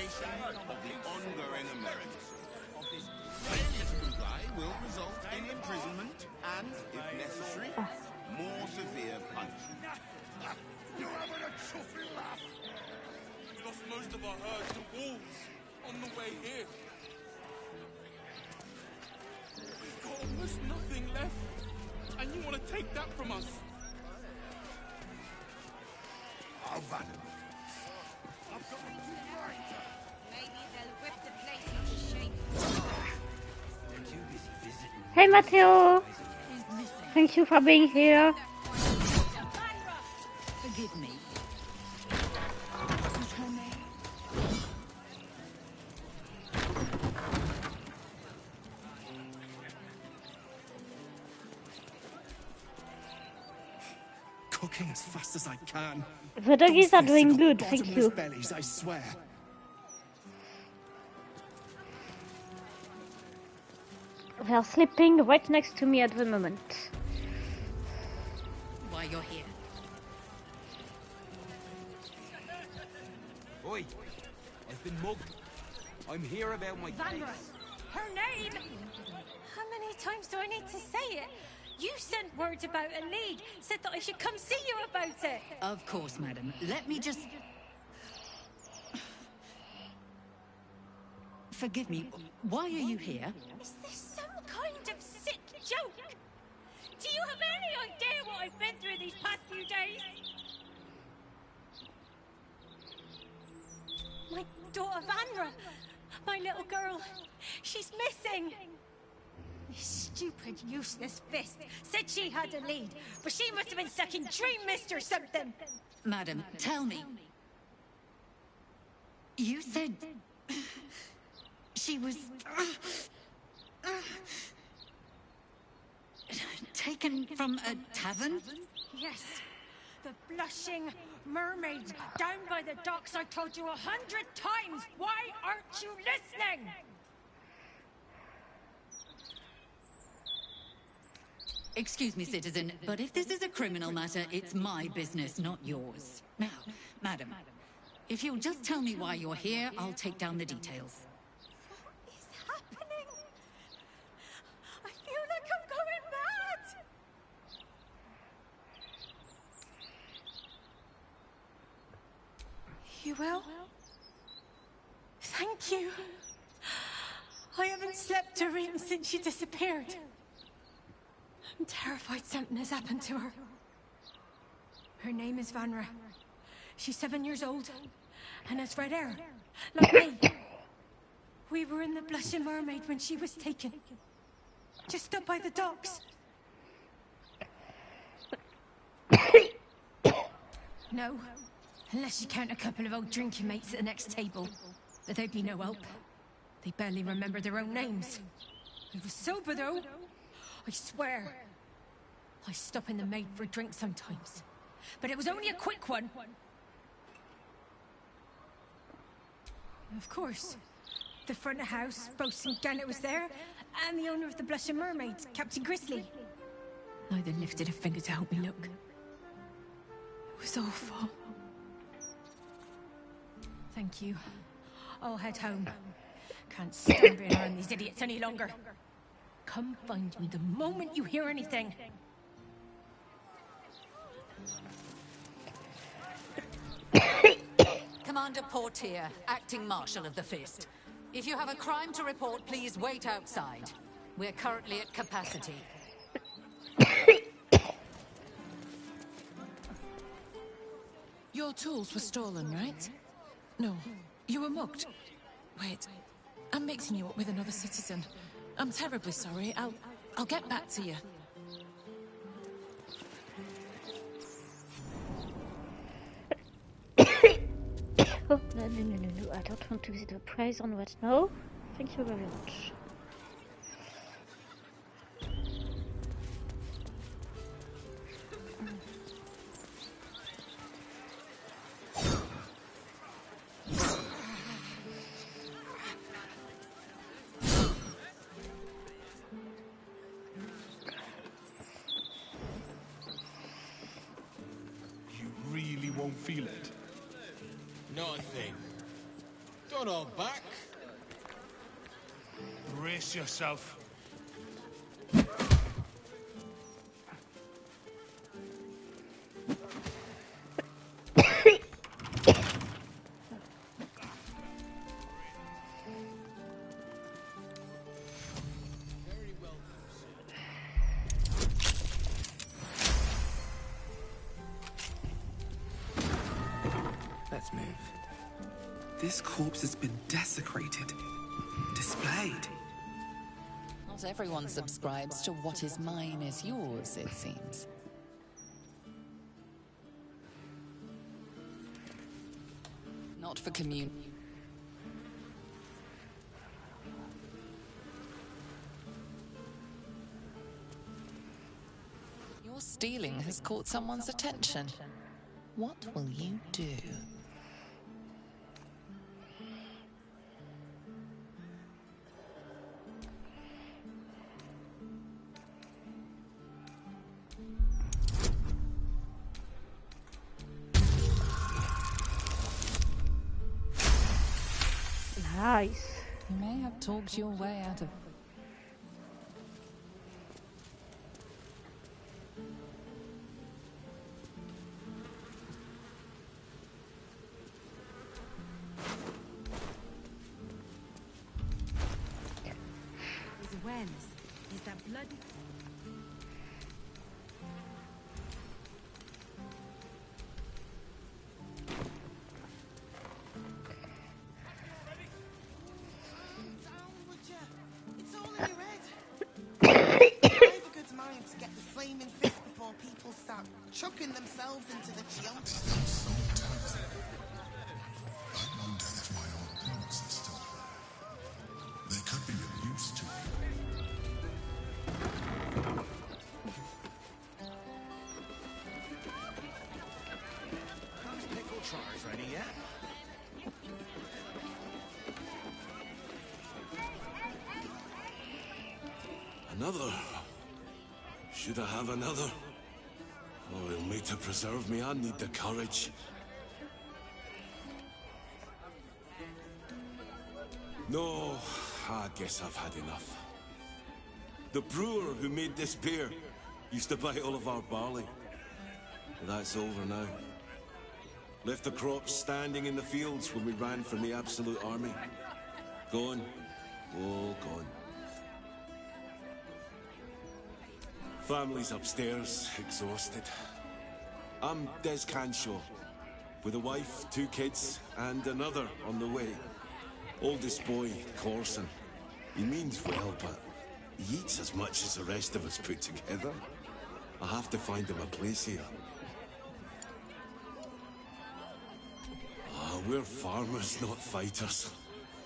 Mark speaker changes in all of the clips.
Speaker 1: confirmation of the ongoing emergency. Failure to comply will result in imprisonment and, if necessary, more severe punishment.
Speaker 2: You're having a chuffy laugh.
Speaker 3: We lost most of our herd to wolves on the way here. We've got almost nothing left, and you want to take that from us?
Speaker 2: I'll ban him. I've got a good mind.
Speaker 4: Maybe they'll rip the place into shape.
Speaker 5: They're too busy visiting.
Speaker 6: Hey, Matteo. Thank you for being here.
Speaker 4: Forgive me. What's her name?
Speaker 5: Cooking as fast as I can.
Speaker 6: The doggies are
Speaker 5: Those
Speaker 6: doing
Speaker 5: fists
Speaker 6: good,
Speaker 5: got
Speaker 6: thank
Speaker 5: bottomless
Speaker 6: you.
Speaker 5: bellies, I swear.
Speaker 6: They are sleeping right next to me at the moment.
Speaker 4: Why you're here?
Speaker 5: Oi, I've been mugged. I'm here about my case.
Speaker 7: Her name! How many times do I need to say it? You sent word about a lead, said that I should come see you about it.
Speaker 4: Of course, madam. Let me just... Forgive me, why are you here?
Speaker 7: Is this some kind of sick joke? Do you have any idea what I've been through these past few days? My daughter Vanra, my little girl, she's missing. This stupid, useless fist said she had a lead, but she must have been stuck in Dream Mist or something.
Speaker 4: Madam, tell me. You said... she was... taken from a tavern?
Speaker 7: Yes, the blushing mermaid down by the docks I told you 100 times. Why aren't you listening?
Speaker 4: Excuse me, citizen, but if this is a criminal matter, it's my business, not yours. Now, madam, if you'll just tell me why you're here, I'll take down the details.
Speaker 7: What is happening? I feel like I'm going mad. You will? Thank you. I haven't slept or eaten since she disappeared. I'm terrified something has happened to her. Her name is Vanra. She's 7 years old and has red hair, like me. We were in the Blushing Mermaid when she was taken. Just up by the docks. No, unless you count a couple of old drinking mates at the next table. But they'd be no help. They barely remember their own names. I was sober though. I swear. I stop in the maid for a drink sometimes. But it was only a quick one. Of course. The front of house, Bosun Gannet was there, and the owner of the Blushing Mermaid, Captain Grizzly. Neither lifted a finger to help me look. It was awful. Thank you. I'll head home. Can't stand being around these idiots any longer. Come find me the moment you hear anything.
Speaker 4: Commander Portier, acting Marshal of the Fist. If you have a crime to report, please wait outside. We're currently at capacity.
Speaker 8: Your tools were stolen, right? No, you were mugged. Wait, I'm mixing you up with another citizen. I'm terribly sorry. I'll get back to you.
Speaker 6: Oh, no. I don't want to visit the prize on what now. Thank you very much.
Speaker 2: You really won't feel it.
Speaker 3: Not a thing.
Speaker 5: on our back.
Speaker 2: Brace yourself.
Speaker 9: Let's move. This corpse has been desecrated, displayed.
Speaker 10: Not everyone subscribes to what is mine is yours, it seems. Not for community. Your stealing has caught someone's attention. What will you do?
Speaker 6: Nice.
Speaker 10: You may have talked your way out of...
Speaker 7: His awareness is that bloody...
Speaker 11: It's all in your head. I have a good mind to get the flaming fist before people start chucking themselves into the chunk.
Speaker 2: I wonder if my old clothes are still... They could be of use to me.
Speaker 1: Those pickle tries ready yet?
Speaker 12: Another? Should I have another? Oh, it'll make to preserve me. I need the courage. No, I guess I've had enough. The brewer who made this beer used to buy all of our barley. But that's over now. Left the crops standing in the fields when we ran from the Absolute Army. Gone. All gone. Family's upstairs, exhausted. I'm Des Canshaw, with a wife, 2 kids, and another on the way. Oldest boy, Corson. He means well, but he eats as much as the rest of us put together. I have to find him a place here. Ah, we're farmers, not fighters.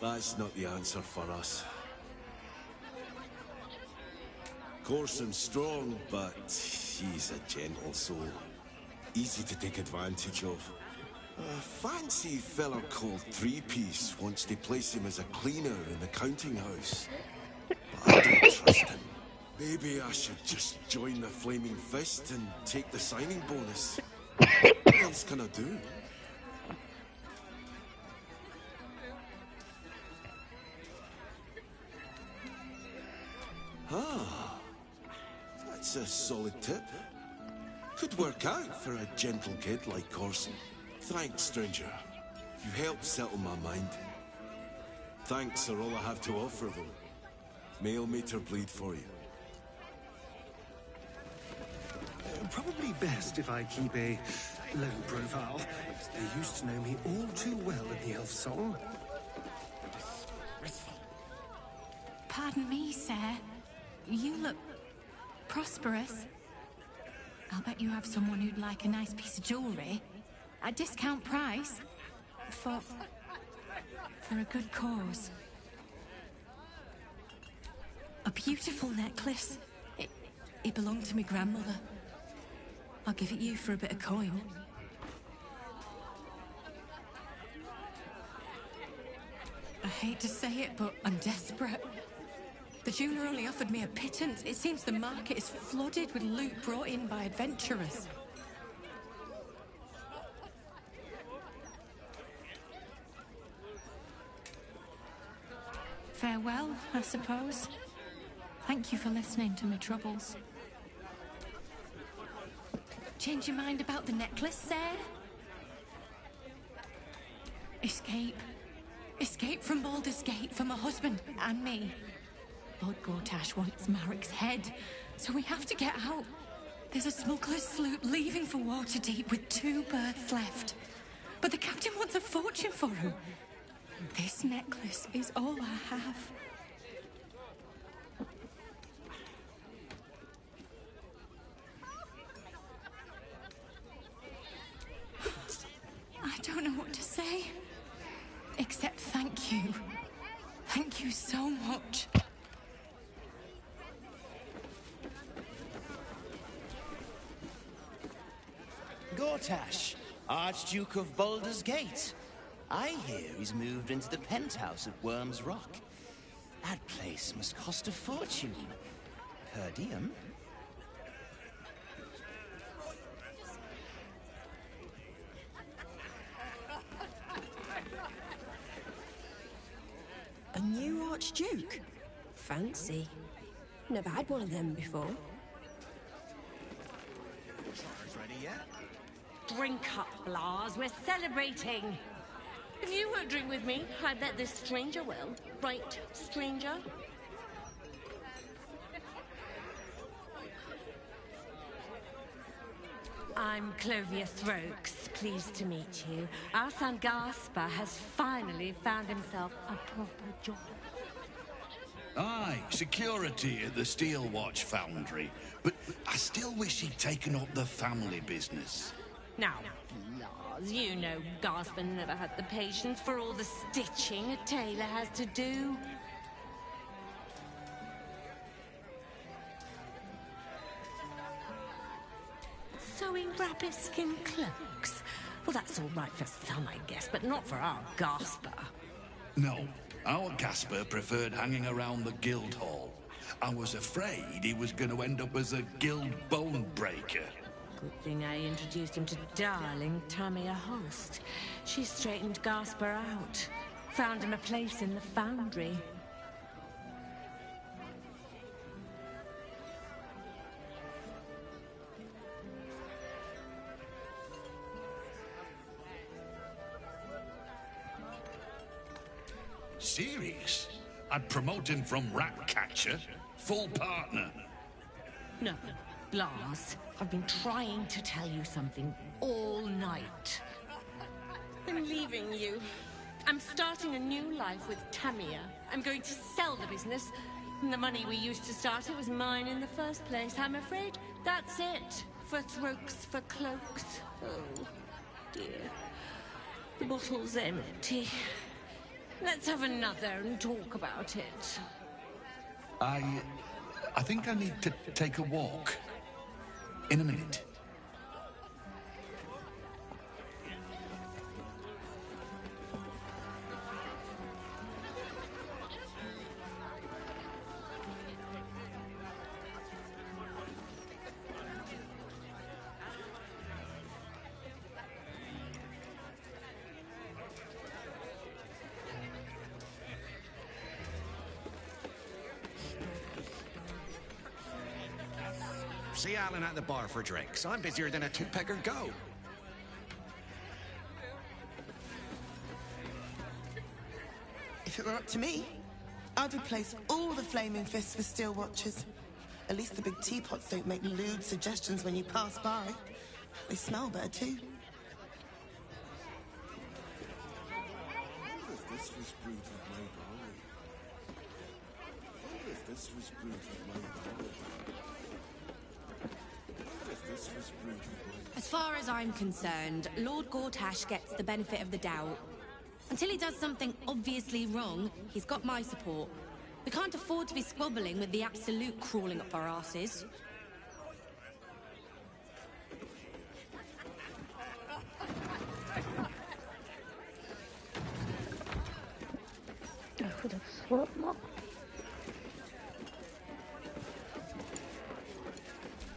Speaker 12: That's not the answer for us. Corson's strong, but he's a gentle soul. Easy to take advantage of. A fancy fella called Three-Piece wants to place him as a cleaner in the counting house. But I don't trust him. Maybe I should just join the Flaming Fist and take the signing bonus. What else can I do? Ah, that's a solid tip. Could work out for a gentle kid like Corson. Thanks, stranger. You helped settle my mind. Thanks are all I have to offer, though. Mail meter bleed for you.
Speaker 9: Probably best if I keep a low profile. They used to know me all too well in the elf song.
Speaker 7: Pardon me, sir. You look prosperous. I'll bet you have someone who'd like a nice piece of jewelry at discount price for a good cause. A beautiful necklace. It belonged to my grandmother. I'll give it you for a bit of coin. I hate to say it, but I'm desperate. The jeweler only offered me a pittance. It seems the market is flooded with loot brought in by adventurers. Farewell, I suppose. Thank you for listening to my troubles. Change your mind about the necklace, Sarah? Escape. Escape from Baldur's Gate for my husband and me. Lord Gortash wants Marek's head, so we have to get out. There's a smuggler's sloop leaving for Waterdeep with 2 berths left. But the captain wants a fortune for him. This necklace is all I have. I don't know what to say, except thank you. Thank you so much.
Speaker 13: Gortash, Archduke of Baldur's Gate. I hear he's moved into the penthouse at Worm's Rock. That place must cost a fortune. Per diem?
Speaker 14: A new Archduke? Fancy. Never had one of them before.
Speaker 13: Ready yet?
Speaker 15: Drink up, Blas. We're celebrating. If you won't drink with me, I bet this stranger will. Right, stranger? I'm Clovia Throaks. Pleased to meet you. Our son Gaspar has finally found himself a proper job.
Speaker 16: Aye, security at the Steel Watch Foundry. But I still wish he'd taken up the family business.
Speaker 15: Now, Lars, you know Gaspar never had the patience for all the stitching a tailor has to do. Sewing rabbit-skin cloaks? Well, that's all right for some, I guess, but not for our Gaspar.
Speaker 16: No, our Gasper preferred hanging around the guild hall. I was afraid he was going to end up as a guild bone breaker.
Speaker 15: Good thing I introduced him to darling Tamia Holst. She straightened Gaspar out. Found him a place in the foundry.
Speaker 16: Serious? I'd promote him from rat catcher, full partner.
Speaker 15: No, Lars, I've been trying to tell you something all night. I'm leaving you. I'm starting a new life with Tamia. I'm going to sell the business. And the money we used to start it was mine in the first place. I'm afraid that's it. For Throaks, for cloaks. Oh, dear. The bottle's empty. Let's have another and talk about it.
Speaker 16: I think I need to take a walk. In a minute.
Speaker 9: See Alan at the bar for drinks. I'm busier than a two-pecker go.
Speaker 11: If it were up to me, I'd replace all the flaming fists with steel watches. At least the big teapots don't make lewd suggestions when you pass by. They smell better too.
Speaker 12: This was brewed with my barley. Wonder if this was brewed with my barley.
Speaker 14: As far as I'm concerned, Lord Gortash gets the benefit of the doubt. Until he does something obviously wrong, he's got my support. We can't afford to be squabbling with the Absolute crawling up our asses.
Speaker 6: I could have swapped up.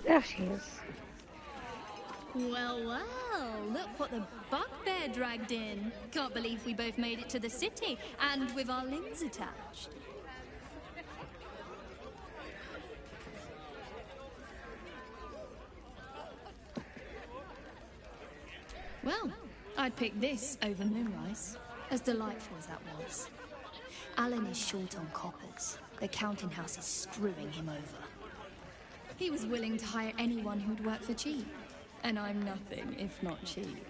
Speaker 6: There she is.
Speaker 17: Well, well, look what the bugbear dragged in. Can't believe we both made it to the city, and with our limbs attached. Well, I'd pick this over Moonrise, as delightful as that was. Alan is short on coppers. The counting house is screwing him over. He was willing to hire anyone who'd work for cheap. And I'm nothing if not cheap.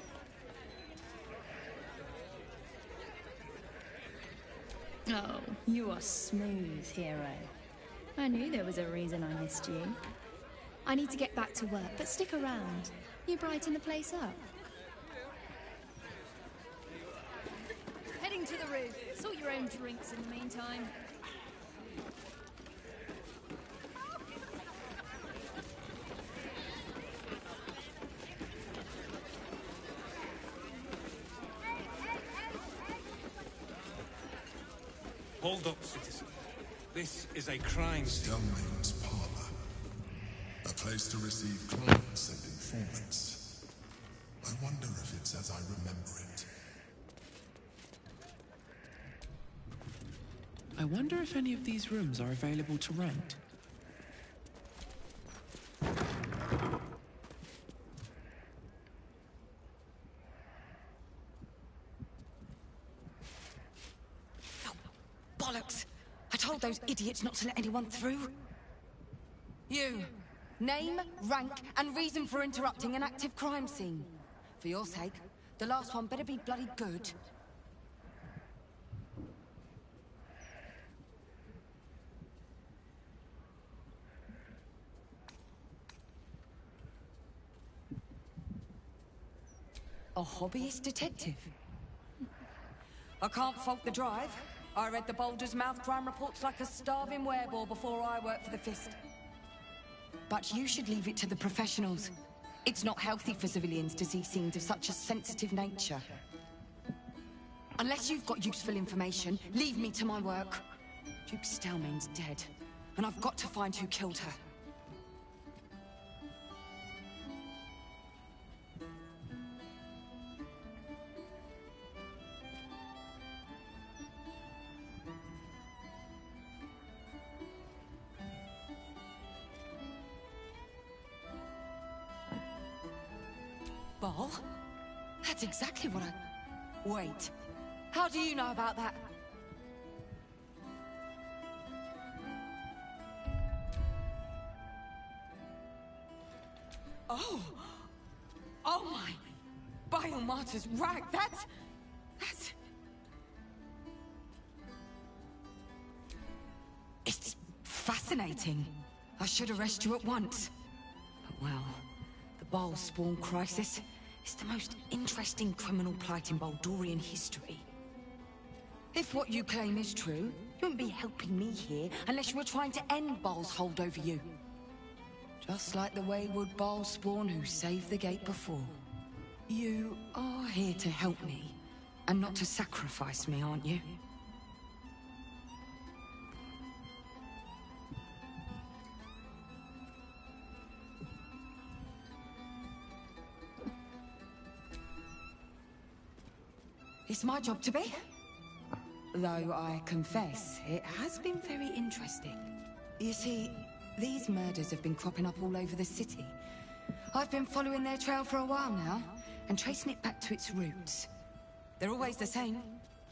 Speaker 17: Oh, you are smooth, hero. I knew there was a reason I missed you. I need to get back to work, but stick around. You brighten the place up. Heading to the roof. Sort your own drinks in the meantime.
Speaker 9: Hold up, citizen. This is a crime scene.
Speaker 2: Stelmane's parlor. A place to receive clients and informants. I wonder if it's as I remember it.
Speaker 3: I wonder if any of these rooms are available to rent.
Speaker 18: Bollocks! I told those idiots not to let anyone through. You. Name, rank, and reason for interrupting an active crime scene. For your sake, the last one better be bloody good. A hobbyist detective? I can't fault the drive. I read the Baldur's Mouth crime reports like a starving wereball before I worked for the Fist. But you should leave it to the professionals. It's not healthy for civilians to see scenes of such a sensitive nature. Unless you've got useful information, leave me to my work. Duke Stelmane's dead, and I've got to find who killed her. Ball? That's exactly what I... Wait. How do you know about that? Oh! Oh my! Biomartyr's rag, that's... It's fascinating. I should arrest you at once. But well, the Ball spawn crisis is the most interesting criminal plight in Baldurian history. If what you claim is true, you wouldn't be helping me here unless you were trying to end Baal's hold over you. Just like the wayward Baal spawn who saved the gate before. You are here to help me, and not to sacrifice me, aren't you? It's my job to be. Though I confess, it has been very interesting. You see, these murders have been cropping up all over the city. I've been following their trail for a while now, and tracing it back to its roots. They're always the same.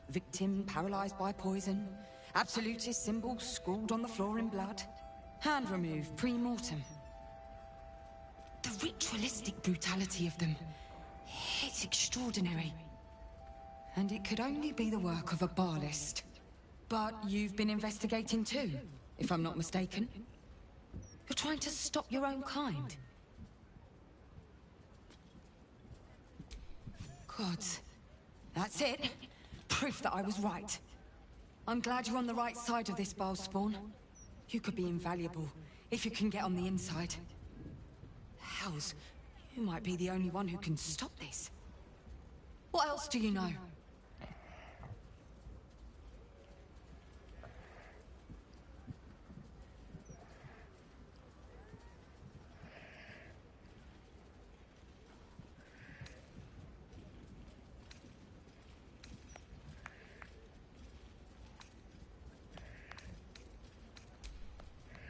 Speaker 18: Victim paralyzed by poison, absolutist symbols scrawled on the floor in blood, hand removed pre-mortem. The ritualistic brutality of them, it's extraordinary. And it could only be the work of a Baalist. But you've been investigating too, if I'm not mistaken. You're trying to stop your own kind. Gods. That's it. Proof that I was right. I'm glad you're on the right side of this, Baal spawn. You could be invaluable, if you can get on the inside. Hells, you might be the only one who can stop this. What else do you know?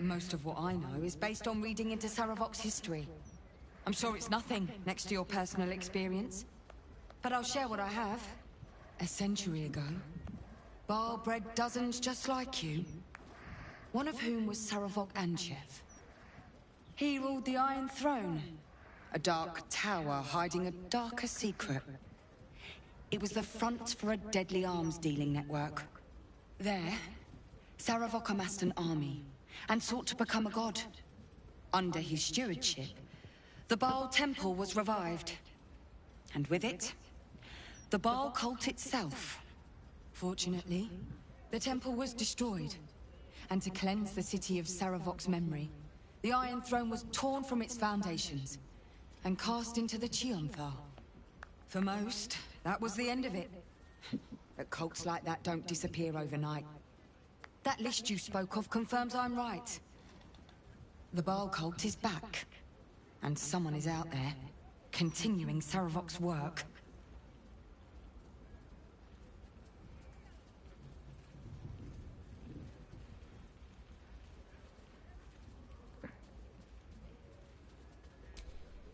Speaker 18: Most of what I know is based on reading into Saravok's history. I'm sure it's nothing next to your personal experience. But I'll share what I have. A century ago, Baal bred dozens just like you, one of whom was Saravok Anchev. He ruled the Iron Throne, a dark tower hiding a darker secret. It was the front for a deadly arms-dealing network. There, Saravok amassed an army and sought to become a god. Under his stewardship, the Baal Temple was revived. And with it, the Baal cult itself. Fortunately, the temple was destroyed. And to cleanse the city of Saravok's memory, the Iron Throne was torn from its foundations and cast into the Chionthal. For most, that was the end of it. But cults like that don't disappear overnight. That list you spoke of confirms I'm right. The Baal cult is back. And someone is out there, continuing Saravok's work.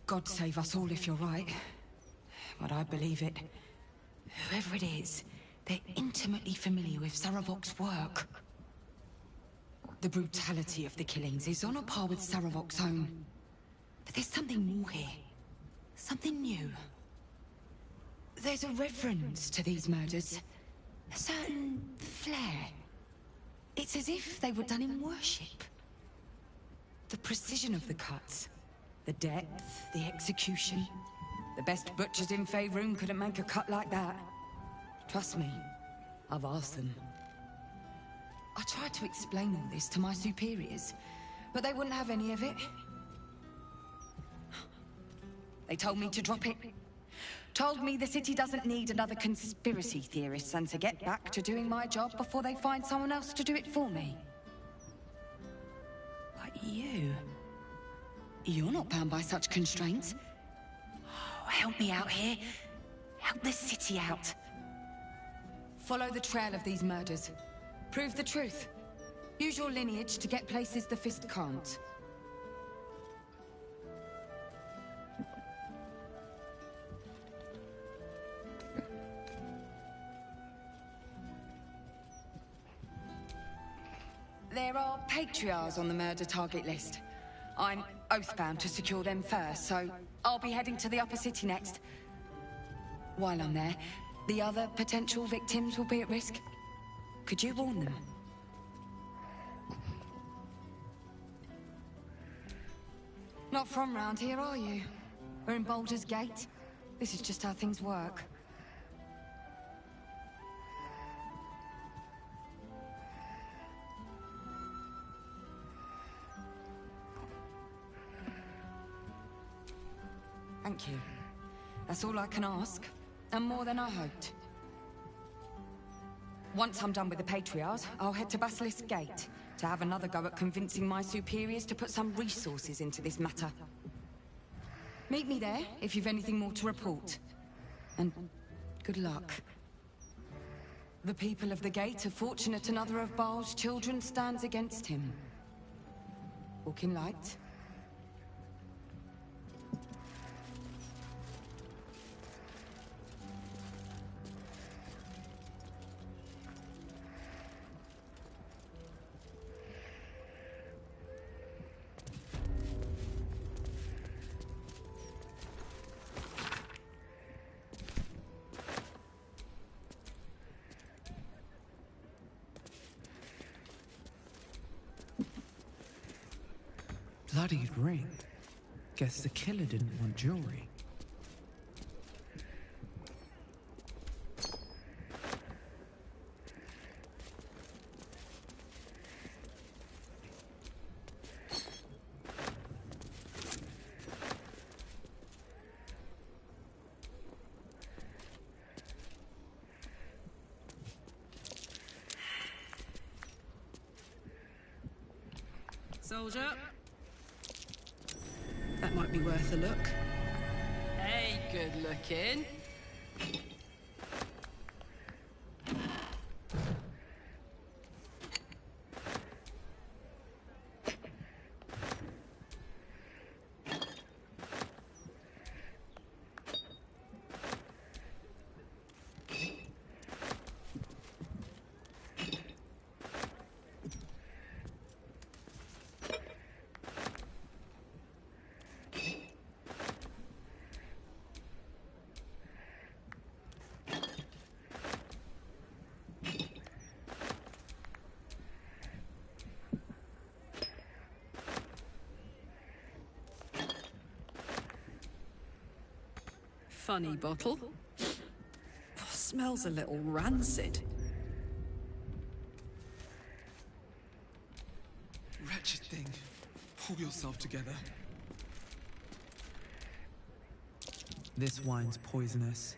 Speaker 18: God save us all if you're right. But I believe it. Whoever it is, they're intimately familiar with Saravok's work. The brutality of the killings is on a par with Saravok's own. But there's something more here. Something new. There's a reverence to these murders. A certain flair. It's as if they were done in worship. The precision of the cuts. The depth, the execution. The best butchers in Faerun couldn't make a cut like that. Trust me, I've asked them. I tried to explain all this to my superiors, but they wouldn't have any of it. They told me to drop it. Told me the city doesn't need another conspiracy theorist and to get back to doing my job before they find someone else to do it for me. But you... You're not bound by such constraints. Oh, help me out here. Help the city out. Follow the trail of these murders. Prove the truth. Use your lineage to get places the Fist can't. There are patriarchs on the murder target list. I'm oathbound to secure them first, so I'll be heading to the upper city next. While I'm there, the other potential victims will be at risk. Could you warn them? Not from round here, are you? We're in Baldur's Gate. This is just how things work. Thank you. That's all I can ask, and more than I hoped. Once I'm done with the Patriarchs, I'll head to Basilisk Gate to have another go at convincing my superiors to put some resources into this matter. Meet me there if you've anything more to report. And good luck. The people of the Gate are fortunate another of Baal's children stands against him. Walk in light.
Speaker 19: Bloodied ring. Guess the killer didn't want jewelry.
Speaker 7: Soldier.
Speaker 15: That might be worth a look.
Speaker 7: Hey, good looking.
Speaker 20: Funny bottle. Smells a little rancid.
Speaker 3: Wretched thing. Pull yourself together.
Speaker 19: This wine's poisonous.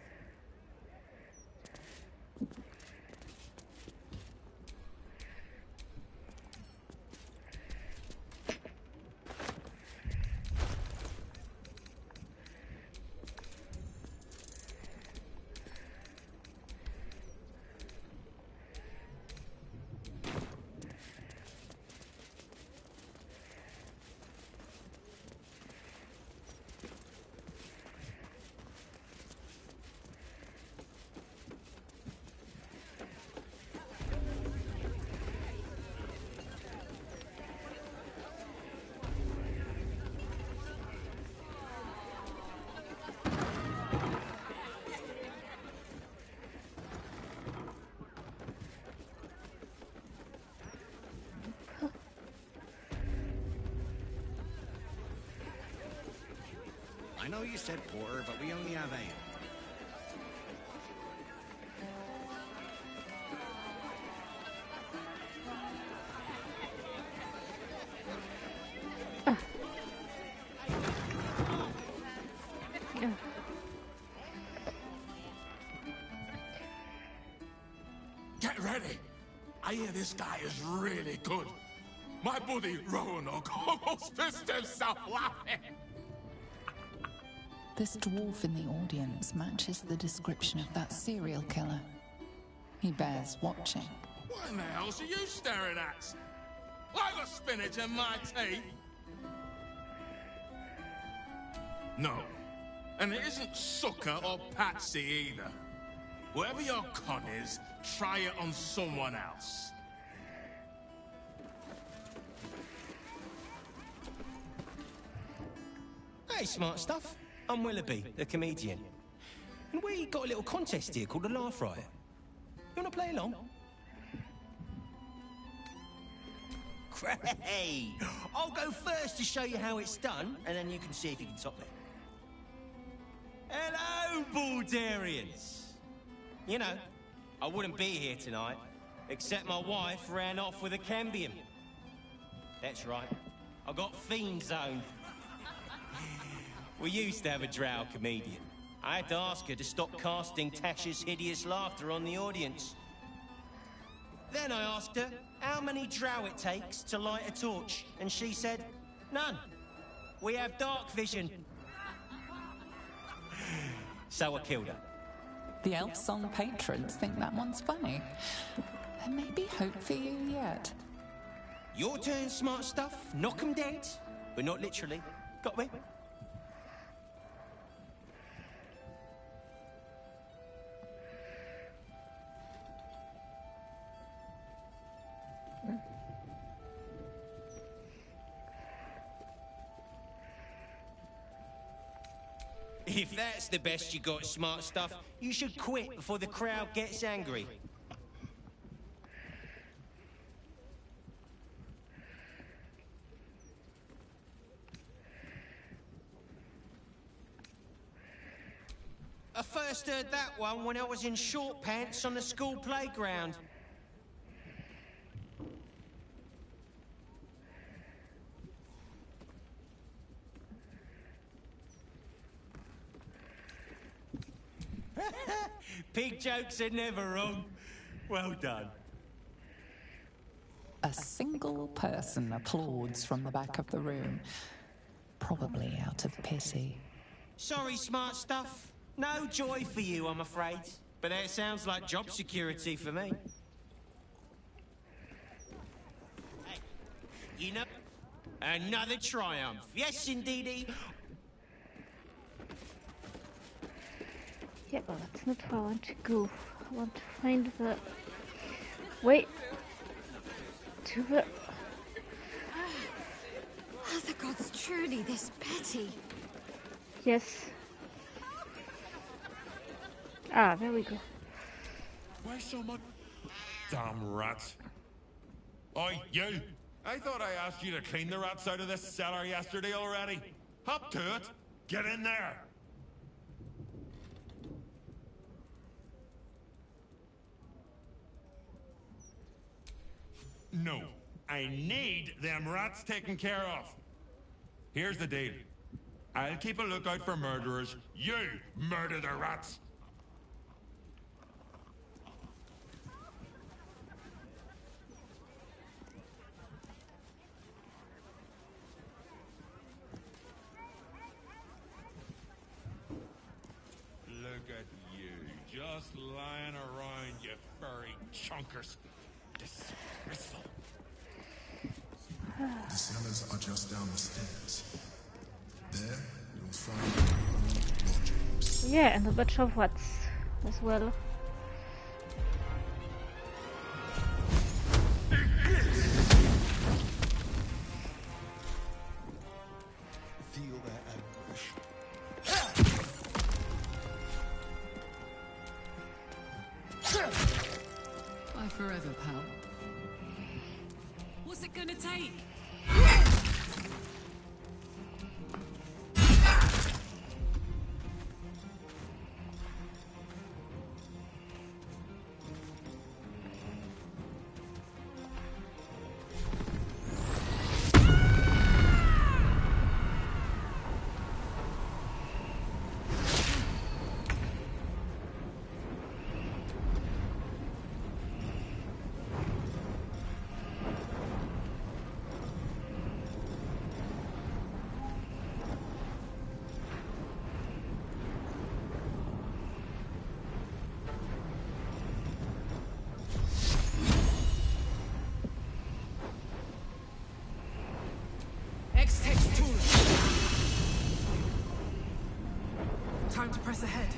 Speaker 13: I know you said porter, but we only have ale.
Speaker 3: Get ready. I hear this guy is really good. My buddy Roanoke almost pissed himself laughing.
Speaker 10: This dwarf in the audience matches the description of that serial killer. He bears watching.
Speaker 3: What in the hell's are you staring at? I got spinach in my tea. No. And it isn't sucker or patsy either. Whatever your con is, try it on someone else.
Speaker 13: Hey, smart stuff. I'm Willoughby, the comedian. And we got a little contest here called the Laugh Riot. You want to play along? Great! I'll go first to show you how it's done, and then you can see if you can top it. Hello, Baldurians! You know, I wouldn't be here tonight, except my wife ran off with a cambion. That's right, I got fiend zoned. We used to have a drow comedian. I had to ask her to stop casting Tasha's hideous laughter on the audience. Then I asked her how many drow it takes to light a torch, and she said, none. We have dark vision. So I killed her.
Speaker 10: The Elf Song patrons think that one's funny. There may be hope for you yet.
Speaker 13: Your turn, smart stuff. Knock 'em dead. But not literally. Got me? If that's the best you got, smart stuff, you should quit before the crowd gets angry. I first heard that one when I was in short pants on the school playground. Pig jokes are never wrong. Well done.
Speaker 10: A single person applauds from the back of the room, probably out of pity.
Speaker 13: Sorry, smart stuff. No joy for you, I'm afraid. But that sounds like job security for me. Hey, you know, another triumph. Yes, indeedy.
Speaker 6: Yeah, but that's not where I want to go. I want to find the way to the...
Speaker 17: Are the gods truly this petty?
Speaker 6: Yes. Ah, there we go.
Speaker 3: Why so much? Damn rats. Oi, you! I thought I asked you to clean the rats out of this cellar yesterday already. Hop to it. Get in there. No. I need them rats taken care of. Here's the deal. I'll keep a lookout for murderers. You murder the rats. Look at you, just lying around, you furry chunkers. Disgraceful.
Speaker 2: The cellars are just down the stairs. There, you'll find lodgings.
Speaker 6: Yeah, and a bunch of rats as well.
Speaker 12: Feel their anguish.
Speaker 4: Bye forever, pal. What's it gonna take?
Speaker 20: Time to press ahead.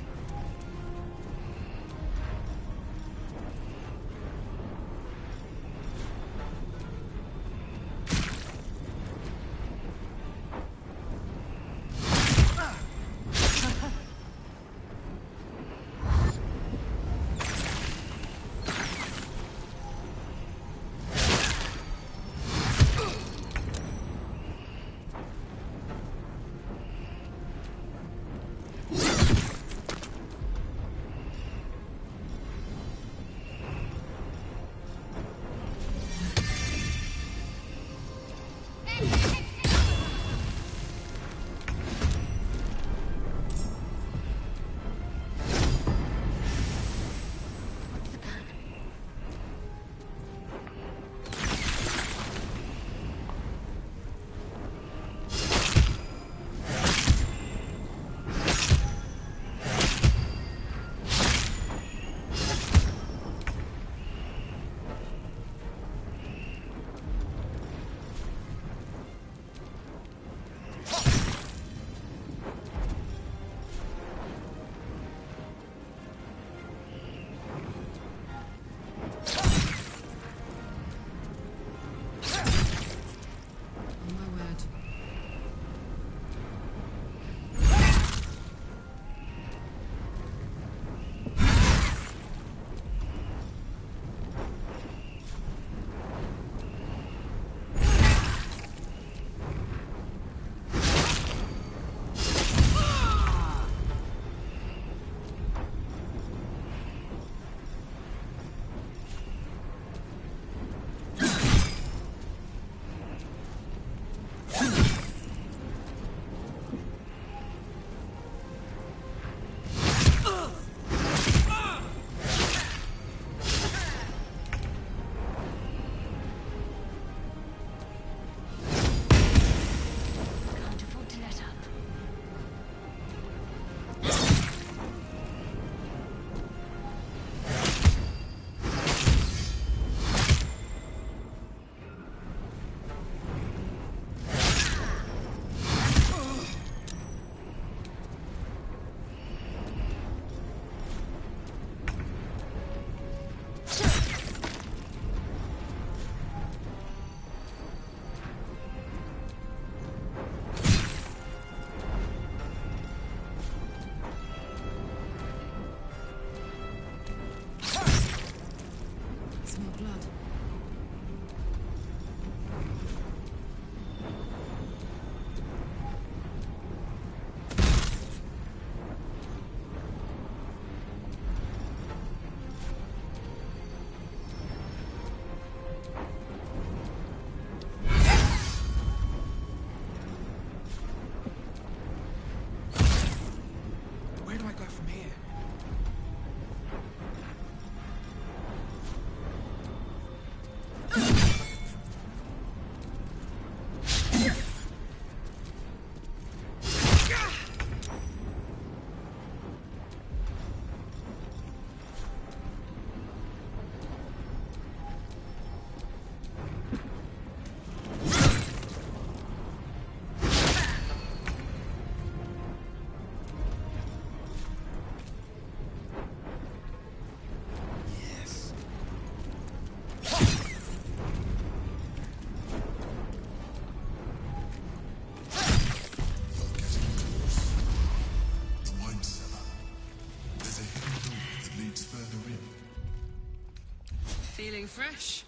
Speaker 8: Staying fresh.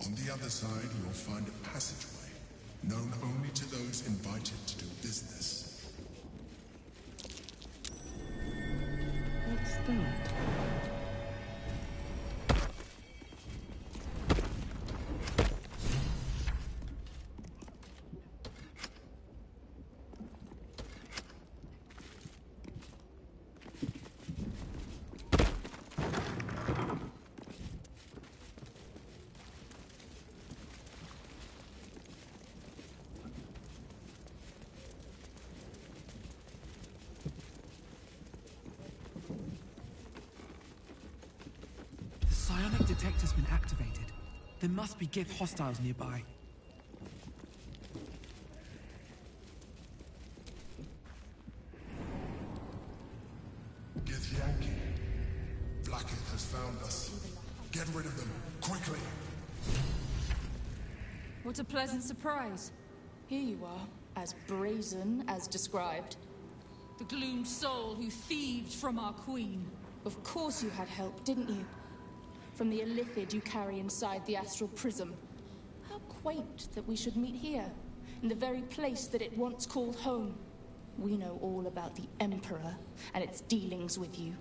Speaker 2: On the other side, you'll find a passageway, known only to those invited to do business.
Speaker 19: What's that? Psionic detector's been activated. There must be Gith hostiles nearby.
Speaker 2: Gith Yankee. Blackith has found us. Get rid of them, quickly!
Speaker 17: What a pleasant surprise. Here you are, as brazen as described. The gloomed soul who thieved from our queen. Of course you had help, didn't you? From the illithid you carry inside the astral prism. How quaint that we should meet here, in the very place that it once called home. We know all about the Emperor and its dealings with you.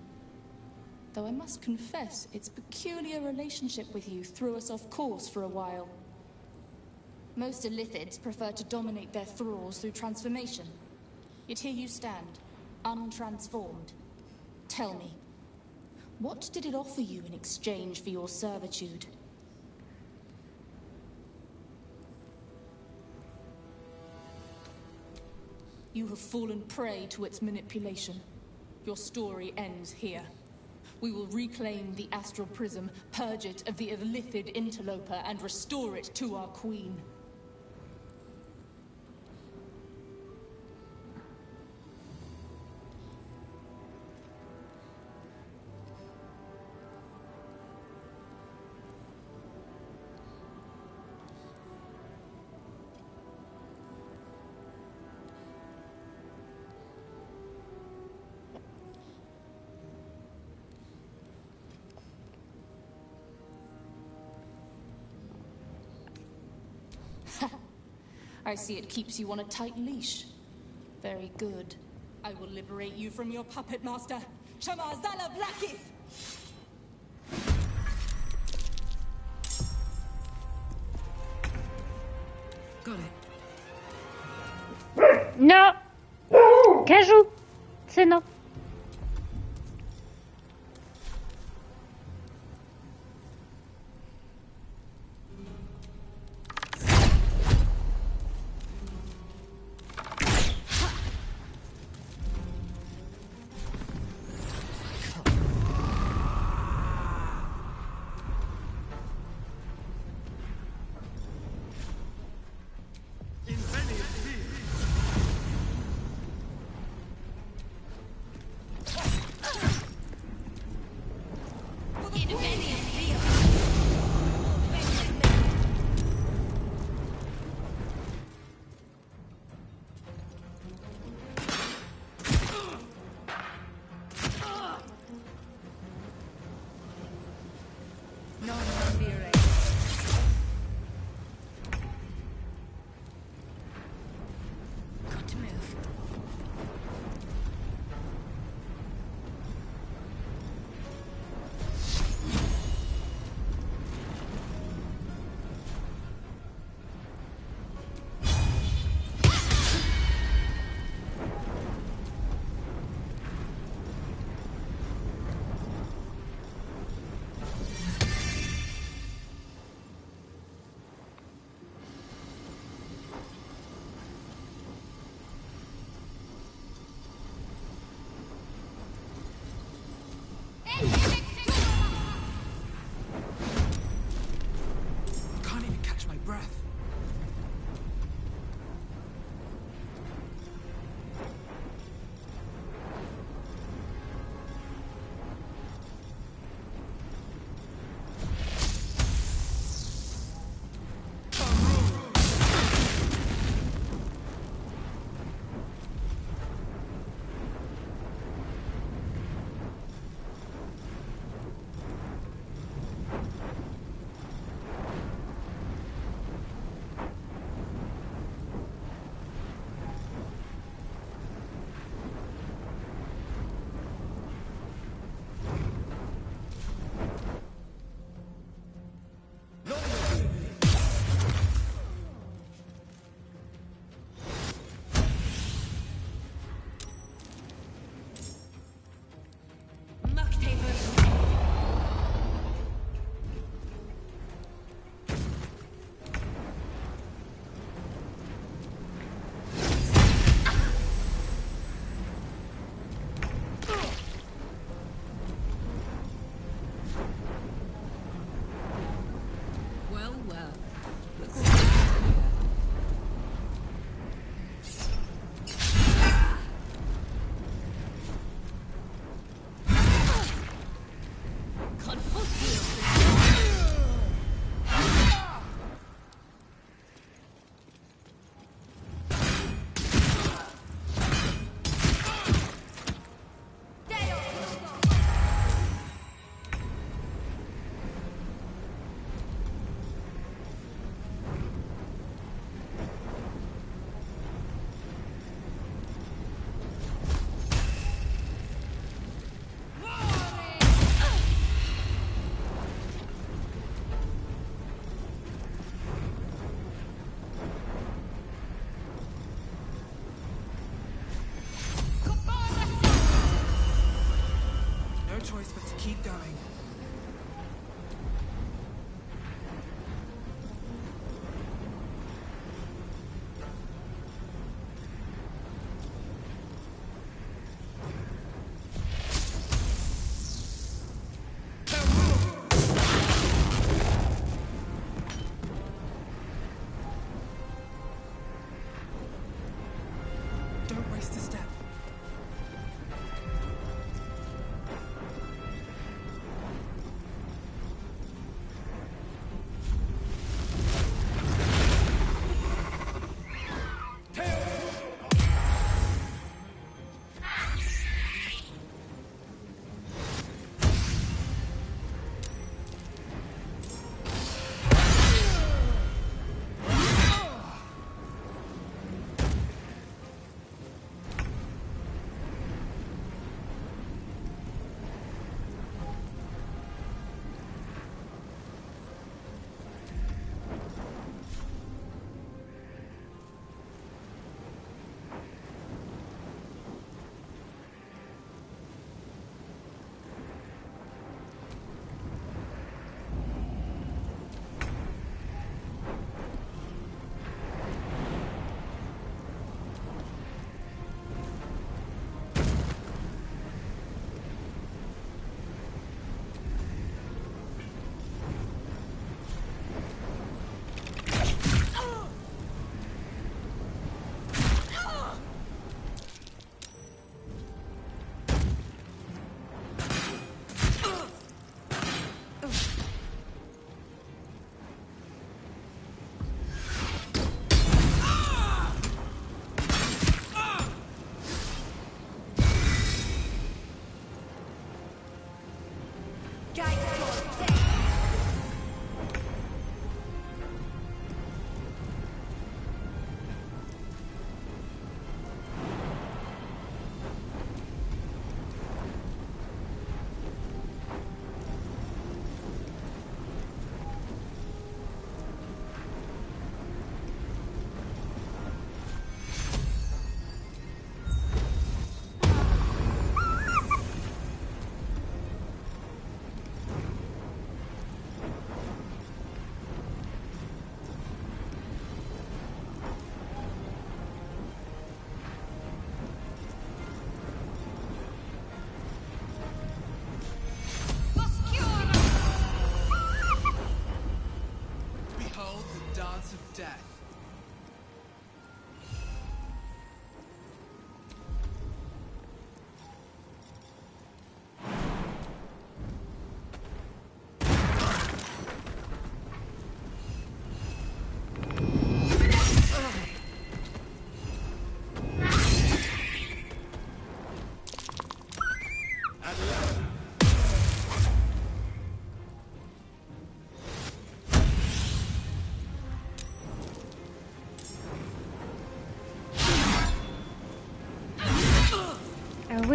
Speaker 17: Though I must confess, its peculiar relationship with you threw us off course for a while. Most illithids prefer to dominate their thralls through transformation. Yet here you stand, untransformed. Tell me, what did it offer you in exchange for your servitude? You have fallen prey to its manipulation. Your story ends here. We will reclaim the astral prism, purge it of the illithid interloper, and restore it to our queen. I see it keeps you on a tight leash. Very good. I will liberate you from your puppet master, Shamazala Blackith!
Speaker 19: Got it.
Speaker 6: Non. Cajou. C'est non.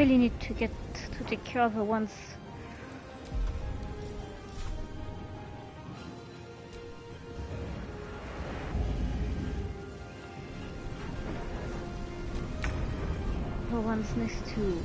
Speaker 6: really need to get to take care of her once. Her one's next to.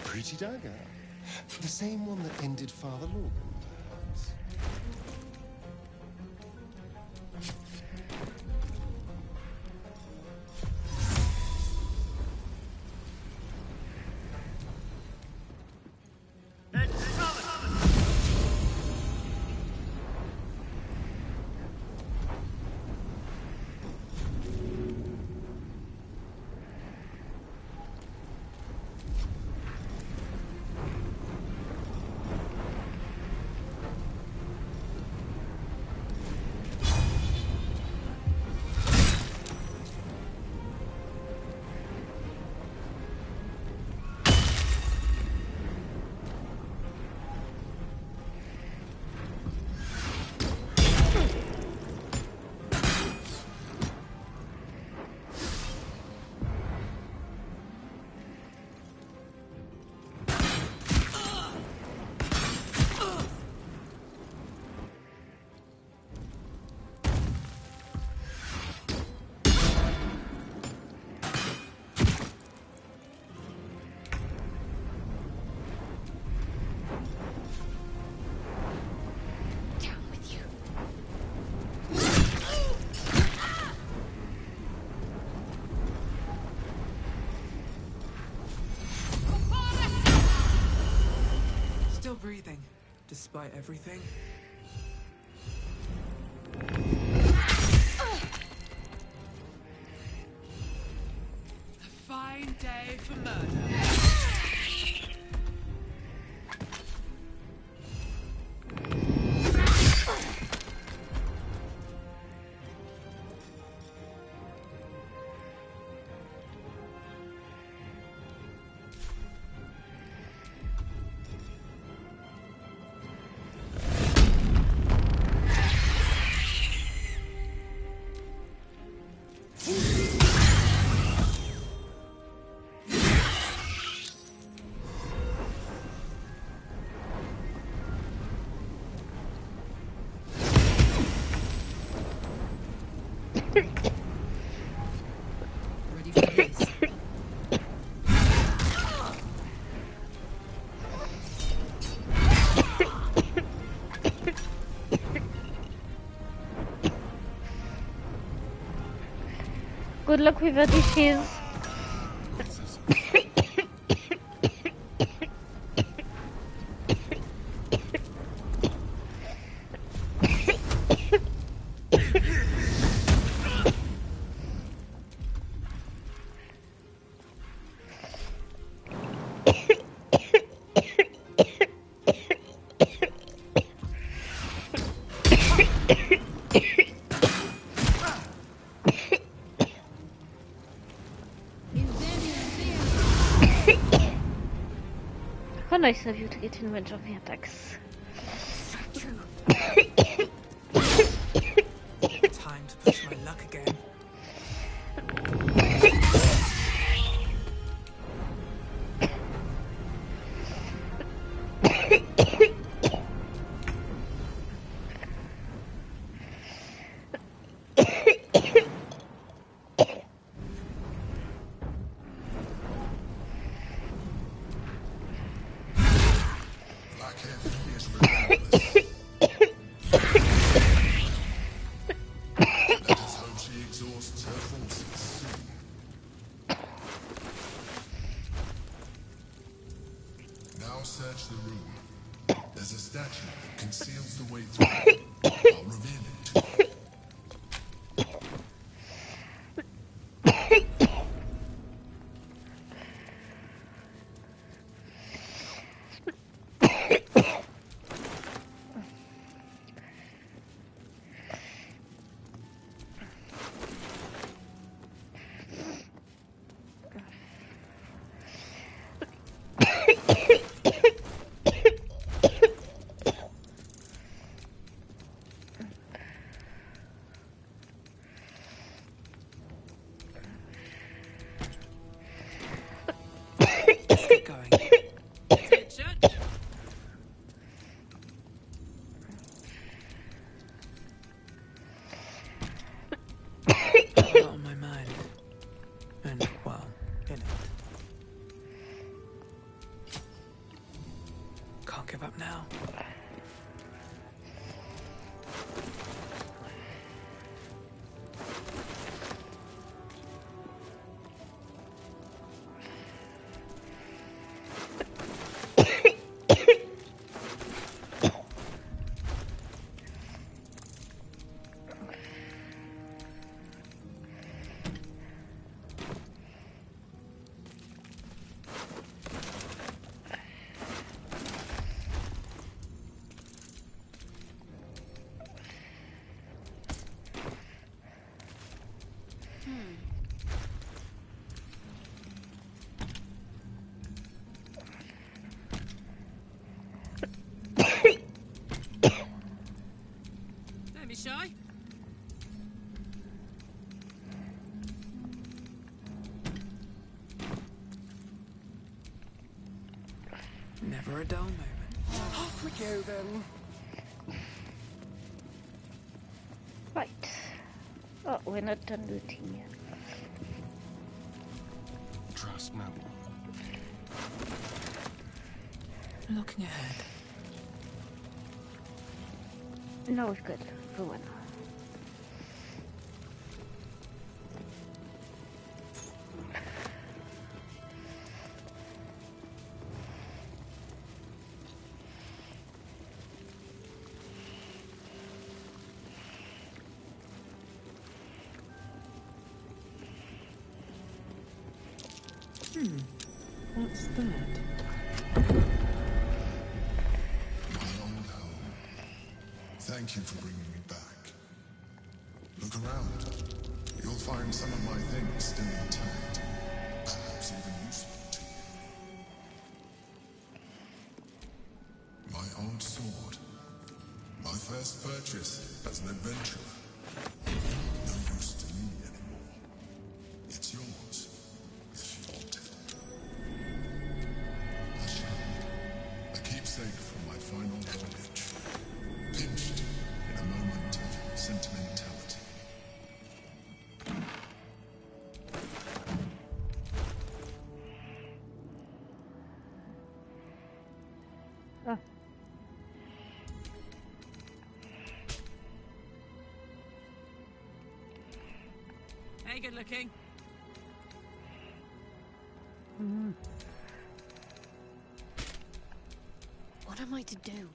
Speaker 2: Pretty dagger. The same one that ended Father Logan, perhaps.
Speaker 19: Still breathing, despite everything.
Speaker 20: A fine day for murder.
Speaker 4: Ready for this?
Speaker 6: Good luck with your dishes. How nice of you to get revenge of the attacks.
Speaker 21: Time to push my luck again.
Speaker 2: Now search the room. There's a statue that conceals the way through. I'll reveal it to you.
Speaker 21: A lot on my mind. And, well, in it. Can't give up now.
Speaker 4: Don't be shy.
Speaker 21: Never a dull moment.
Speaker 9: Off we go then.
Speaker 6: Right. Oh, we're not done looting yet.
Speaker 9: Trust no one.
Speaker 21: Looking ahead.
Speaker 6: No, it's good for one.
Speaker 21: What's that?
Speaker 2: My old home. Thank you for bringing me back. Look around. You'll find some of my things still intact. Perhaps even useful to you. My old sword. My first purchase as an adventurer. No use to me anymore. It's yours. If you want it. A keepsake from my final voyage. Pinched in a moment of sentimentality.
Speaker 8: Hey, good looking.
Speaker 17: What am I to do?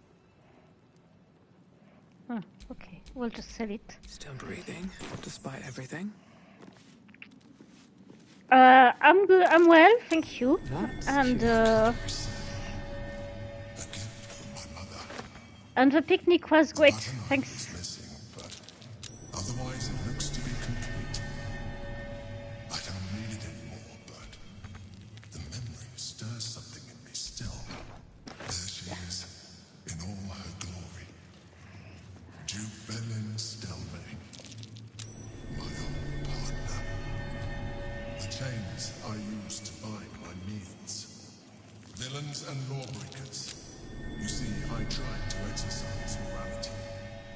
Speaker 6: Okay, we'll just sell it.
Speaker 21: Still breathing, despite everything.
Speaker 6: I'm good. I'm well, thank you. And the picnic was great. Thanks.
Speaker 2: Otherwise, it looks to be complete. I don't need it anymore, but the memory stirs something in me still. There she is, in all her glory. Jubelin Stelmane, my old partner. The chains I used to bind my meals. Villains and lawbreakers. You see, I tried to exercise morality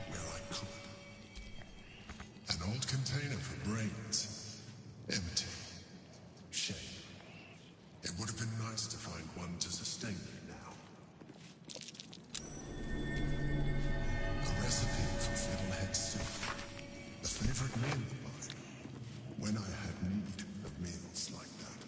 Speaker 2: where I could. An old container for brains. Empty. Shame. It would have been nice to find one to sustain me now. A recipe for fiddlehead soup. A favorite meal of mine. When I had need of meals like that.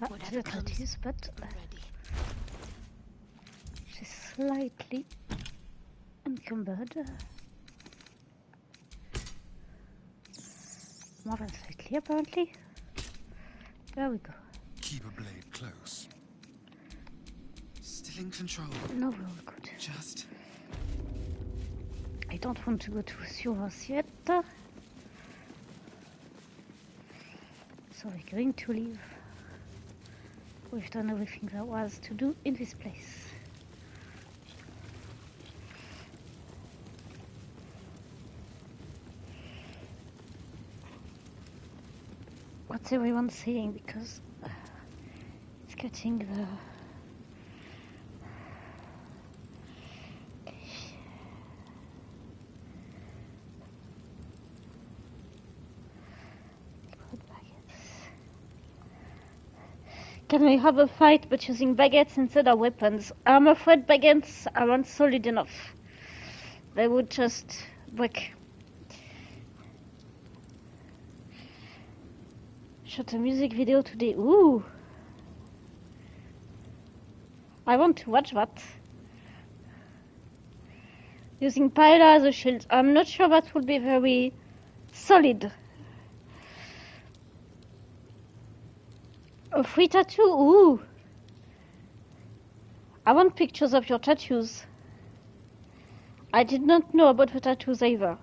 Speaker 6: Whatever it is, but she's slightly encumbered. More than slightly, apparently. There we go.
Speaker 9: Keep a blade close. Still in control.
Speaker 6: No, we're good.
Speaker 9: Just.
Speaker 6: I don't want to go to Suvas yet. So we're going to leave. We've done everything there was to do in this place. What's everyone saying? Because it's getting the... Can we have a fight but using baguettes instead of weapons? I'm afraid baguettes aren't solid enough. They would just break. Shot a music video today. Ooh! I want to watch that. Using Pyla as a shield. I'm not sure that would be very solid. A free tattoo? Ooh! I want pictures of your tattoos. I did not know about the tattoos either.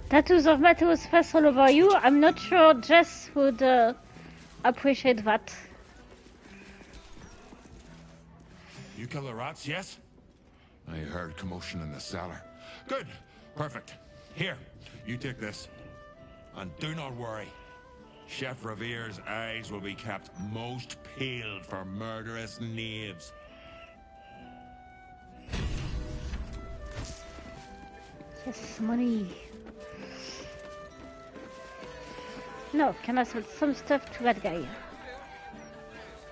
Speaker 6: Tattoos of Matthew's face all over you. I'm not sure Jess would appreciate that.
Speaker 3: You kill the rats, yes?
Speaker 5: I heard commotion in the cellar. Good. Perfect. Here, you take this. And do not worry. Chef Revere's eyes will be kept most peeled for murderous knaves.
Speaker 6: Yes, money. No, can I sell some stuff to that guy?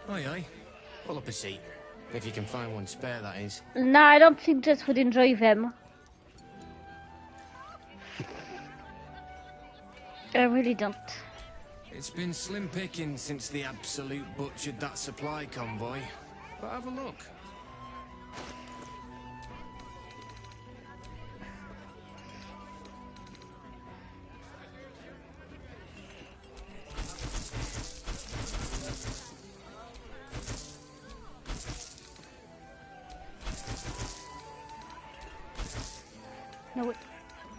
Speaker 22: Aye, aye. Pull up a seat. If you can find one spare, that is.
Speaker 6: Nah, I don't think Jess would enjoy them. I really don't.
Speaker 22: It's been slim picking since the Absolute butchered that supply convoy. But have a look.
Speaker 6: No, wait.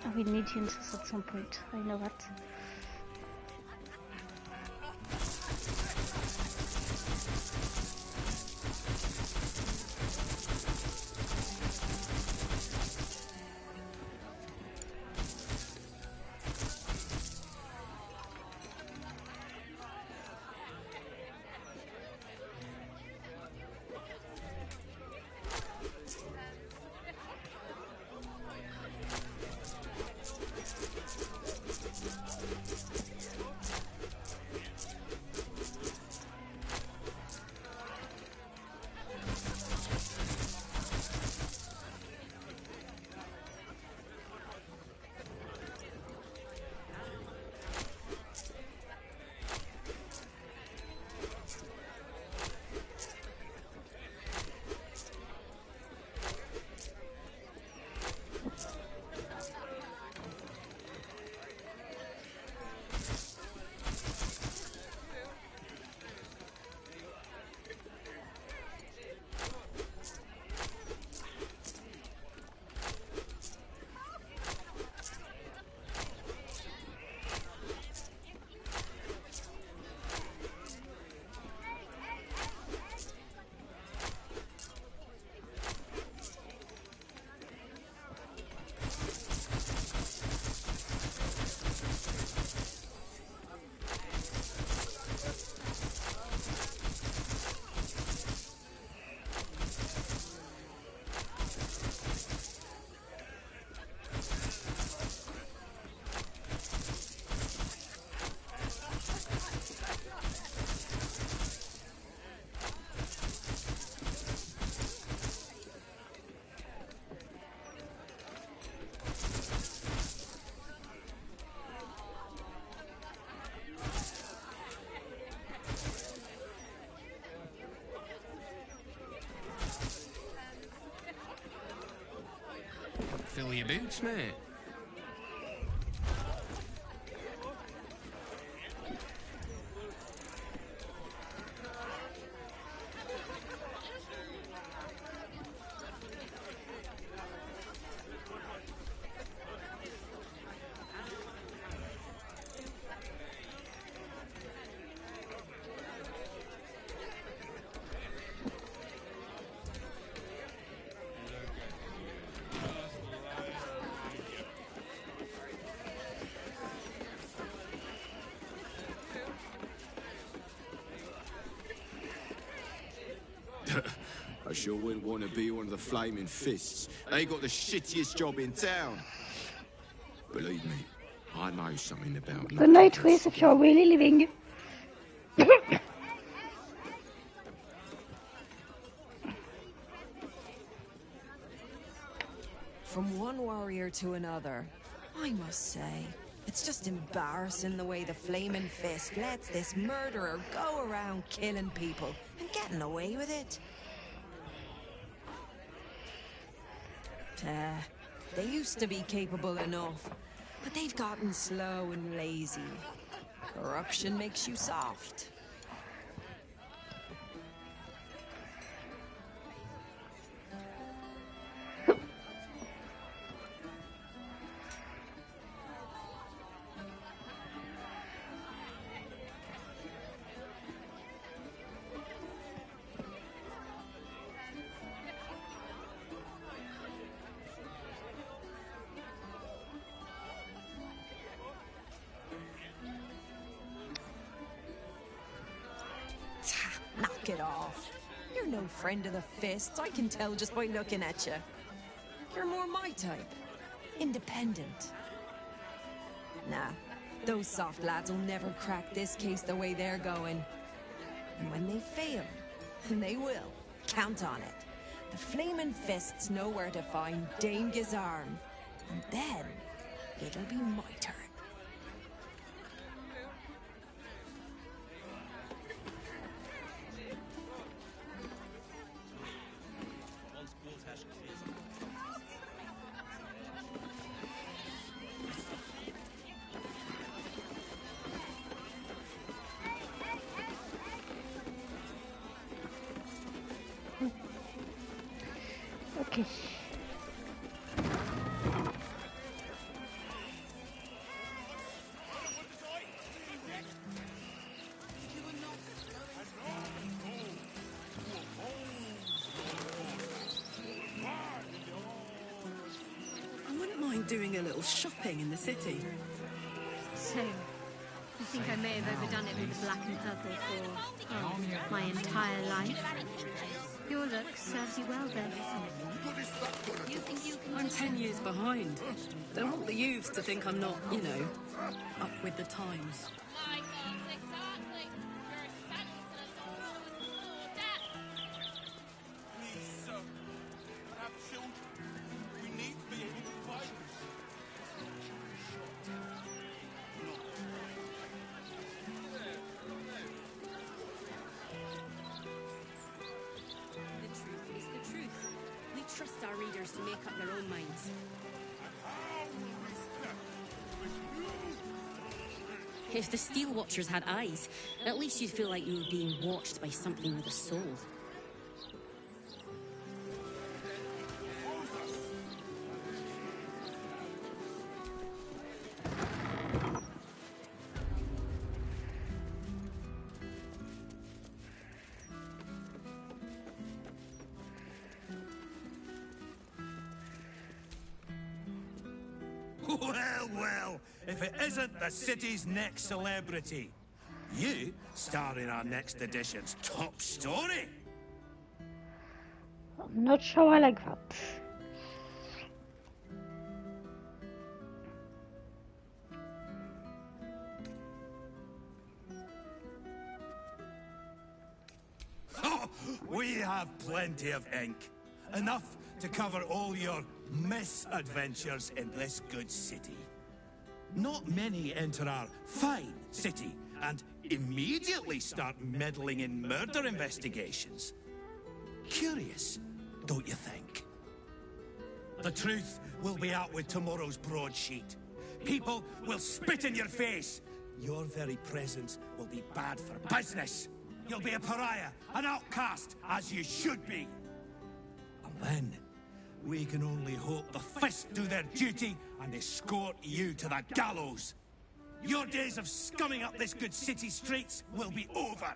Speaker 6: I will need Genesis at some point. I know that.
Speaker 22: Fill your boots, mate.
Speaker 12: I sure wouldn't want to be one of the Flaming Fists. They got the shittiest job in town. Believe me, I know something about
Speaker 6: Good night, Reese, if you're really leaving.
Speaker 23: From one warrior to another, I must say, it's just embarrassing the way the Flaming Fist lets this murderer go around killing people and getting away with it. They used to be capable enough, but they've gotten slow and lazy. Corruption makes you soft. no friend of the fists. I can tell just by looking at you. You're more my type. Independent. Nah, those soft lads will never crack this case the way they're going. And when they fail, and they will, count on it. The Flaming Fists know where to find Dame Gizarm. And then, it'll be my turn.
Speaker 6: Okay.
Speaker 20: I wouldn't mind doing a little shopping in the city.
Speaker 1: Same. I think I may have overdone it with the black and purple for my entire life. Your look serves you well, though.
Speaker 20: I'm 10 years behind. Don't want the youths to think I'm not, you know, up with the times.
Speaker 14: Trust our readers to make up their own minds. If the Steel Watchers had eyes, at least you'd feel like you were being watched by something with a soul.
Speaker 11: Well, well, if it isn't the city's next celebrity. You star in our next edition's top story.
Speaker 6: I'm not sure I like that.
Speaker 11: Oh, we have plenty of ink. Enough to cover all your misadventures in this good city. Not many enter our fine city and immediately start meddling in murder investigations. Curious, don't you think? The truth will be out with tomorrow's broadsheet. People will spit in your face. Your very presence will be bad for business. You'll be a pariah, an outcast, as you should be. And then, we can only hope the Fist do their duty and escort you to the gallows. Your days of scumming up this good city streets will be over.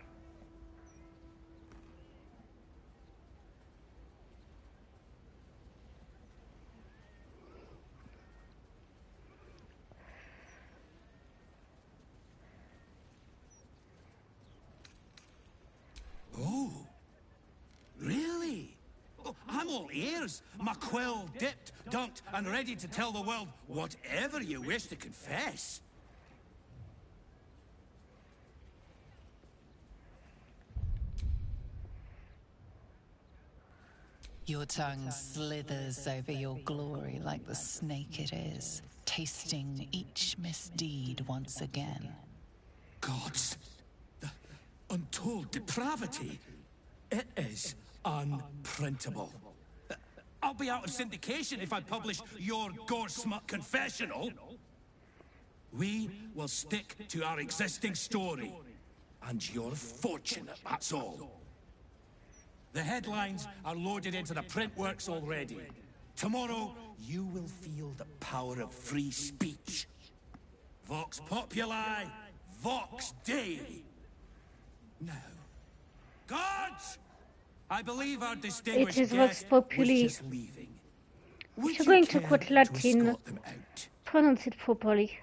Speaker 11: Oh, really? Oh, I'm all ears. My quill dipped, dunked, and ready to tell the world whatever you wish to confess.
Speaker 10: Your tongue slithers over your glory like the snake it is, tasting each misdeed once again.
Speaker 11: Gods, the untold depravity. It is unprintable. I'll be out of syndication if I publish your gore-smut confessional. We will stick to our existing story. And you're fortunate, that's all. The headlines are loaded into the print works already. Tomorrow, you will feel the power of free speech. Vox Populi, Vox Dei. Now, gods! I believe our distinguished
Speaker 6: It is Vox
Speaker 11: guest
Speaker 6: Populi.
Speaker 11: was just leaving.
Speaker 6: If you're going to quote Latin, pronounce it properly.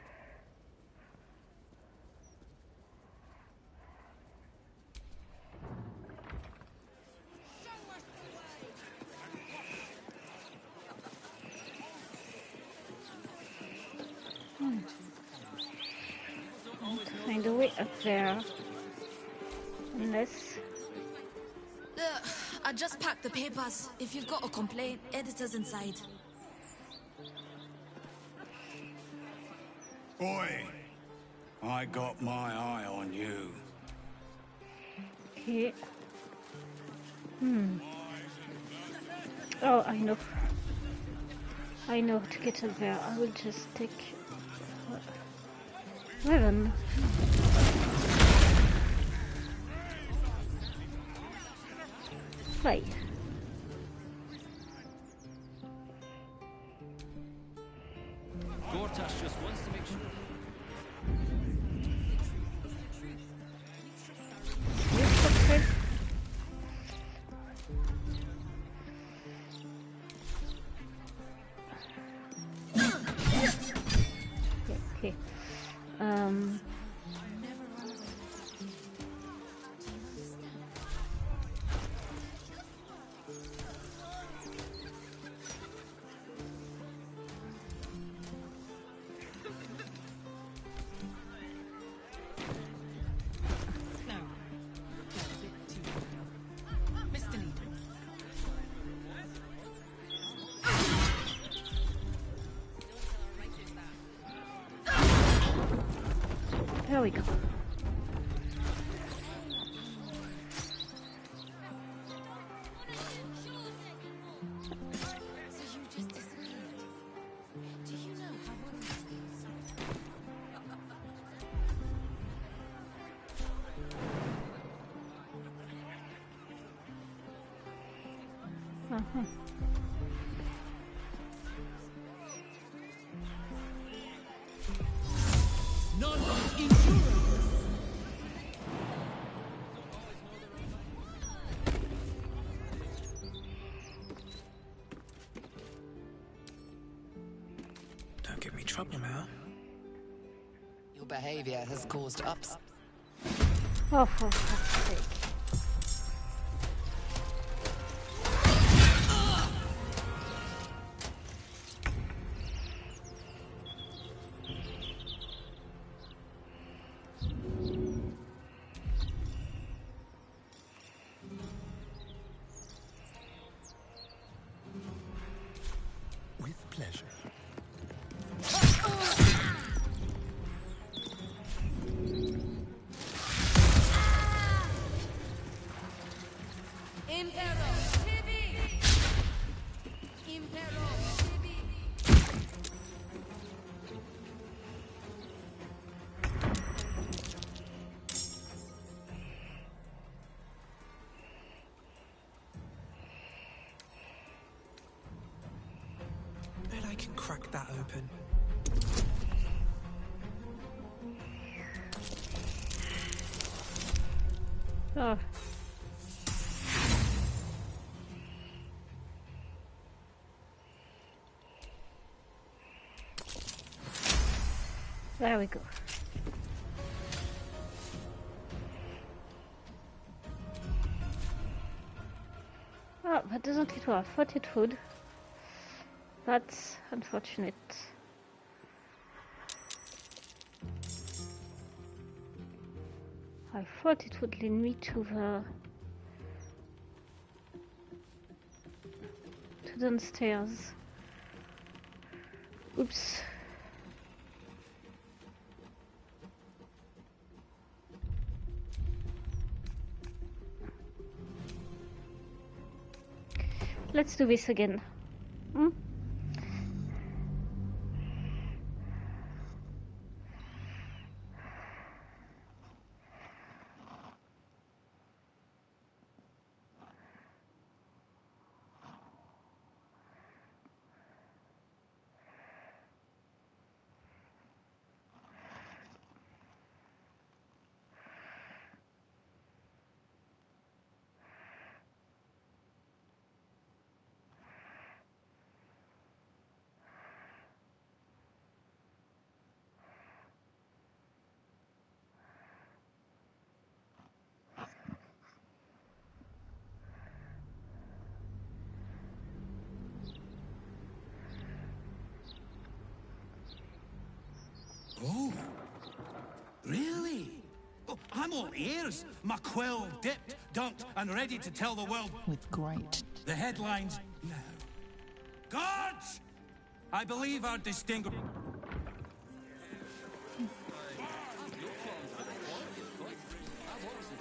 Speaker 6: up there. Unless...
Speaker 14: I just packed the papers. If you've got a complaint, editor's inside.
Speaker 11: Boy, I got my eye on you.
Speaker 6: Okay. Oh, I know. I know how to get up there. I will just take... Weapon. Play.
Speaker 15: Gortash just wants to make sure.
Speaker 6: Okay. There we go.
Speaker 21: Don't give me trouble now.
Speaker 10: Your behavior has caused ups.
Speaker 6: Oh, for fuck's sake.
Speaker 9: With pleasure.
Speaker 21: Bet I can crack that open.
Speaker 6: Oh. There we go. Oh, that doesn't it well. I thought it would. That's unfortunate. I thought it would lead me to downstairs. Oops. Let's do this again.
Speaker 11: I'm all ears. My quill dipped, dunked, and ready to tell the world.
Speaker 10: With great.
Speaker 11: The headlines now. Guards! I believe our distinguished.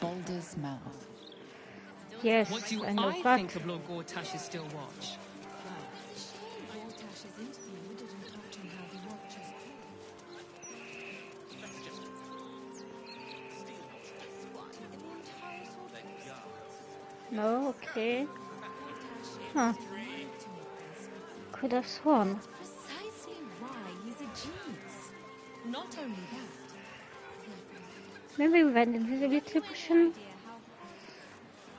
Speaker 10: Baldur's mouth.
Speaker 6: Yes,
Speaker 15: What do
Speaker 6: I know
Speaker 15: I
Speaker 6: that.
Speaker 15: think of Lord Gortash's still watch?
Speaker 6: No, okay. Huh. Could have sworn.
Speaker 14: Precisely why he's a genius. Not only that.
Speaker 6: Maybe with an invisibility potion?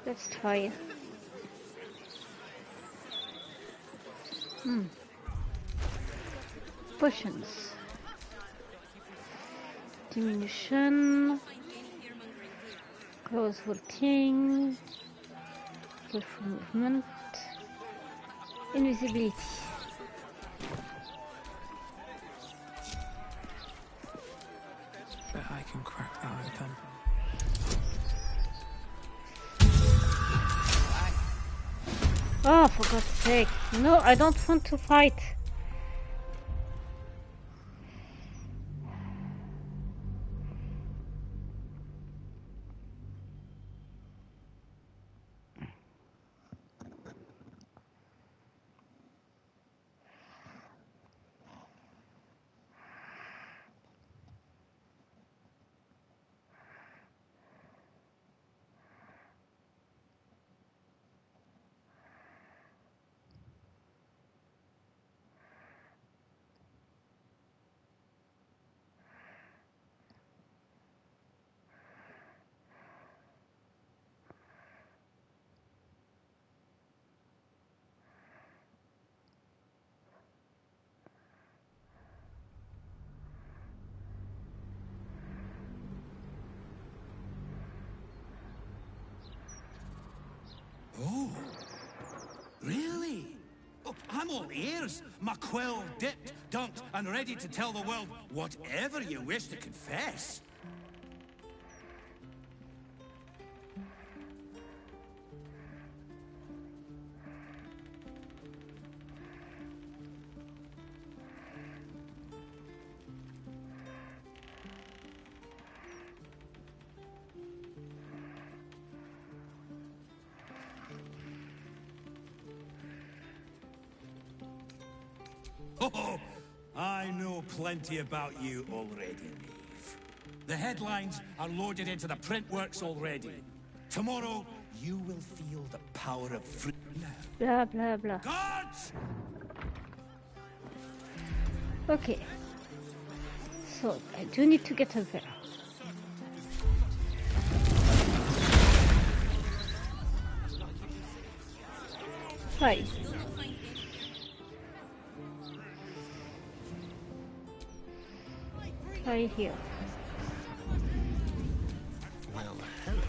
Speaker 6: Let's try. Potions. Diminution. Close vaulting. Skillful movement. Invisibility.
Speaker 21: Bet I can crack that open.
Speaker 6: Oh, for God's sake. No, I don't want to fight.
Speaker 11: Oh, really? Oh, I'm all ears. My quill dipped, dunked, and ready to tell the world whatever you wish to confess. Oh, I know plenty about you already, Maeve. The headlines are loaded into the print works already. Tomorrow, you will feel the power of free.
Speaker 6: Blah, blah, blah.
Speaker 11: Guards!
Speaker 6: Okay. So, I do need to get up there. Right. Right here.
Speaker 2: Well, hello.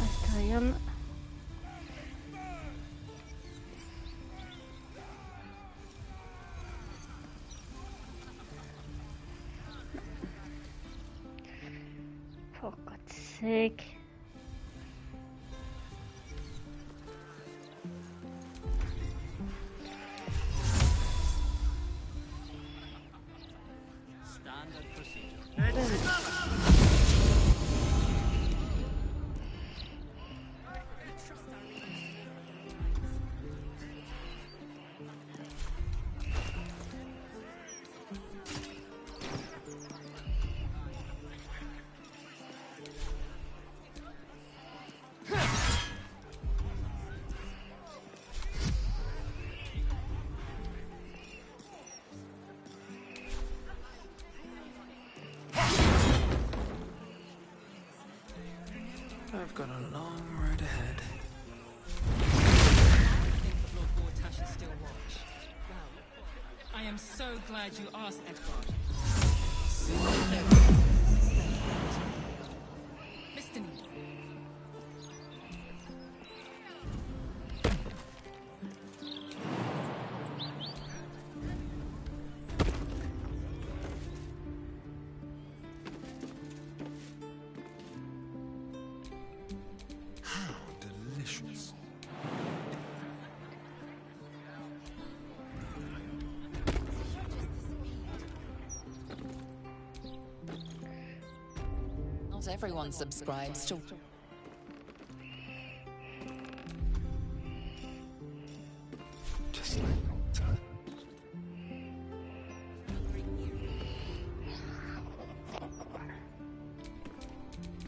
Speaker 6: Astarion. For God's sake.
Speaker 21: I've got a long road ahead.
Speaker 15: Lord Gortash's still watch. Well, I am so glad you asked, Edgar. Mr. Neal.
Speaker 10: Not everyone subscribes to...
Speaker 9: Just like old times.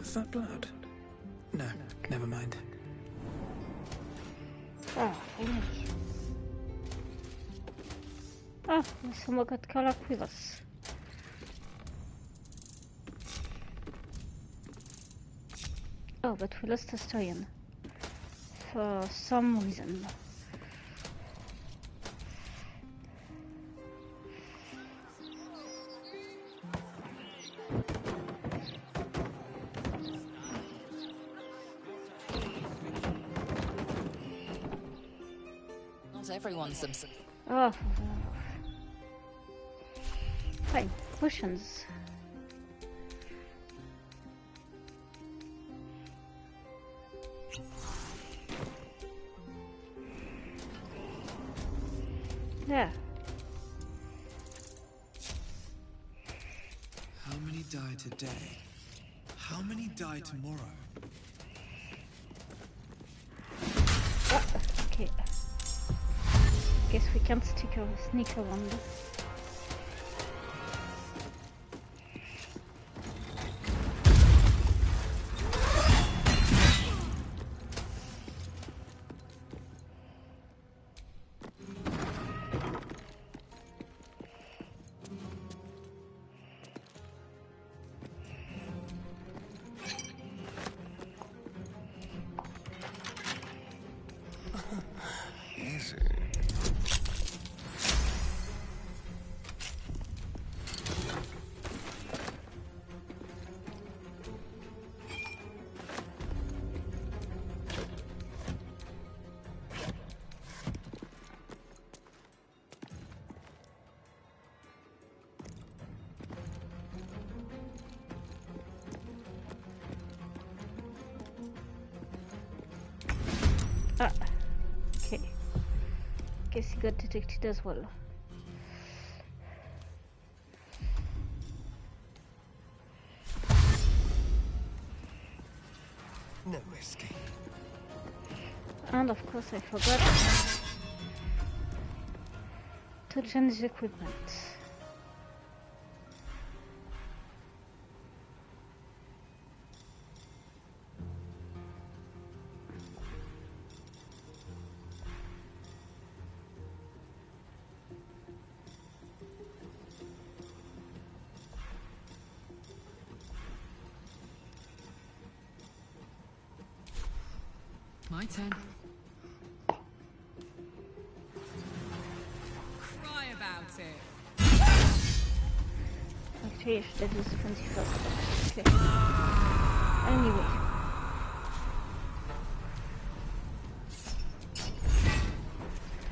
Speaker 21: Is that blood? No, never mind.
Speaker 6: Ah, finally. Ah, we somehow got color quivers. Oh, but we lost a Historian. For some reason.
Speaker 10: Not everyone subscribes.
Speaker 6: Oh, fine. Potions. Yeah.
Speaker 7: How many die today? How many die tomorrow?
Speaker 6: Ah, okay. Guess we can't sneak around.
Speaker 9: Easy.
Speaker 6: Ah, okay. Guess he got detected as well.
Speaker 9: No escape.
Speaker 6: And of course I forgot to change the equipment.
Speaker 20: My turn. Cry about it.
Speaker 6: Actually, I should have used 21st. Okay. Anyway.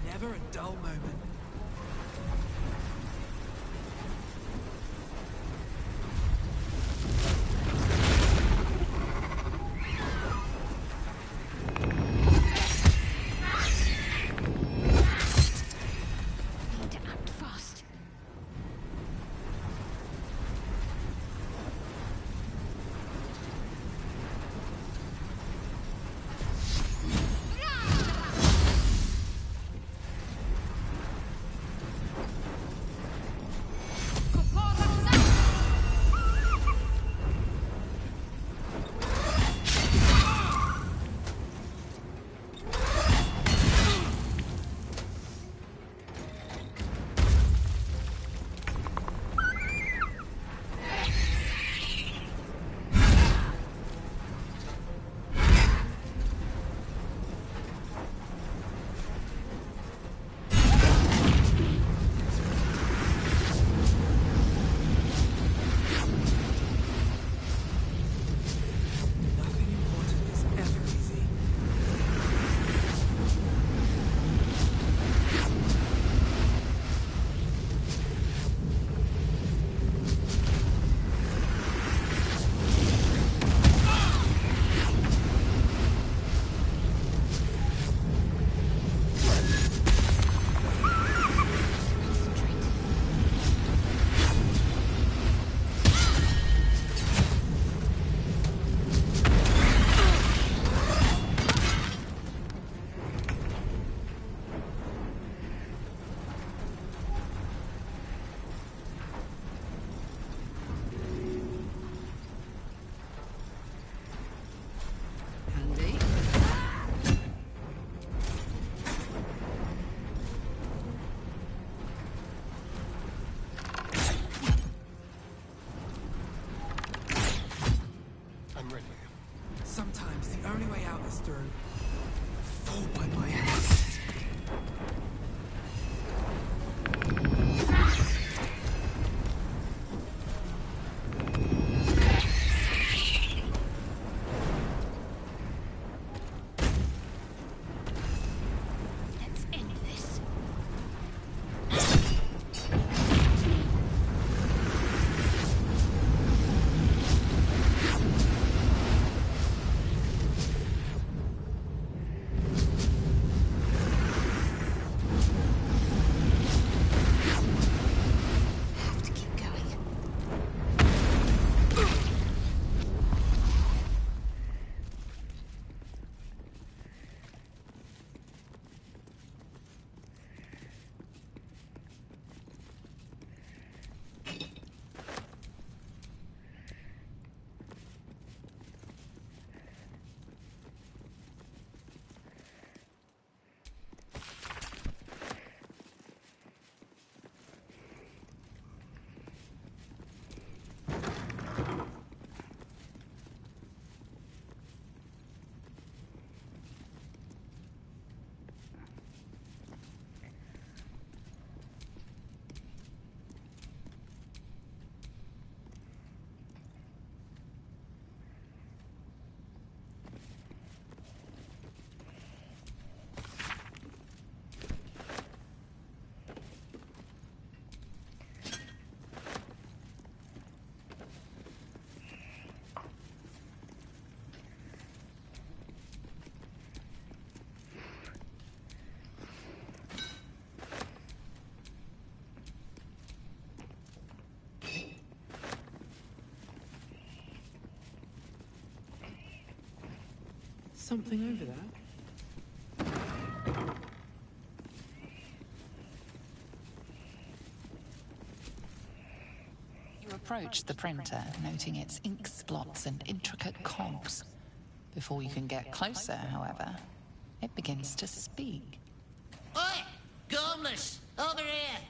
Speaker 7: Never a dull moment.
Speaker 21: pass through. Fall by my hand. Something over there.
Speaker 10: You approach the printer, noting its ink splots and intricate cogs. Before you can get closer, however, it begins to speak.
Speaker 13: Oi! Gormless! Over here!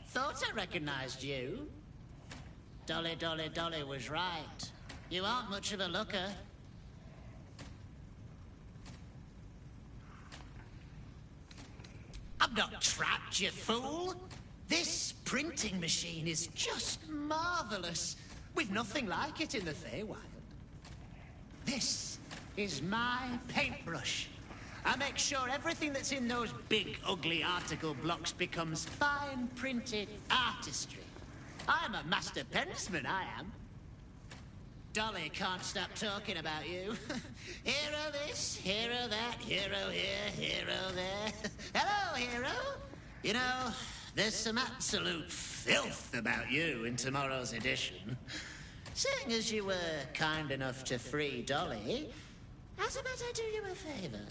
Speaker 13: Thought I recognized you. Dolly was right. You aren't much of a looker. I'm not trapped, you fool! This printing machine is just marvelous. We've nothing like it in the Feywild. This is my paintbrush. I make sure everything that's in those big, ugly article blocks becomes fine printed artistry. I'm a master penman, I am. Dolly can't stop talking about you. Hero this, hero that, hero here, hero there. Hello, hero. You know, there's some absolute filth about you in tomorrow's edition. Seeing as you were kind enough to free Dolly, how's about I do you a favor?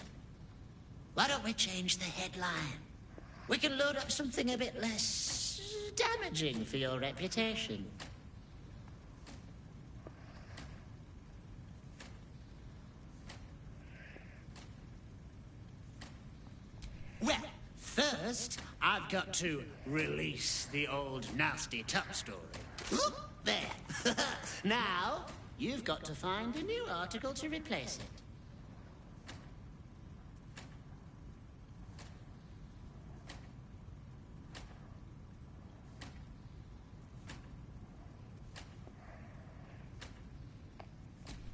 Speaker 13: Why don't we change the headline? We can load up something a bit less damaging for your reputation. Well, first, I've got to release the old nasty top story. There. Now, you've got to find a new article to replace it.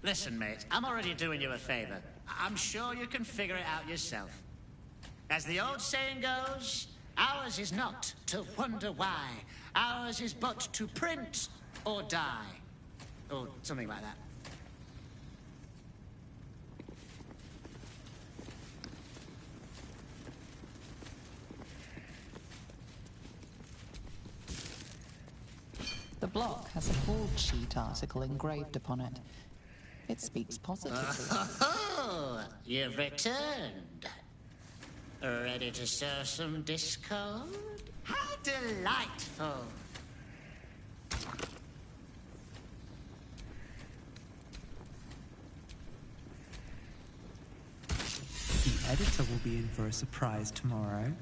Speaker 13: Listen, mate, I'm already doing you a favor. I'm sure you can figure it out yourself. As the old saying goes, ours is not to wonder why. Ours is but to print or die. Or something like that.
Speaker 10: The block has a broadsheet article engraved upon it. It speaks positively.
Speaker 13: Oh, you've returned. Ready to sow some discord? How delightful!
Speaker 21: The editor will be in for a surprise tomorrow.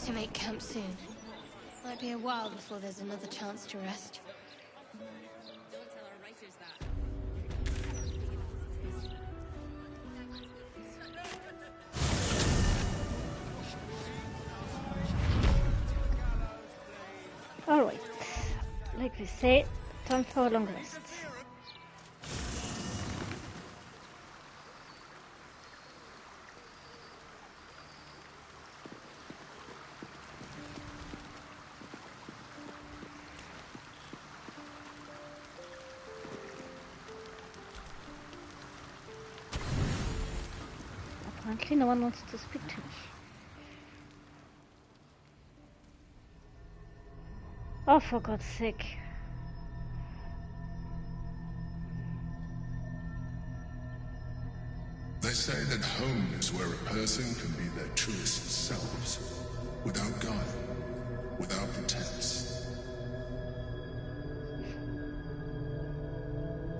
Speaker 1: to make camp soon. Might be a while before there's another chance to rest.
Speaker 14: Don't tell our writers that.
Speaker 6: Alright, like we say, time for a long rest. Apparently no one wants to speak to me. Oh, for God's sake.
Speaker 2: They say that home is where a person can be their truest selves, without guile, without pretense.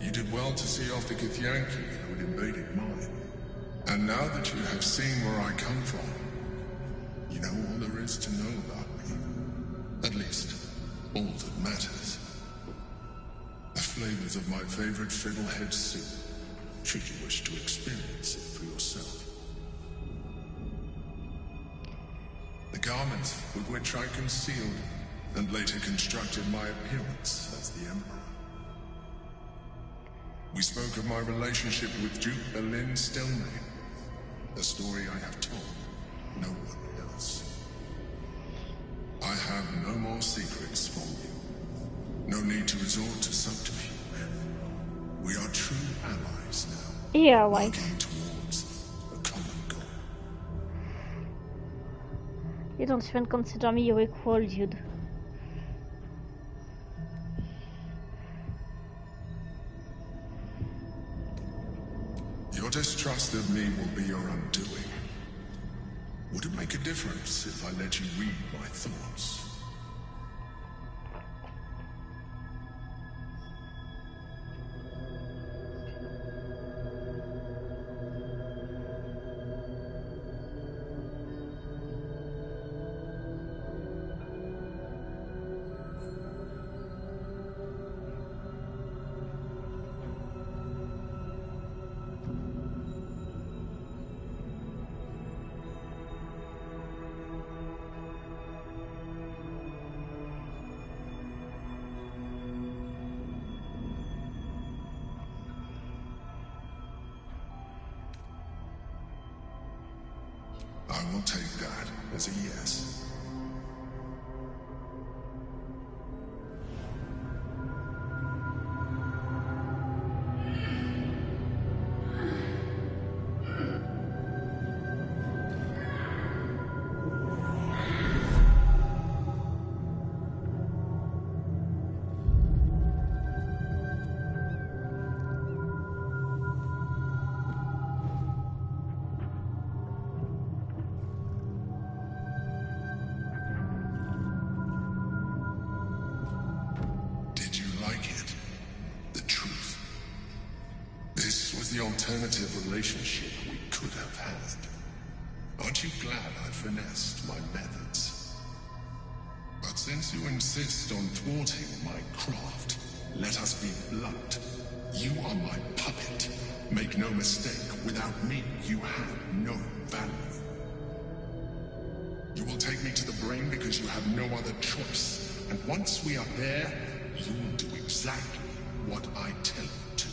Speaker 2: You did well to see off the Githyanki who had invaded mine. And now that you have seen where I come from, you know all there is to know about me. At least, all that matters. The flavors of my favorite fiddlehead soup, should you wish to experience it for yourself. The garments with which I concealed and later constructed my appearance as the Emperor. We spoke of my relationship with Duke Berlin Stelmane, a story I have told no one else. I have no more secrets from you. No need to resort to subterfuge. We are true allies now.
Speaker 6: Yeah, right.
Speaker 2: Working towards a common goal.
Speaker 6: You don't even consider me your equal, dude.
Speaker 2: Your distrust of me will be your undoing. Would it make a difference if I let you read my thoughts? I will take that as a yes. The alternative relationship we could have had. Aren't you glad I finessed my methods? But since you insist on thwarting my craft, let us be blunt. You are my puppet. Make no mistake, without me, you have no value. You will take me to the brain because you have no other choice. And once we are there, you will do exactly what I tell you to.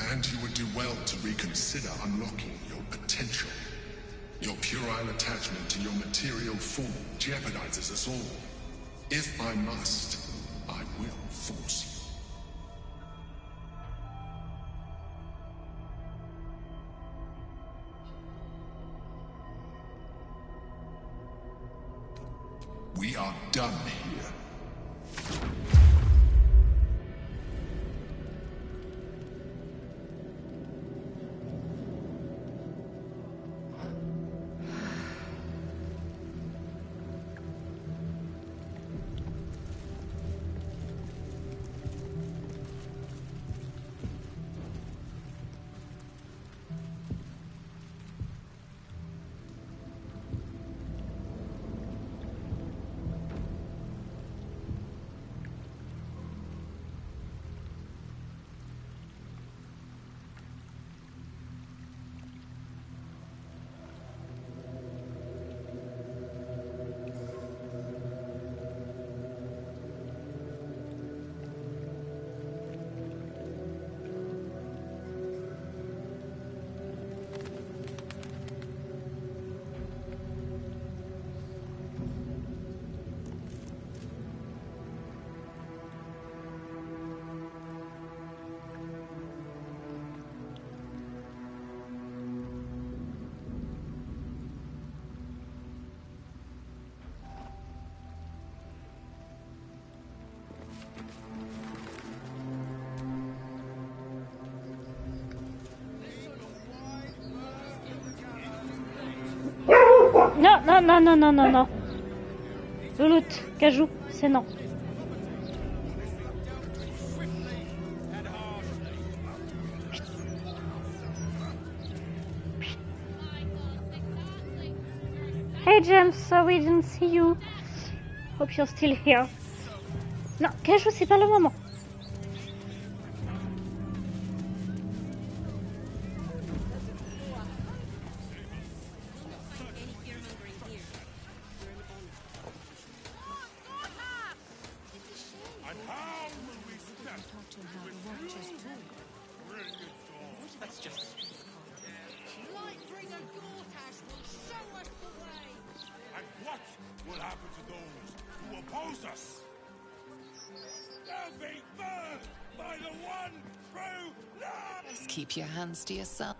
Speaker 2: And you would do well to reconsider unlocking your potential. Your puerile attachment to your material form jeopardizes us all. If I must, I will force you. We are done here.
Speaker 6: non, non, non, non, non, non. Louloute, Cajou, c'est non. Hey James, sorry, didn't see you. Hope you're still here. Non, Cajou, c'est pas le moment.
Speaker 10: Just keep your hands to yourself.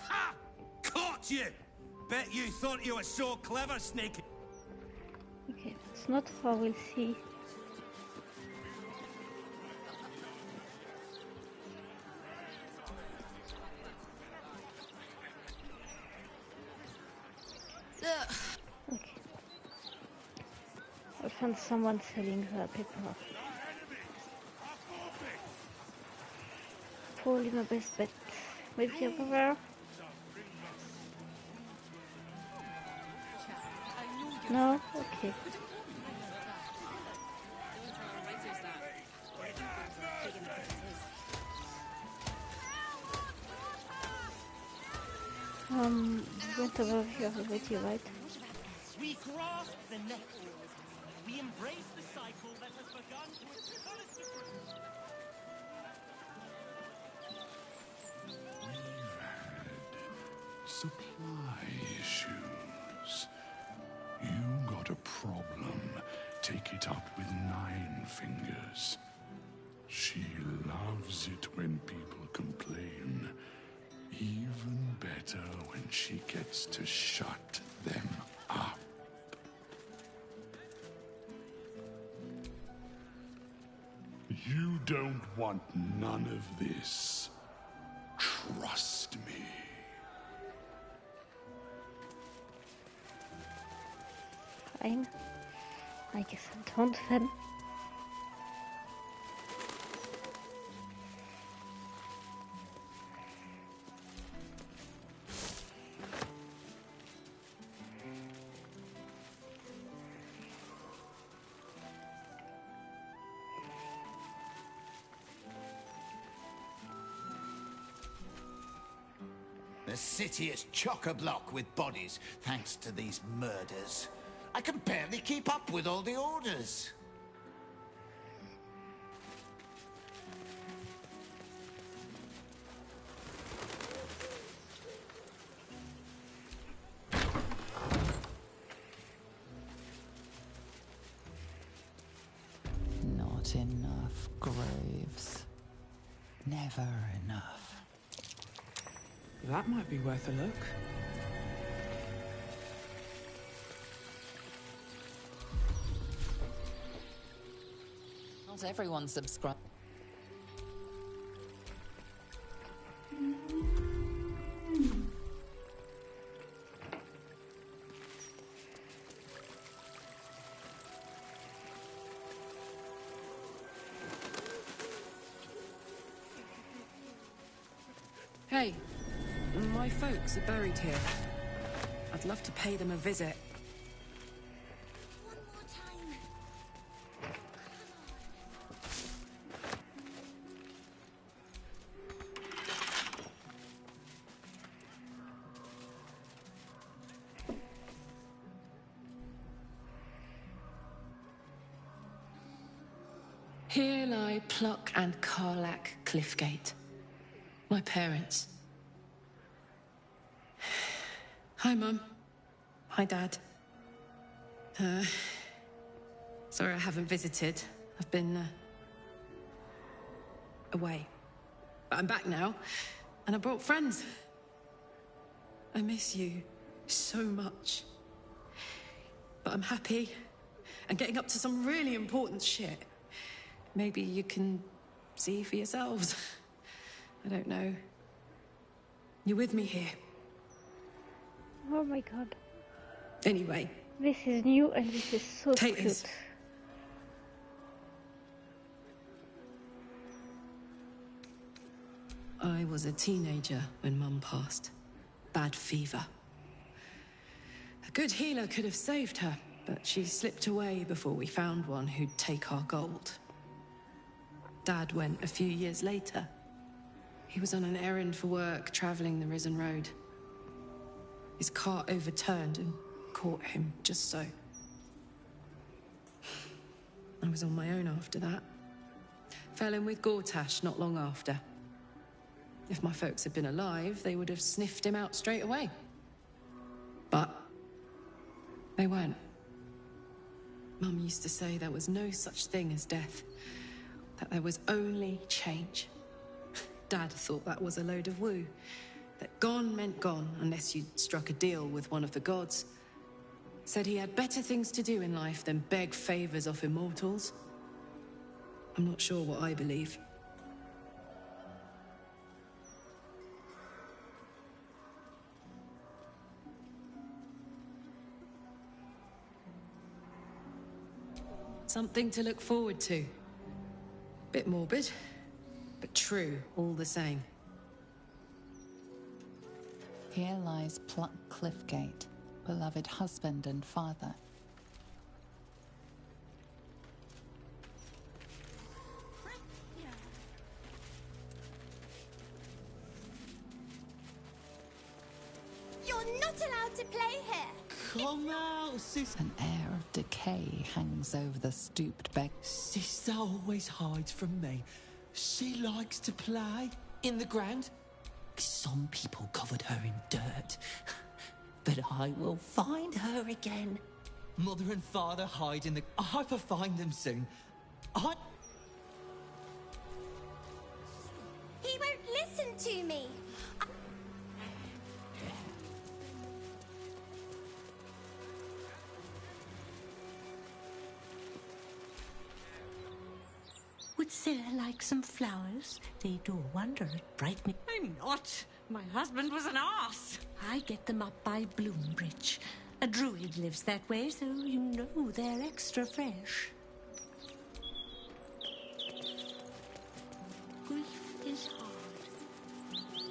Speaker 11: Ha! Caught you! Bet you thought you were so clever, Snake.
Speaker 6: Okay, it's not far, we'll see. Okay. I found someone selling the paper. Probably my best bet. Maybe over there. No? Okay. Went over here already, right?
Speaker 16: We grasp the net. We embrace the cycle that has begun to its fullest degree.
Speaker 2: We've had supply issues. You got a problem. Take it up with Nine Fingers. She loves it when people complain. Even better when she gets to shut them up. You don't want none of this. Trust me.
Speaker 6: Fine. I guess I don't then.
Speaker 13: The city is chock-a-block with bodies, thanks to these murders. I can barely keep up with all the orders.
Speaker 10: Not enough graves. Never enough.
Speaker 21: That might be worth a look.
Speaker 10: Not everyone subscribe.
Speaker 8: Hey, my folks are buried here. I'd love to pay them a visit. Here lie Pluck and Karlak Cliffgate. My parents. Hi, Mum. Hi, Dad. Sorry I haven't visited. I've been, away. But I'm back now, and I brought friends.
Speaker 20: I miss you so much. But I'm happy and getting up to some really important shit. Maybe you can see for yourselves. I don't know. You're with me here.
Speaker 6: Oh my god.
Speaker 20: Anyway.
Speaker 6: This is new and this is so
Speaker 20: Taters.
Speaker 6: cute.
Speaker 20: I was a teenager when Mum passed. Bad fever. A good healer could have saved her, but she slipped away before we found one who'd take our gold. Dad went a few years later. He was on an errand for work, traveling the Risen Road. His cart overturned and caught him just so. I was on my own after that. Fell in with Gortash not long after. If my folks had been alive, they would have sniffed him out straight away. But they weren't. Mum used to say there was no such thing as death, that there was only change. Dad thought that was a load of woo, that gone meant gone unless you'd struck a deal with one of the gods. Said he had better things to do in life than beg favors off immortals. I'm not sure what I believe. Something to look forward to. Bit morbid, but true all the same.
Speaker 10: Here lies Pluck Cliffgate, beloved husband and father.
Speaker 4: You're not allowed to play here.
Speaker 16: Come out, sis.
Speaker 10: An air of decay hangs over the stooped bed.
Speaker 16: Sister always hides from me. She likes to play in the ground. Some people covered her in dirt, but I will find her again. Mother and father hide in the... I hope I find them soon.
Speaker 4: He won't listen to me.
Speaker 18: Would Sarah like some flowers? They do a wonder at brightening.
Speaker 19: I'm not. My husband was an arse.
Speaker 18: I get them up by Bloombridge. A druid lives that way, so you know they're extra fresh. Grief is hard.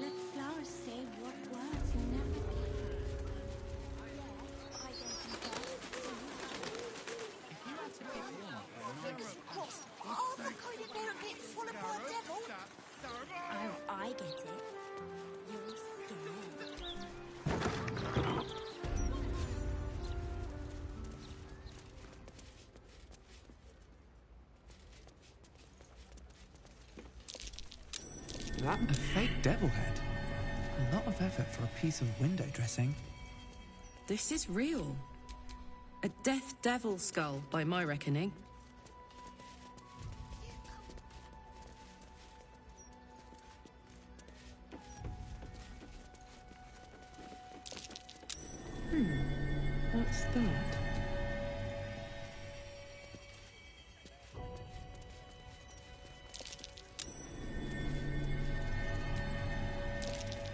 Speaker 18: Let flowers say what words never
Speaker 4: Oh, the kind of bear gets swallowed by a devil. Oh, I get it. You're
Speaker 7: That a fake devil head. A lot of effort for a piece of window dressing.
Speaker 20: This is real. A death devil skull, by my reckoning. What's that?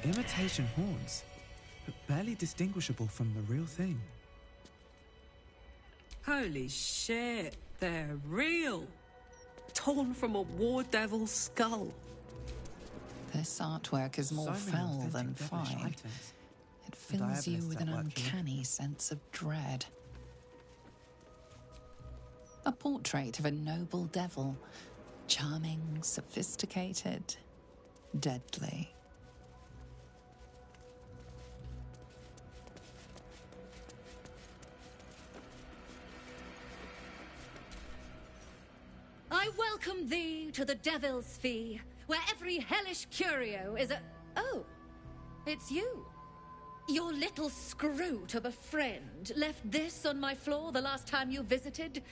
Speaker 7: Imitation horns, but barely distinguishable from the real thing.
Speaker 20: Holy shit, they're real! Torn from a war devil's skull.
Speaker 10: This artwork is more
Speaker 7: So many
Speaker 10: foul
Speaker 7: authentic
Speaker 10: than
Speaker 7: devilish
Speaker 10: fine.
Speaker 7: items.
Speaker 10: It fills you
Speaker 7: diabolists
Speaker 10: with
Speaker 7: that
Speaker 10: an
Speaker 7: work here.
Speaker 10: uncanny sense of dread. A portrait of a noble devil. Charming, sophisticated, deadly.
Speaker 24: I welcome thee to the Devil's Fee, where every hellish curio is a... Oh, it's you. Your little scroot of a friend left this on my floor the last time you visited.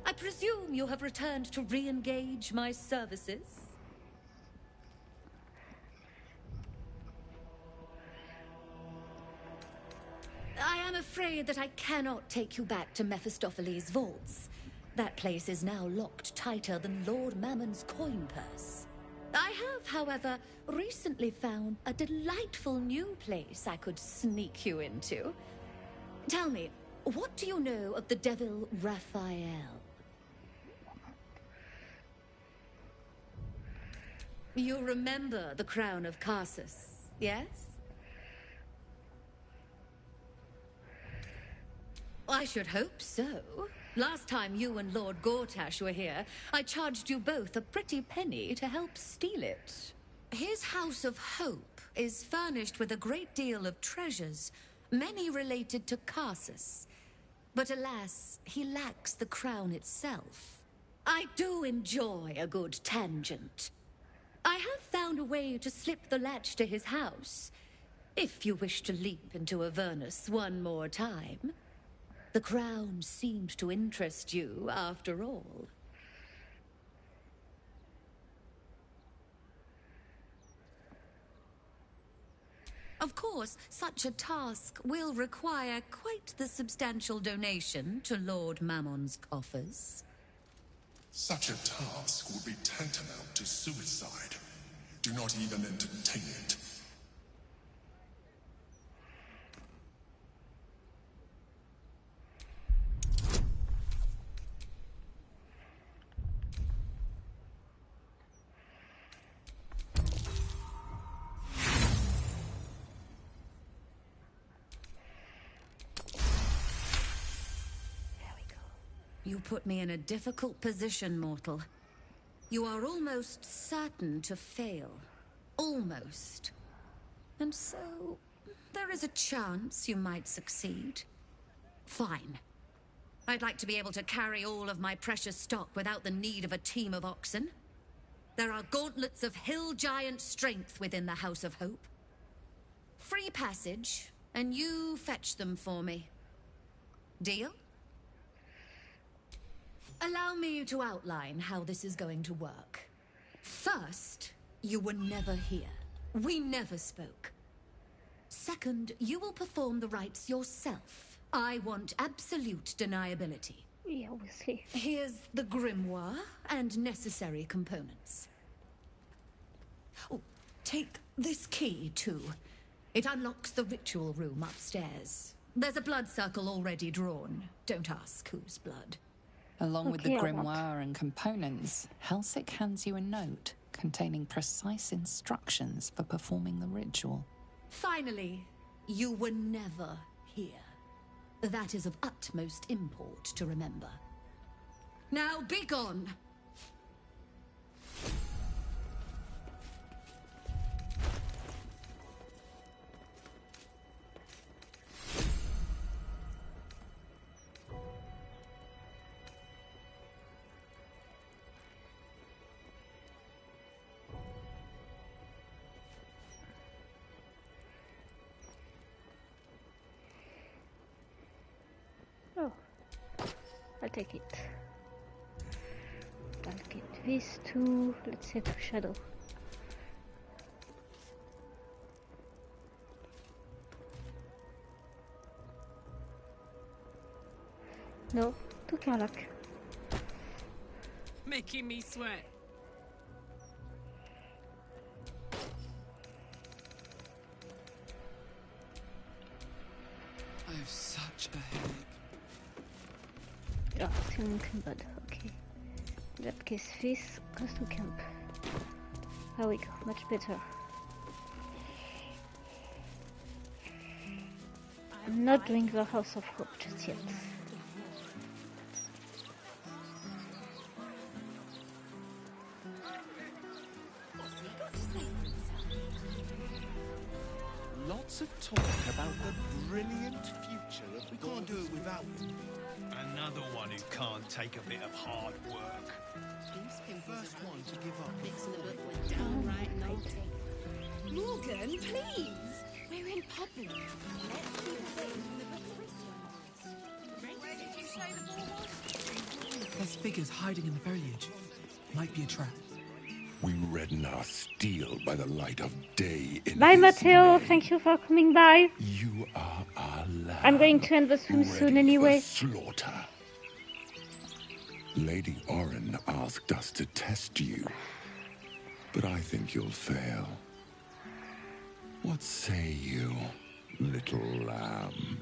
Speaker 24: I presume you have returned to re-engage my services? afraid that I cannot take you back to Mephistopheles' vaults. That place is now locked tighter than Lord Mammon's coin purse. I have, however, recently found a delightful new place I could sneak you into. Tell me, what do you know of the devil Raphael? You remember the crown of Carsus, yes? I should hope so. Last time you and Lord Gortash were here, I charged you both a pretty penny to help steal it. His House of Hope is furnished with a great deal of treasures, many related to Carsus. But alas, he lacks the crown itself. I do enjoy a good tangent. I have found a way to slip the latch to his house, if you wish to leap into Avernus one more time. The crown seemed to interest you, after all. Of course, such a task will require quite the substantial donation to Lord Mammon's coffers.
Speaker 2: Such a task would be tantamount to suicide. Do not even entertain it.
Speaker 24: You put me in a difficult position, mortal. You are almost certain to fail. Almost. And so, there is a chance you might succeed. Fine. I'd like to be able to carry all of my precious stock without the need of a team of oxen. There are gauntlets of hill giant strength within the House of Hope. Free passage, and you fetch them for me. Deal? Allow me to outline how this is going to work. First, you were never here. We never spoke. Second, you will perform the rites yourself. I want absolute deniability.
Speaker 6: Yeah, obviously.
Speaker 24: Here's the grimoire and necessary components. Oh, take this key, too. It unlocks the ritual room upstairs. There's a blood circle already drawn. Don't ask whose blood.
Speaker 10: Along with the grimoire and components, Helsik hands you a note containing precise instructions for performing the ritual.
Speaker 24: Finally, you were never here. That is of utmost import to remember. Now be gone!
Speaker 6: Oh, I'll take it. I'll get these two. Let's head to Shadow. No, to Karlak.
Speaker 15: Making me sweat.
Speaker 7: I have such a headache.
Speaker 6: Ja, ziemlich bad. Okay. In that case, this goes to camp. There we go, much better. I'm not doing the House of Hope just yet.
Speaker 11: Lots of talk about the brilliant future of
Speaker 3: We can't do it without him. Another one who can't take a bit of hard work.
Speaker 13: First one to give up.
Speaker 24: Mixing the book with downright naughty.
Speaker 4: Morgan, please! We're in public. Let's keep away from the
Speaker 13: Where did you say the ball was?
Speaker 7: There's figures hiding in the foliage. Might be a trap.
Speaker 2: We redden our steel by the light of day in
Speaker 6: Bye,
Speaker 2: his
Speaker 6: Matteo.
Speaker 2: name.
Speaker 6: Thank you for coming by.
Speaker 2: You are our lamb.
Speaker 6: I'm going to end the stream soon anyway.
Speaker 2: Slaughter. Lady Orin asked us to test you, but I think you'll fail. What say you, little lamb?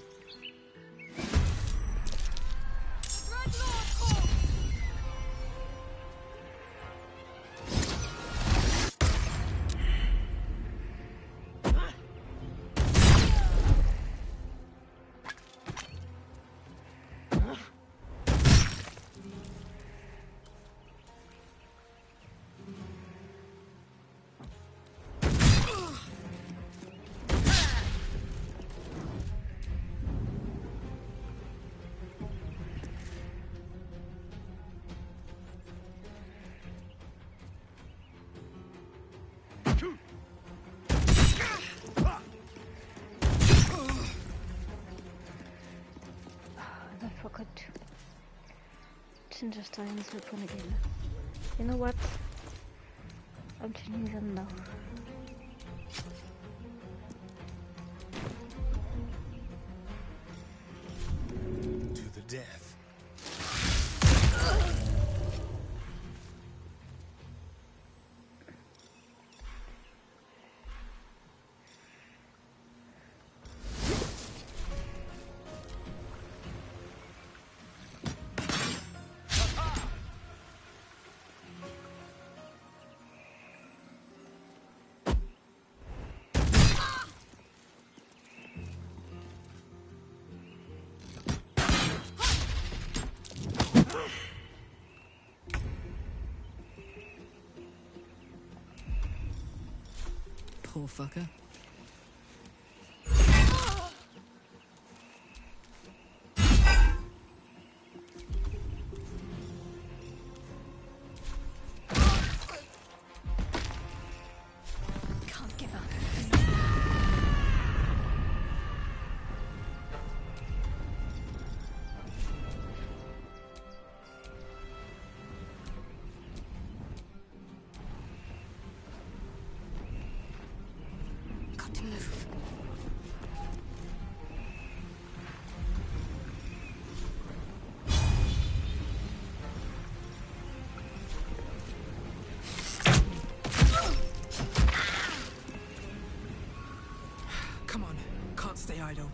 Speaker 6: I forgot to change the Stein's weapon again. You know what? I'm changing them now.
Speaker 3: To the death.
Speaker 20: Poor fucker.
Speaker 4: Can't give up. Got to move.
Speaker 21: Come on, can't stay idle.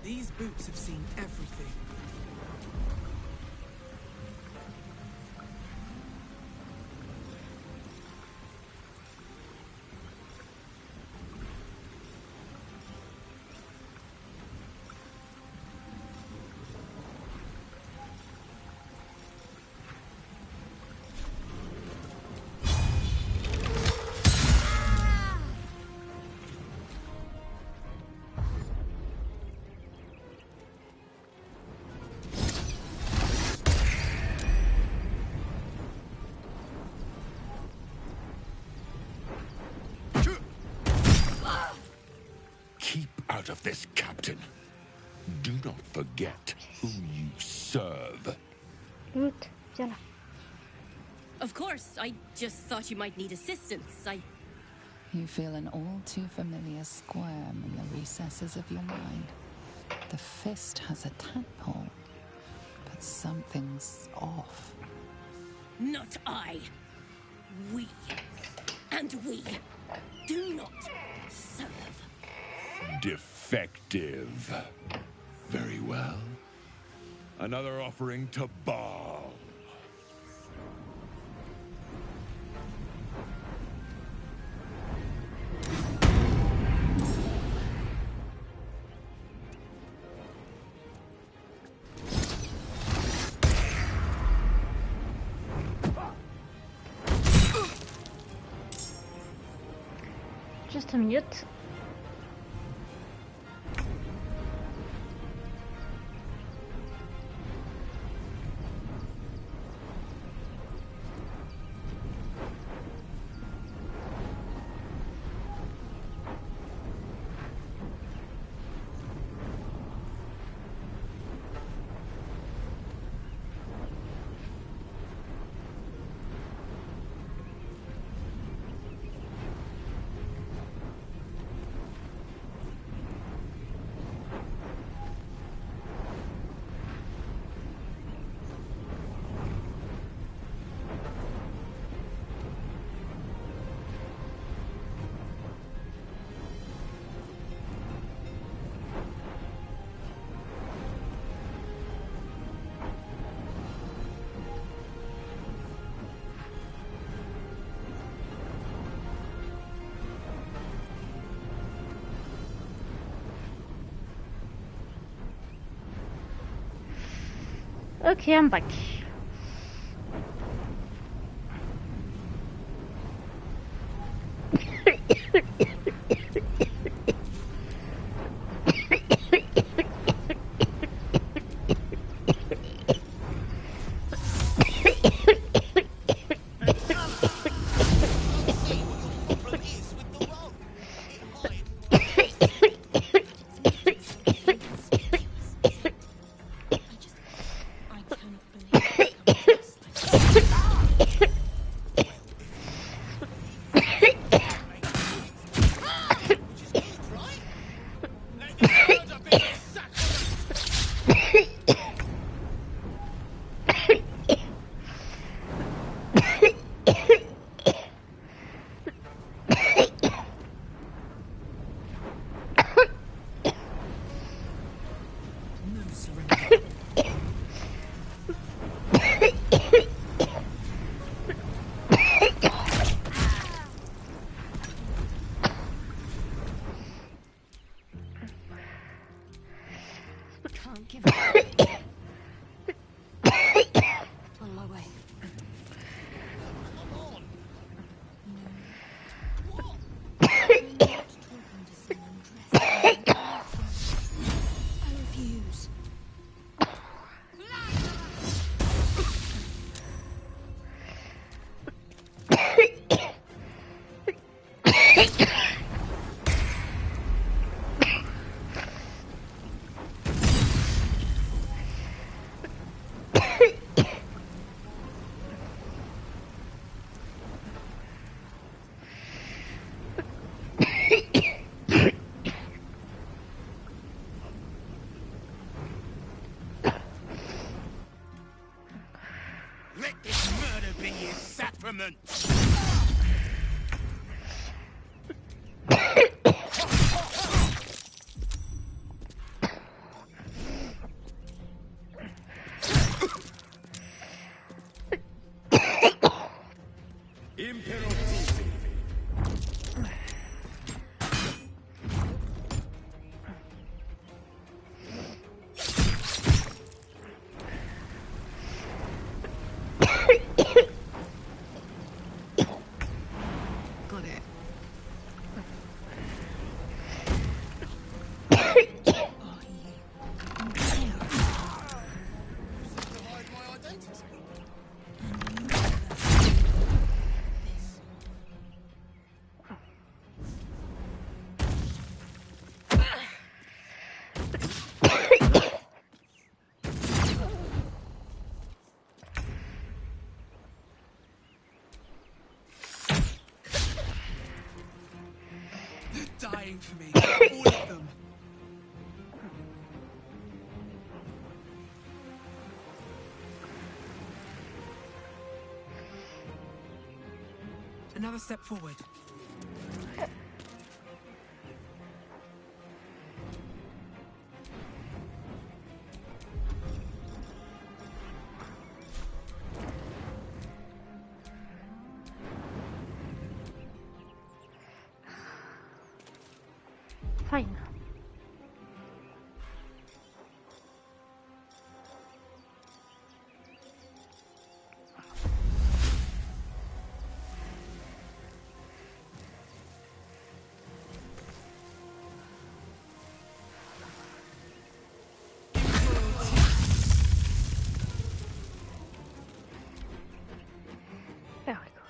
Speaker 21: These boots have seen everything.
Speaker 2: Keep out of this, Captain. Do not forget who you serve.
Speaker 6: Good. Viens là.
Speaker 14: Of course, I just thought you might need assistance.
Speaker 10: You feel an all too familiar squirm in the recesses of your mind. The fist has a tadpole, but something's off.
Speaker 14: Not I. We. And we do not serve.
Speaker 2: Defective. Very well. Another offering to Baal.
Speaker 6: Just a minute. Okay, I'm back.
Speaker 4: Can't give up. On my way. I refuse.
Speaker 11: Let this murder be his sacrament!
Speaker 20: Got it.
Speaker 7: Dying for me, all of them. Another step forward.
Speaker 6: Fine. There we go.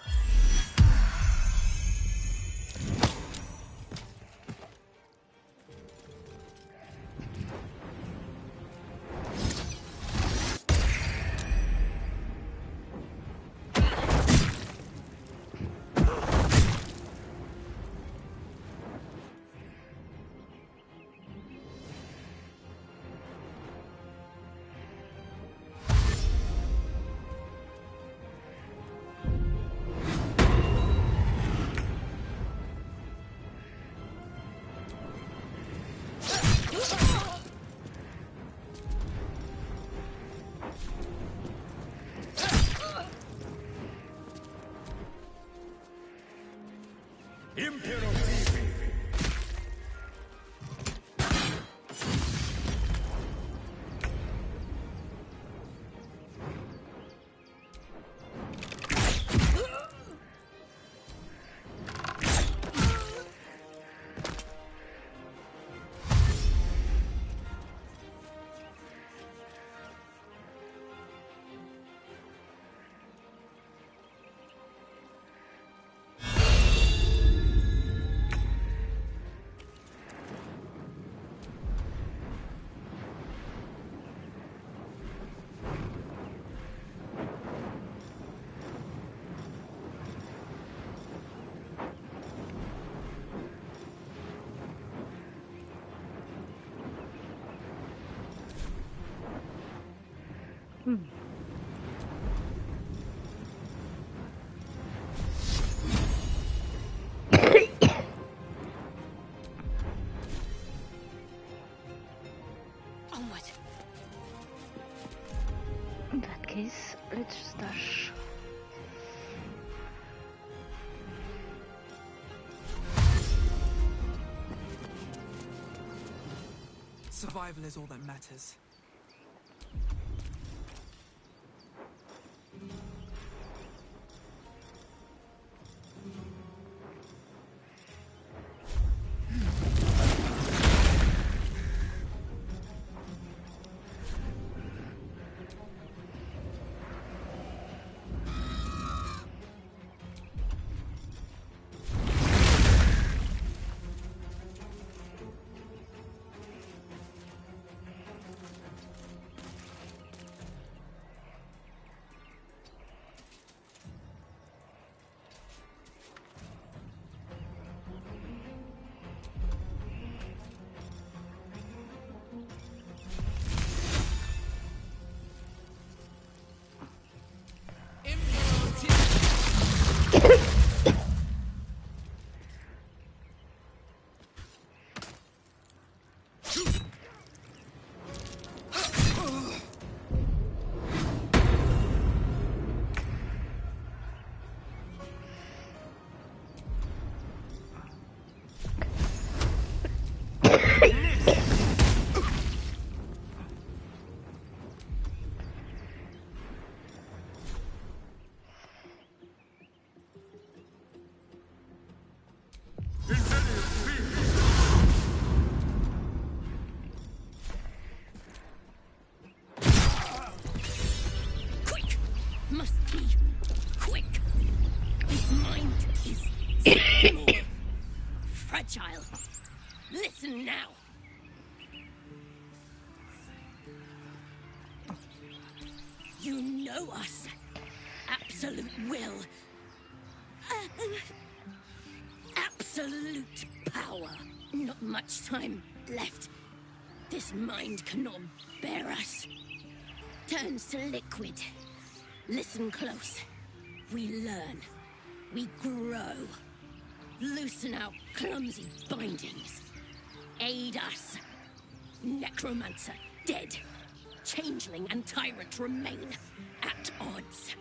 Speaker 24: Onward.
Speaker 6: In that case, let's just dash.
Speaker 21: Survival is all that matters.
Speaker 24: Quick! Must be quick. His mind is small, fragile. Listen now. You know us. Absolute will. Absolute power. Not much time left. This mind cannot bear us. Turns to liquid. Listen close. We learn. We grow. Loosen our clumsy bindings. Aid us. Necromancer dead. Changeling and tyrant remain at odds.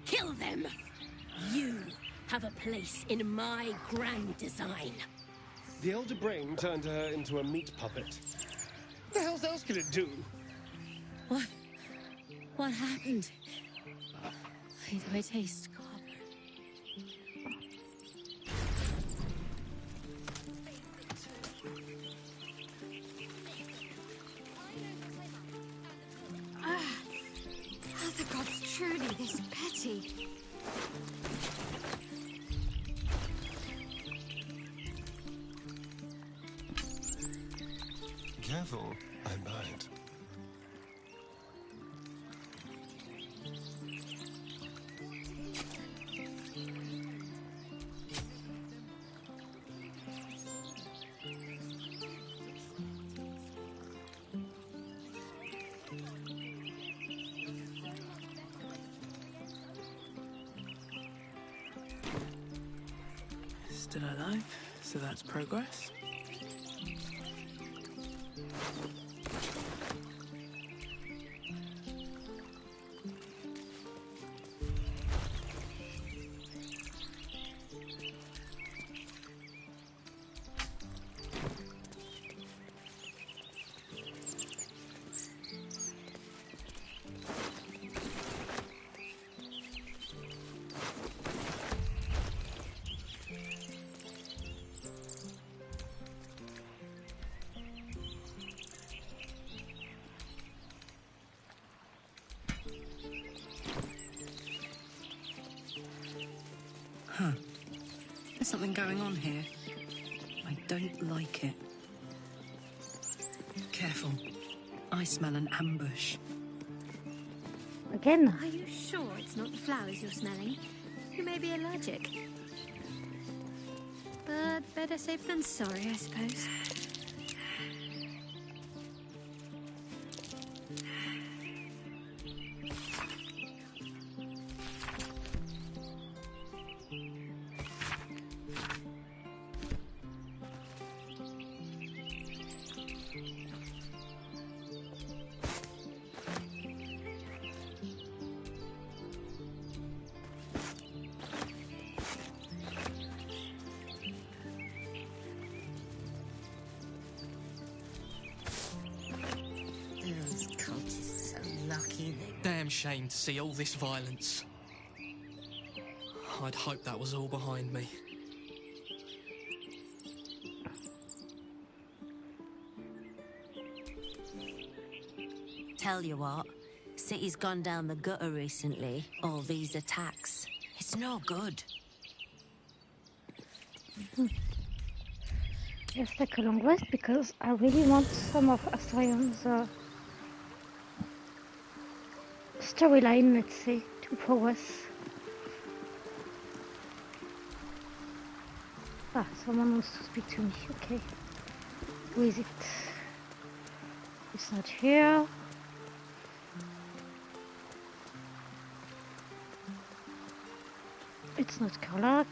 Speaker 24: Kill them. You have a place in my grand design.
Speaker 9: The Elder Brain turned her into a meat puppet. What the hell else could it do?
Speaker 24: What happened? Why do I taste copper?
Speaker 1: Are the gods truly this petty?
Speaker 2: Careful, I bite.
Speaker 21: Still alive, so that's progress. Huh. There's something going on here. I don't like it. Careful. I smell an ambush.
Speaker 6: Again?
Speaker 1: Are you sure it's not the flowers you're smelling? You may be allergic. But better safe than sorry, I suppose.
Speaker 4: Those cultists are lucky they...
Speaker 16: Damn shame to see all this violence. I'd hoped that was all behind me.
Speaker 4: Tell you what, city's gone down the gutter recently. All these attacks. It's no good.
Speaker 6: Let's take a long rest because I really want some of Astarion's storyline, let's say, to progress. Ah, someone wants to speak to me. Okay. Who is it? It's not here. It's not Karlak.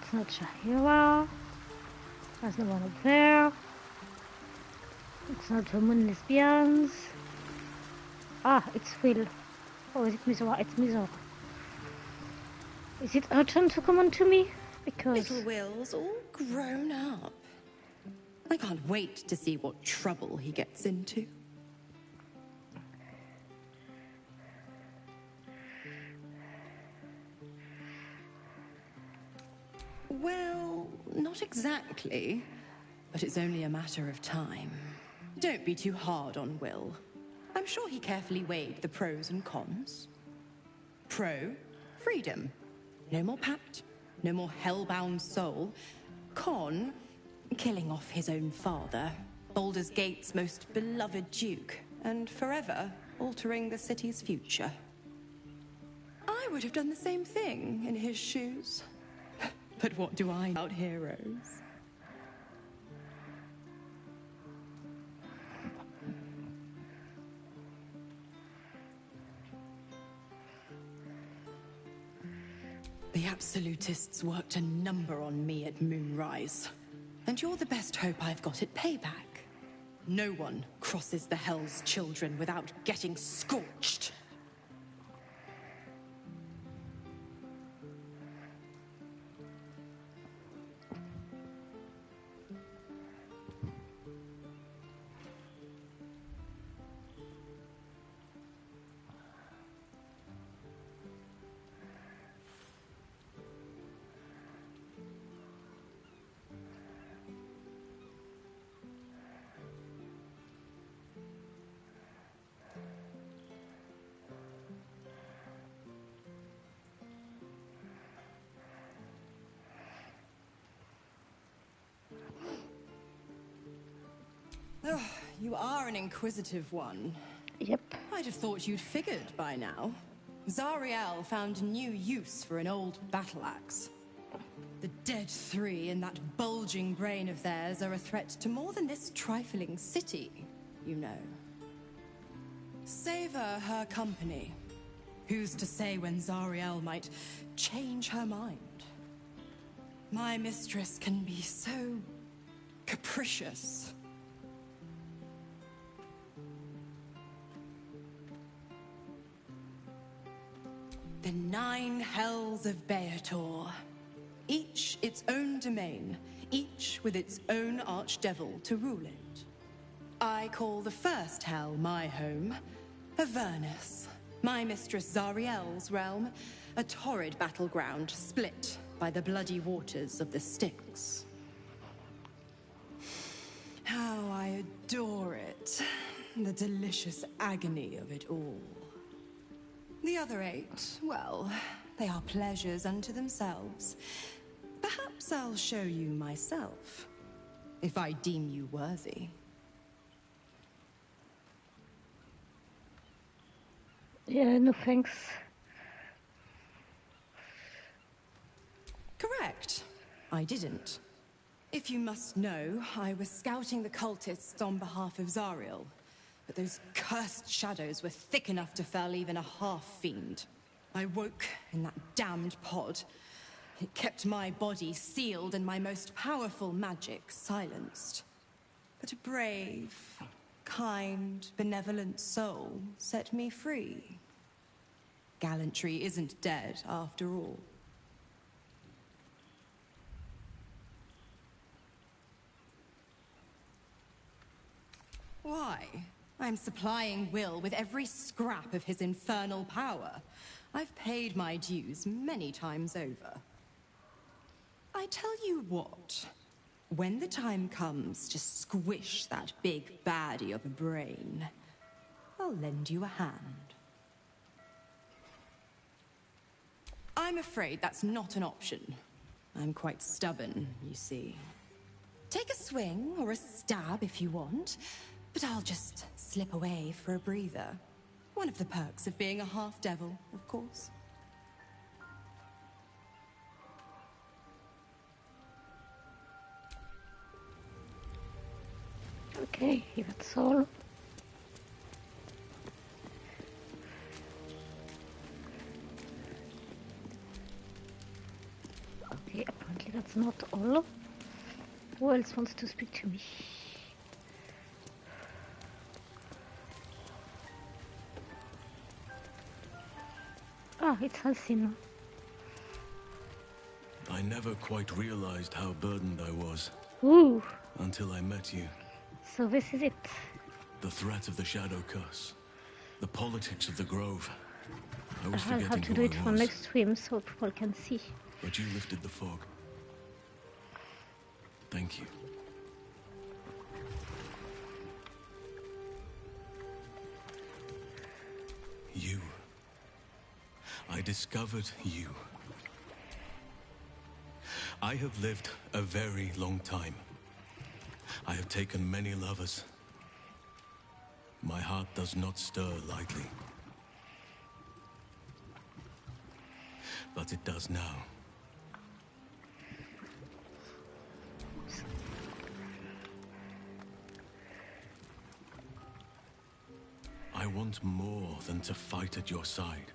Speaker 6: It's not Shahira. There's no one up there. It's not Roman lesbians. Ah, it's Will. Oh, is it Mizora? It's Mizora. Is it her turn to come on to me? Because...
Speaker 5: Little Will's all grown up. I can't wait to see what trouble he gets into. Well, not exactly, but it's only a matter of time. Don't be too hard on Will. I'm sure he carefully weighed the pros and cons. Pro, freedom. No more pact, no more hellbound soul. Con, killing off his own father, Baldur's Gate's most beloved duke, and forever altering the city's future. I would have done the same thing in his shoes. But what do I know about heroes? The Absolutists worked a number on me at Moonrise. And you're the best hope I've got at payback. No one crosses the Hell's Children without getting scorched. Oh, you are an inquisitive one.
Speaker 6: Yep.
Speaker 5: I'd have thought you'd figured by now. Zariel found new use for an old battle axe. The dead three in that bulging brain of theirs are a threat to more than this trifling city, you know. Savor her company. Who's to say when Zariel might change her mind? My mistress can be so capricious. The 9 hells of Beator. Each its own domain, each with its own archdevil to rule it. I call the first hell my home, Avernus. My mistress Zariel's realm, a torrid battleground split by the bloody waters of the Styx. How I adore it, the delicious agony of it all. The other 8, well, they are pleasures unto themselves. Perhaps I'll show you myself, if I deem you worthy.
Speaker 6: Yeah, no thanks.
Speaker 5: Correct. I didn't. If you must know, I was scouting the cultists on behalf of Zariel. But those cursed shadows were thick enough to fell even a half-fiend. I woke in that damned pod. It kept my body sealed and my most powerful magic silenced. But a brave, kind, benevolent soul set me free. Gallantry isn't dead, after all. Why? I'm supplying Will with every scrap of his infernal power. I've paid my dues many times over. I tell you what, when the time comes to squish that big baddie of a brain, I'll lend you a hand. I'm afraid that's not an option. I'm quite stubborn, you see. Take a swing or a stab if you want, but I'll just slip away for a breather. One of the perks of being a half-devil, of course.
Speaker 6: Okay, that's all. Okay, apparently that's not all. Who else wants to speak to me? Ah, it's Hasina.
Speaker 12: I never quite realized how burdened I was.
Speaker 6: Ooh.
Speaker 12: Until I met you.
Speaker 6: So this is it.
Speaker 12: The threat of the Shadow Curse. The politics of the Grove. I
Speaker 6: I
Speaker 12: was
Speaker 6: have
Speaker 12: forgetting
Speaker 6: to
Speaker 12: who
Speaker 6: do
Speaker 12: I
Speaker 6: it for
Speaker 12: was.
Speaker 6: next stream so people can see.
Speaker 12: But you lifted the fog. Thank you. You. I discovered you. I have lived a very long time. I have taken many lovers. My heart does not stir lightly. But it does now. I want more than to fight at your side,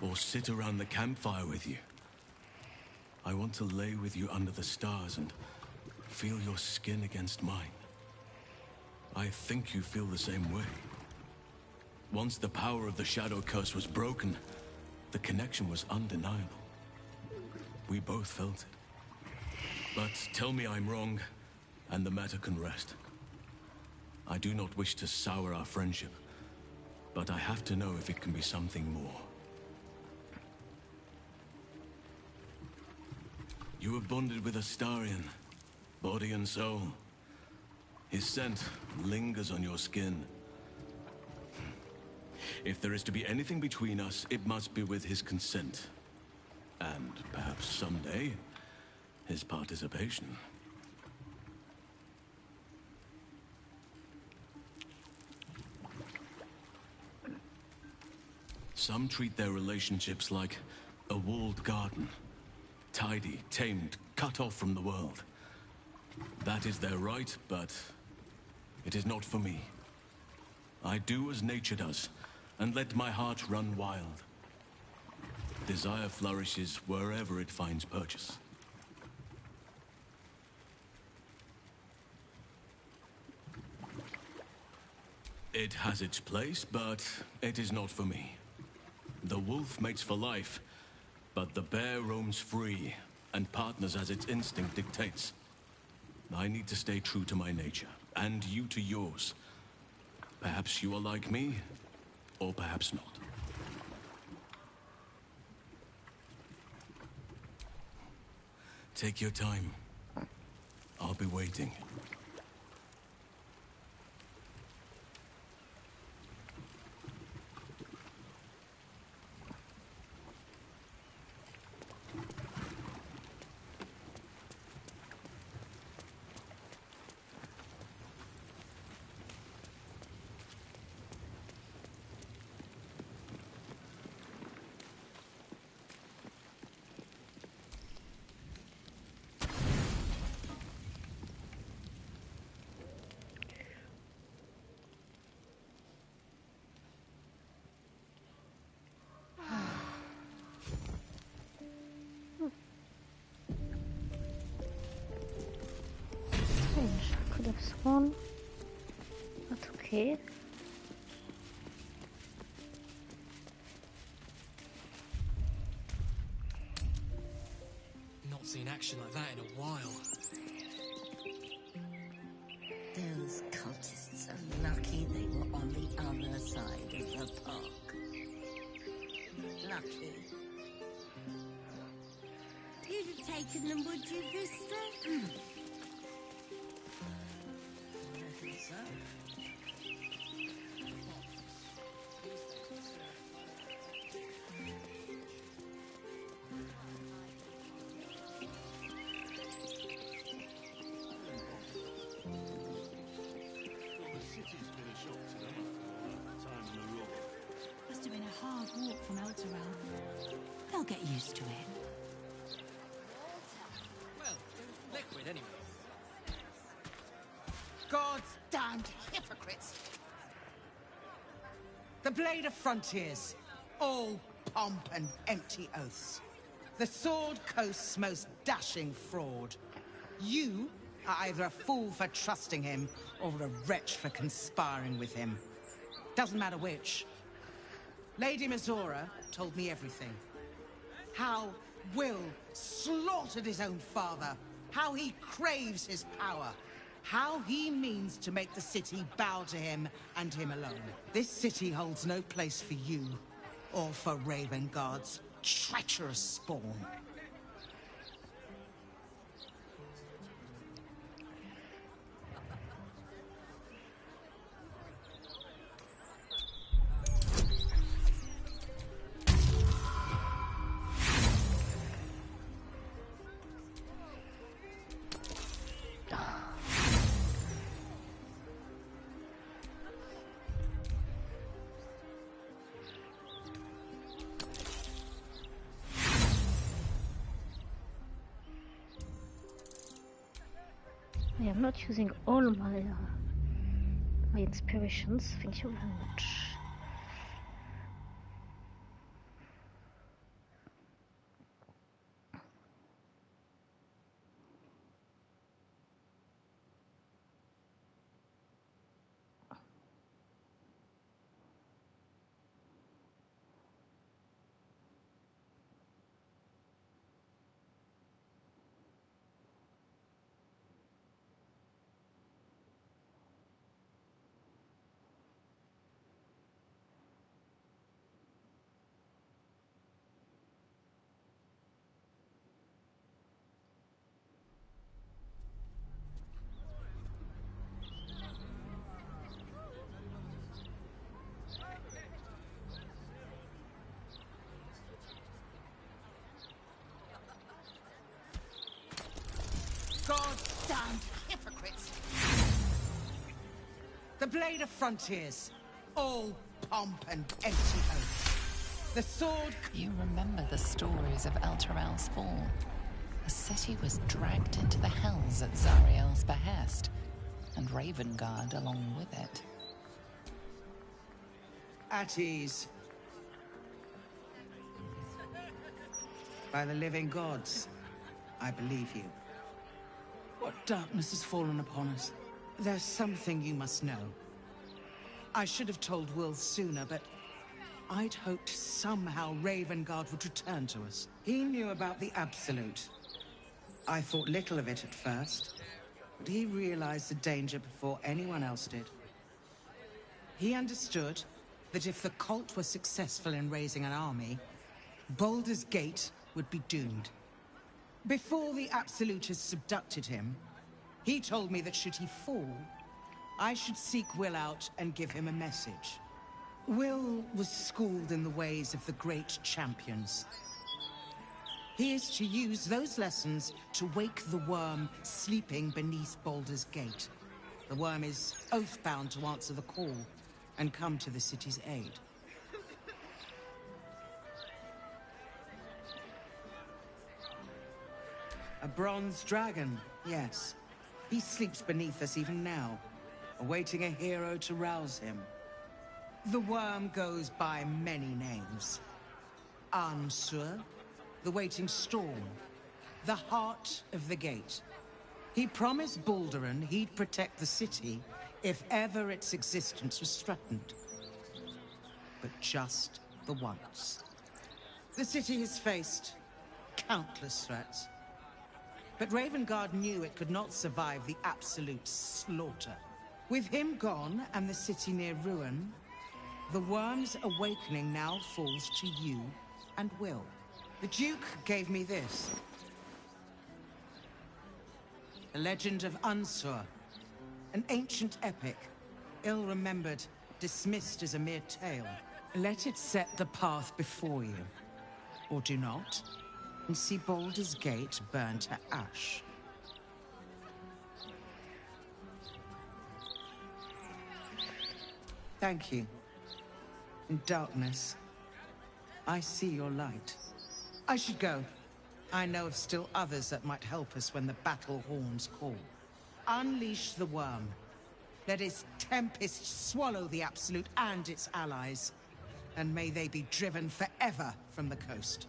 Speaker 12: or sit around the campfire with you. I want to lay with you under the stars and feel your skin against mine. I think you feel the same way. Once the power of the Shadow Curse was broken, the connection was undeniable. We both felt it. But tell me I'm wrong, and the matter can rest. I do not wish to sour our friendship, but I have to know if it can be something more. You have bonded with Astarion, body and soul. His scent lingers on your skin. If there is to be anything between us, it must be with his consent. And perhaps someday, his participation. Some treat their relationships like a walled garden. Tidy, tamed, cut off from the world. That is their right, but it is not for me. I do as nature does, and let my heart run wild. Desire flourishes wherever it finds purchase. It has its place, but it is not for me. The wolf mates for life, but the bear roams free and partners as its instinct dictates. I need to stay true to my nature, and you to yours. Perhaps you are like me, or perhaps not. Take your time. I'll be waiting.
Speaker 6: this one. But okay.
Speaker 8: Not seen action like that in a while.
Speaker 18: Those cultists are lucky they were on the other side of the park. Lucky. You'd have taken them, would you, Vista? I reckon so.
Speaker 17: Must have been a hard walk from Elturel. They'll get used to it.
Speaker 8: Well, liquid anyway.
Speaker 22: God's damned hypocrites! The Blade of Frontiers, all pomp and empty oaths. The Sword Coast's most dashing fraud. You are either a fool for trusting him, or a wretch for conspiring with him. Doesn't matter which. Lady Mizora told me everything. How Will slaughtered his own father. How he craves his power. How he means to make the city bow to him and him alone. This city holds no place for you, or for Ravengard's treacherous spawn.
Speaker 6: I am not using all my inspirations. Thank you very much. God's damned hypocrites! The Blade of Frontiers, all pomp and empty oath. The sword...
Speaker 10: You remember the stories of Elturel's fall. The city was dragged into the hells at Zariel's behest, and Ravengard along with it.
Speaker 22: At ease. By the living gods, I believe you. What darkness has fallen upon us? There's something you must know. I should have told Will sooner, but I'd hoped somehow Ravengard would return to us. He knew about the Absolute. I thought little of it at first, but he realized the danger before anyone else did. He understood that if the cult were successful in raising an army, Baldur's Gate would be doomed. Before the Absolutists subducted him, he told me that should he fall, I should seek Will out and give him a message. Will was schooled in the ways of the great champions. He is to use those lessons to wake the worm sleeping beneath Baldur's Gate. The worm is oath-bound to answer the call and come to the city's aid. A bronze dragon, yes. He sleeps beneath us even now, awaiting a hero to rouse him. The worm goes by many names. Ansur, the waiting storm, the heart of the gate. He promised Balduran he'd protect the city if ever its existence was threatened. But just the once. The city has faced countless threats. But Ravengard knew it could not survive the absolute slaughter. With him gone and the city near ruin, the worm's awakening now falls to you and Will. The Duke gave me this. The legend of Unsur, an ancient epic, ill-remembered, dismissed as a mere tale. Let it set the path before you, or do not, and see Baldur's Gate burn to ash. Thank you. In darkness, I see your light. I should go. I know of still others that might help us when the battle horns call. Unleash the worm. Let its tempest swallow the Absolute and its allies. And may they be driven forever from the coast.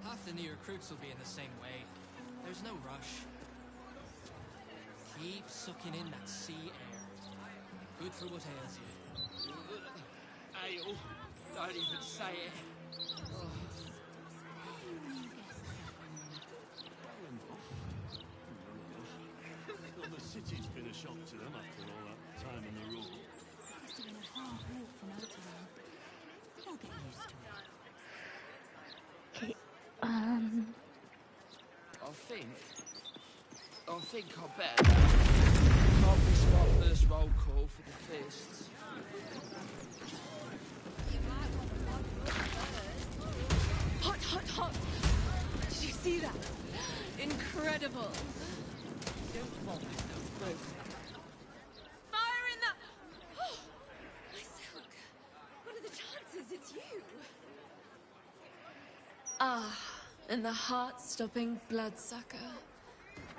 Speaker 8: Half the new recruits will be in the same way. There's no rush. Keep sucking in that sea air. Good for what ails you. Ale. Don't even say it.
Speaker 12: Well, the city's been a shock to them after all that time in the rule.
Speaker 17: Must have been a hard walk from Elturel. They'll get used to it.
Speaker 6: Okay,
Speaker 13: I think I better. Can't miss my first roll call for the fists.
Speaker 24: Hot, hot, hot! Did you see that? Incredible! Fire in the... Oh, my silk! What are the chances it's you? Ah, and the heart-stopping bloodsucker.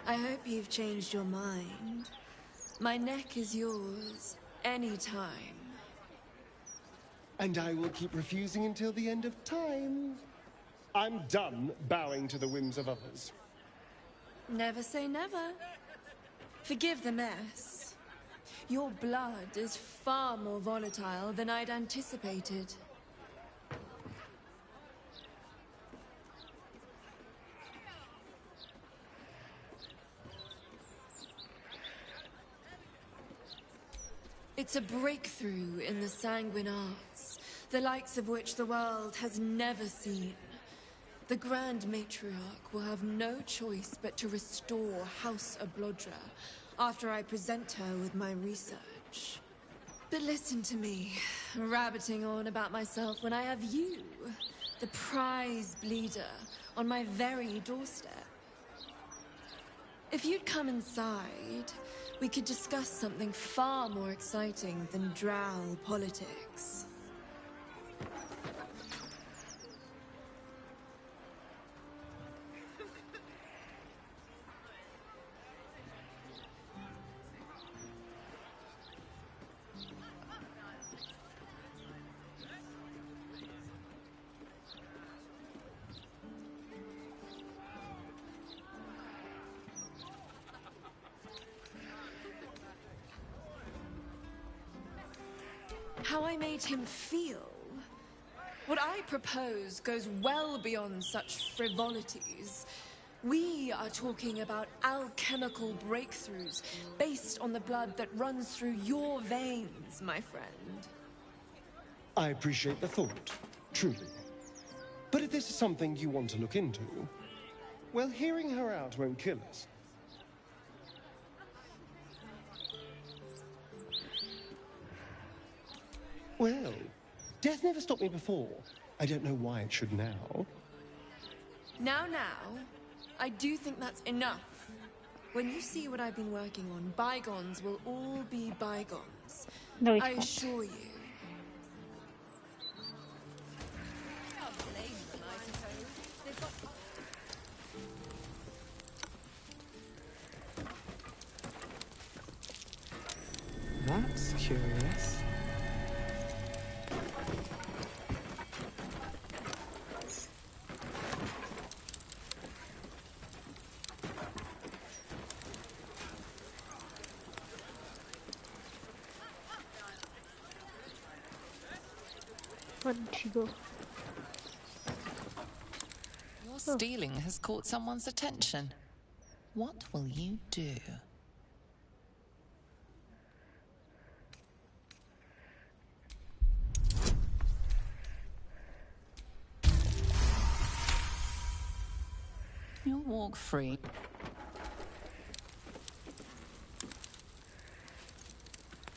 Speaker 24: I hope you've changed your mind. My neck is yours, anytime.
Speaker 15: And I will keep refusing until the end of time. I'm done bowing to the whims of others.
Speaker 24: Never say never. Forgive the mess. Your blood is far more volatile than I'd anticipated. It's a breakthrough in the sanguine arts, the likes of which the world has never seen. The Grand Matriarch will have no choice but to restore House Ablodra after I present her with my research. But listen to me, rabbiting on about myself when I have you, the prize bleeder, on my very doorstep. If you'd come inside, we could discuss something far more exciting than drow politics. How I made him feel. What I propose goes well beyond such frivolities. We are talking about alchemical breakthroughs based on the blood that runs through your veins, my friend.
Speaker 15: I appreciate the thought, truly. But if this is something you want to look into, well, hearing her out won't kill us. Well, death never stopped me before. I don't know why it should now.
Speaker 24: Now, I do think that's enough. When you see what I've been working on, bygones will all be bygones.
Speaker 6: No, it
Speaker 24: I
Speaker 6: won't.
Speaker 24: assure you.
Speaker 7: That's curious.
Speaker 6: Where did she go?
Speaker 10: Your stealing has caught someone's attention. What will you do? You'll walk free.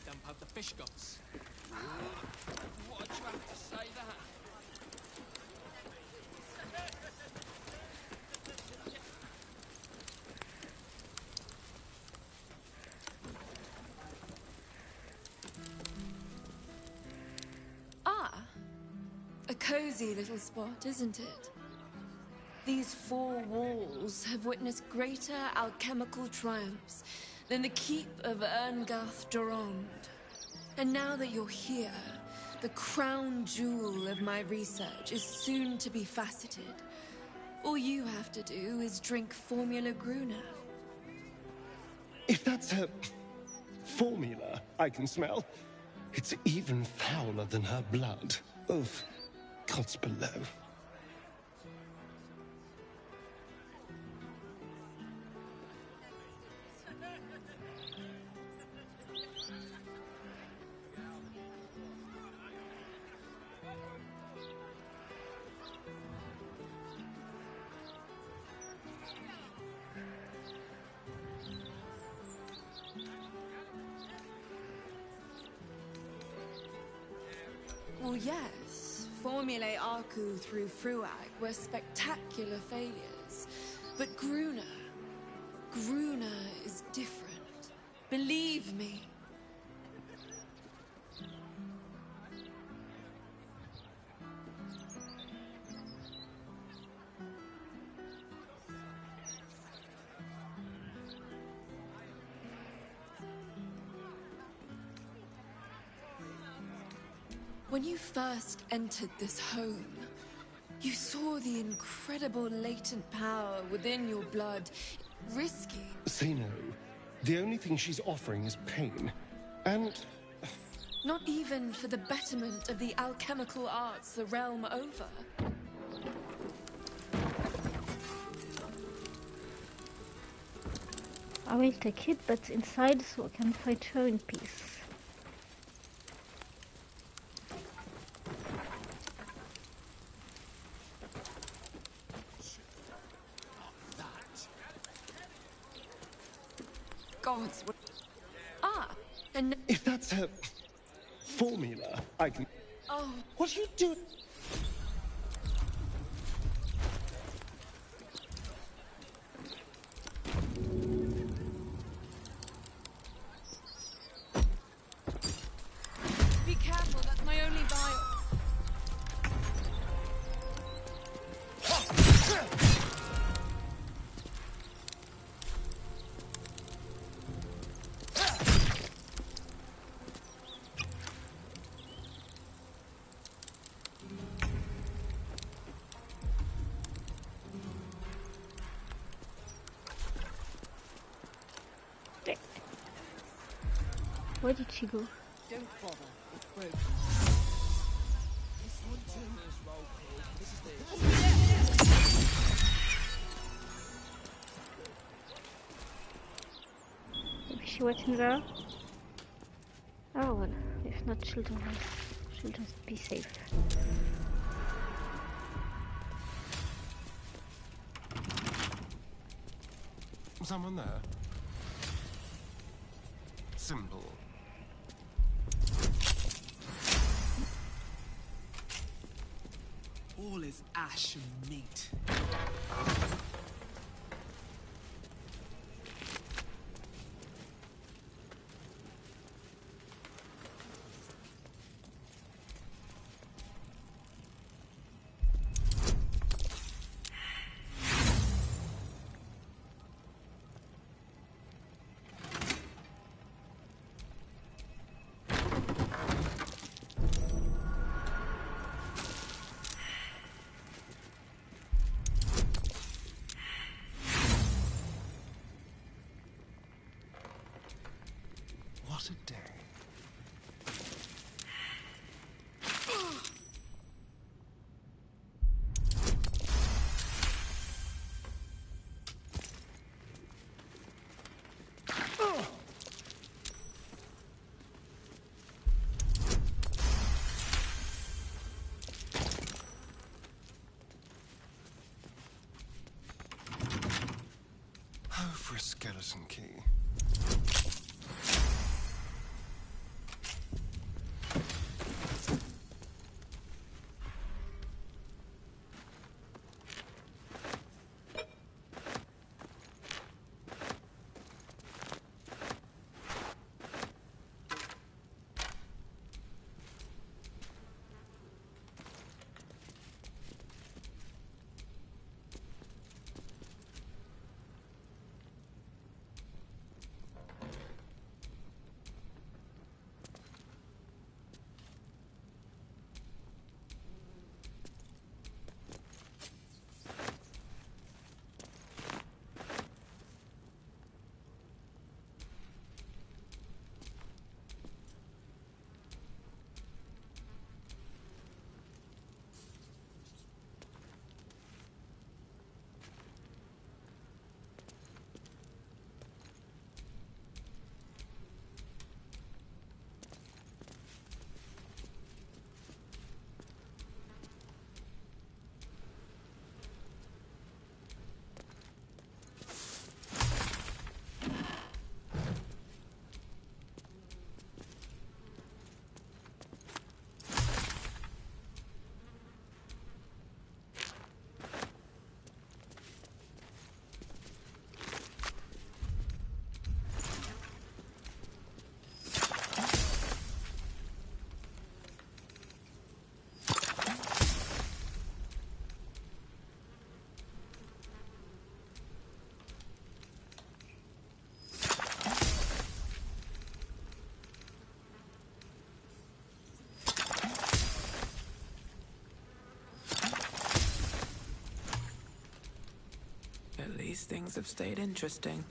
Speaker 8: Dump out the fish guts. Why'd you have to say that?
Speaker 3: Ah, a cozy little spot, isn't it? These four walls have witnessed greater alchemical triumphs than the keep of Erngath Durand. And now that you're here, the crown jewel of my research is soon to be faceted. All you have to do is drink Formula Gruner.
Speaker 15: If that's her formula I can smell, it's even fouler than her blood. Of gods below.
Speaker 3: Well, yes. Formulae Arcu through Fruag were spectacular failures. But Gruner is different. Believe me. When you first entered this home, you saw the incredible latent power within your blood. Risky.
Speaker 15: Say no. The only thing she's offering is pain. And
Speaker 3: Not even for the betterment of the alchemical arts the realm over.
Speaker 6: I will take it, but inside so I can fight her in peace.
Speaker 3: Gods. Ah, and
Speaker 15: if that's her formula, I can...
Speaker 3: oh,
Speaker 15: What are you doing?
Speaker 3: be careful. That's my only vial.
Speaker 6: Where did she go?
Speaker 16: Don't bother. It's broken.
Speaker 8: This one too. First roll call. This is
Speaker 6: Maybe she went in there? Oh well, if not, she'll just be safe.
Speaker 15: Someone there? Simple.
Speaker 7: All is ash and meat.
Speaker 15: What a day. a skeleton key.
Speaker 11: At least things have stayed interesting.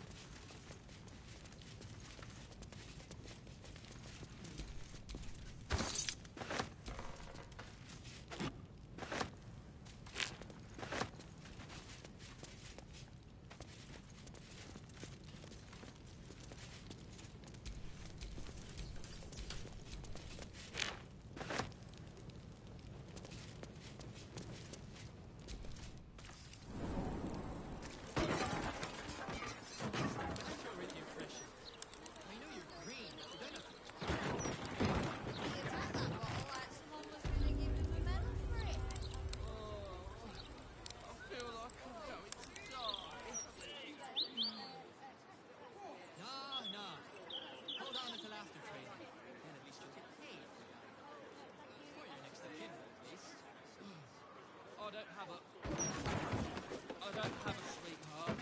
Speaker 8: I don't have a sweetheart.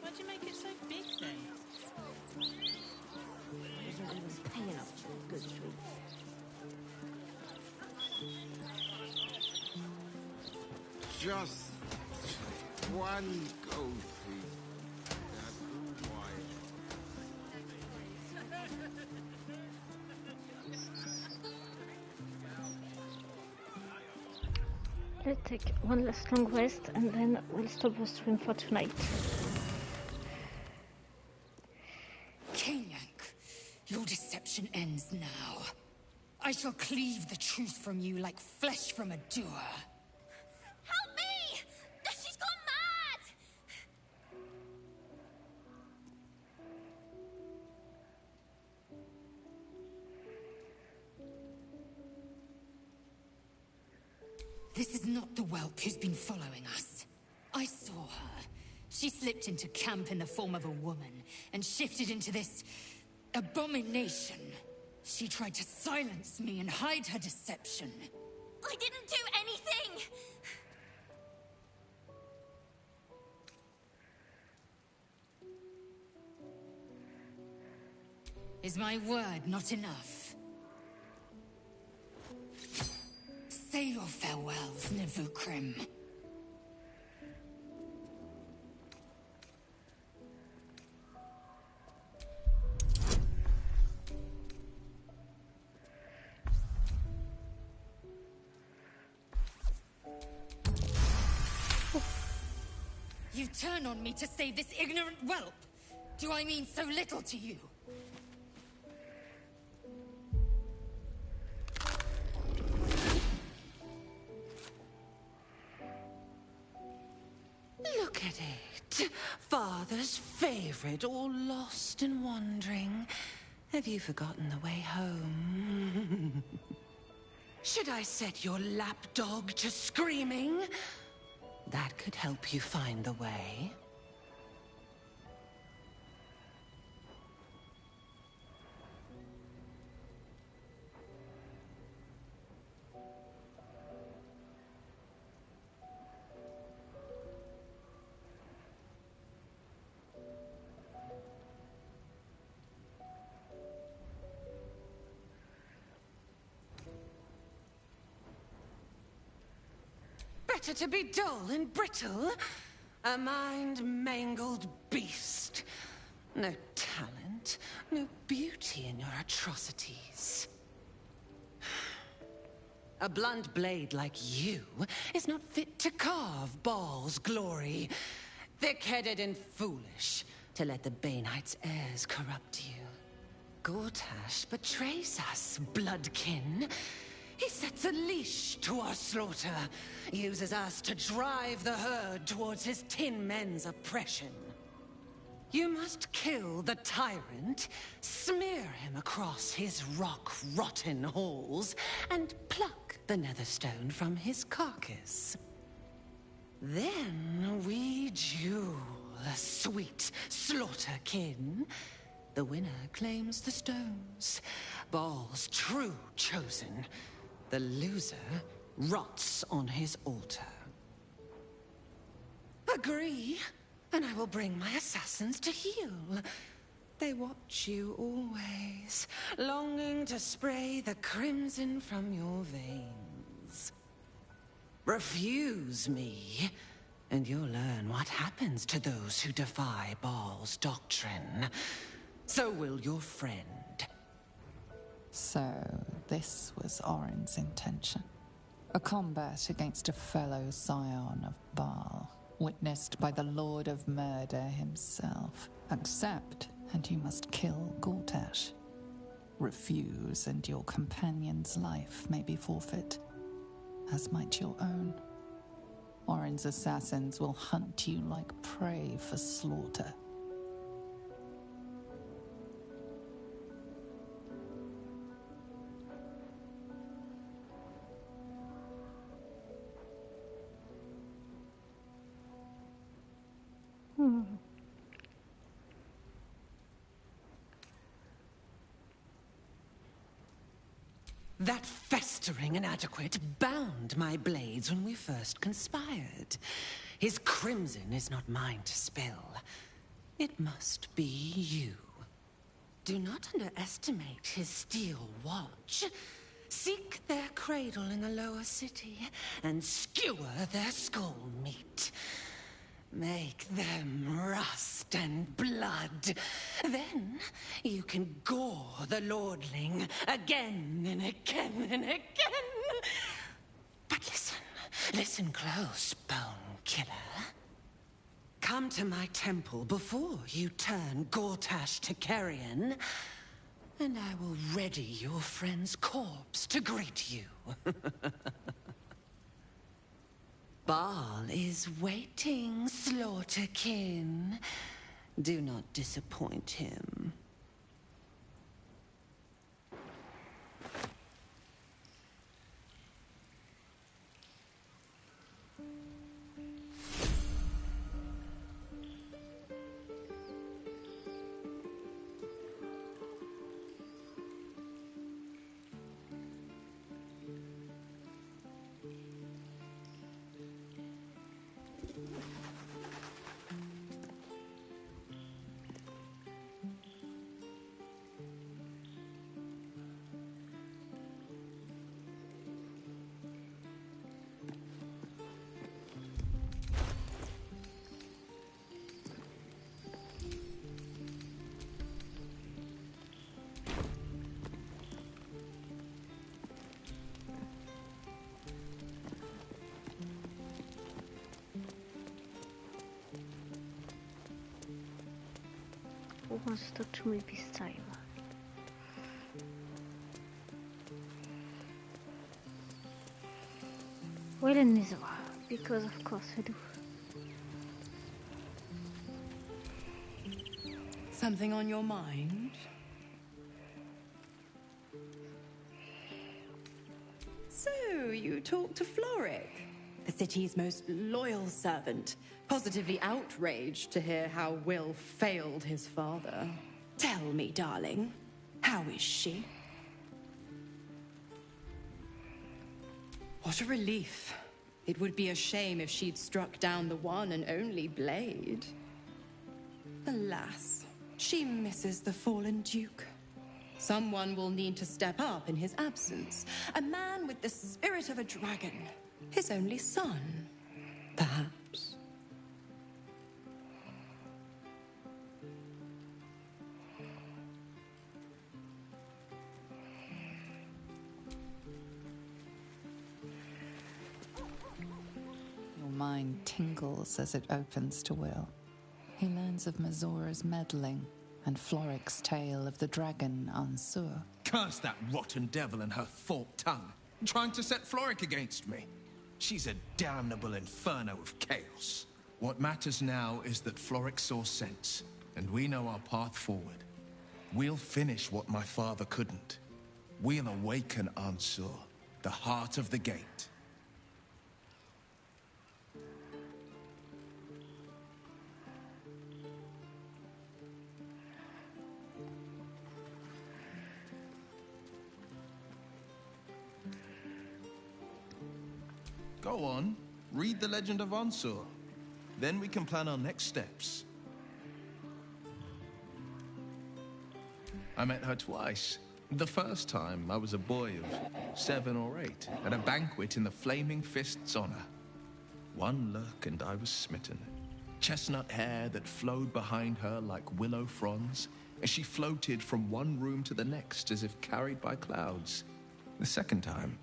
Speaker 17: Why'd you make it so big then? Isn't even pay enough for good sweets.
Speaker 14: Just one gold piece. That's all wide.
Speaker 6: Let's take one last long rest and then we'll stop the stream for tonight.
Speaker 19: Kanyank, your deception ends now. I shall cleave the truth from you like flesh from a doer.
Speaker 4: Help me! She's gone mad!
Speaker 19: This is not the whelp who's been following us. I saw her. She slipped into camp in the form of a woman and shifted into this abomination. She tried to silence me and hide her deception.
Speaker 4: I didn't do anything!
Speaker 19: Is my word not enough? Say your farewells, Nivukrim. You turn on me to save this ignorant whelp? do I mean so little to you?
Speaker 22: Look at it. Father's favorite, all lost and wandering. Have you forgotten the way home? Should I set your lapdog to screaming? That could help you find the way. Better to be dull and brittle, a mind-mangled beast. No talent, no beauty in your atrocities. A blunt blade like you is not fit to carve Baal's glory. Thick-headed and foolish to let the Baneites' heirs corrupt you. Gortash betrays us, bloodkin. He sets a leash to our slaughter, uses us to drive the herd towards his tin men's oppression. You must kill the tyrant, smear him across his rock-rotten halls, and pluck the netherstone from his carcass. Then we duel, sweet slaughterkin. The winner claims the stones, Baal's true chosen. The loser rots on his altar. Agree, and I will bring my assassins to heal. They watch you always, longing to spray the crimson from your veins. Refuse me, and you'll learn what happens to those who defy Baal's doctrine. So will your friend.
Speaker 10: So, this was Orin's intention. A combat against a fellow scion of Baal, witnessed by the Lord of Murder himself. Accept, and you must kill Gortash. Refuse, and your companion's life may be forfeit, as might your own. Orin's assassins will hunt you like prey for slaughter.
Speaker 22: That festering inadequate bound my blades when we first conspired. His crimson is not mine to spill. It must be you. Do not underestimate his steel watch. Seek their cradle in the lower city and skewer their skull meat. Make them rust and blood. Then you can gore the lordling again and again and again. But listen close, bone killer. Come to my temple before you turn Gortash to carrion, and I will ready your friend's corpse to greet you. Baal is waiting, slaughterkin. Do not disappoint him.
Speaker 6: wants to talk to me this time. Well, in Nizra, because of course I do.
Speaker 5: Something on your mind? So, you talked to Floric, the city's most loyal servant, positively outraged to hear how Will failed his father. Tell me, darling, how is she? What a relief. It would be a shame if she'd struck down the one and only blade. Alas, she misses the fallen Duke. Someone will need to step up in his absence. A man with the spirit of a dragon. His only son, perhaps.
Speaker 10: Your mind tingles as it opens to Will. He learns of Mazora's meddling and Floric's tale of the dragon Ansur.
Speaker 2: Curse that rotten devil and her forked tongue, trying to set Floric against me. She's a damnable inferno of chaos. What matters now is that Floric saw sense, and we know our path forward. We'll finish what my father couldn't. We'll awaken Ansur, the heart of the gate. Go on, read the legend of Ansur. Then we can plan our next steps. I met her twice. The first time, I was a boy of 7 or 8, at a banquet in the Flaming Fist's honor. One look and I was smitten. Chestnut hair that flowed behind her like willow fronds, as she floated from one room to the next as if carried by clouds. The second time,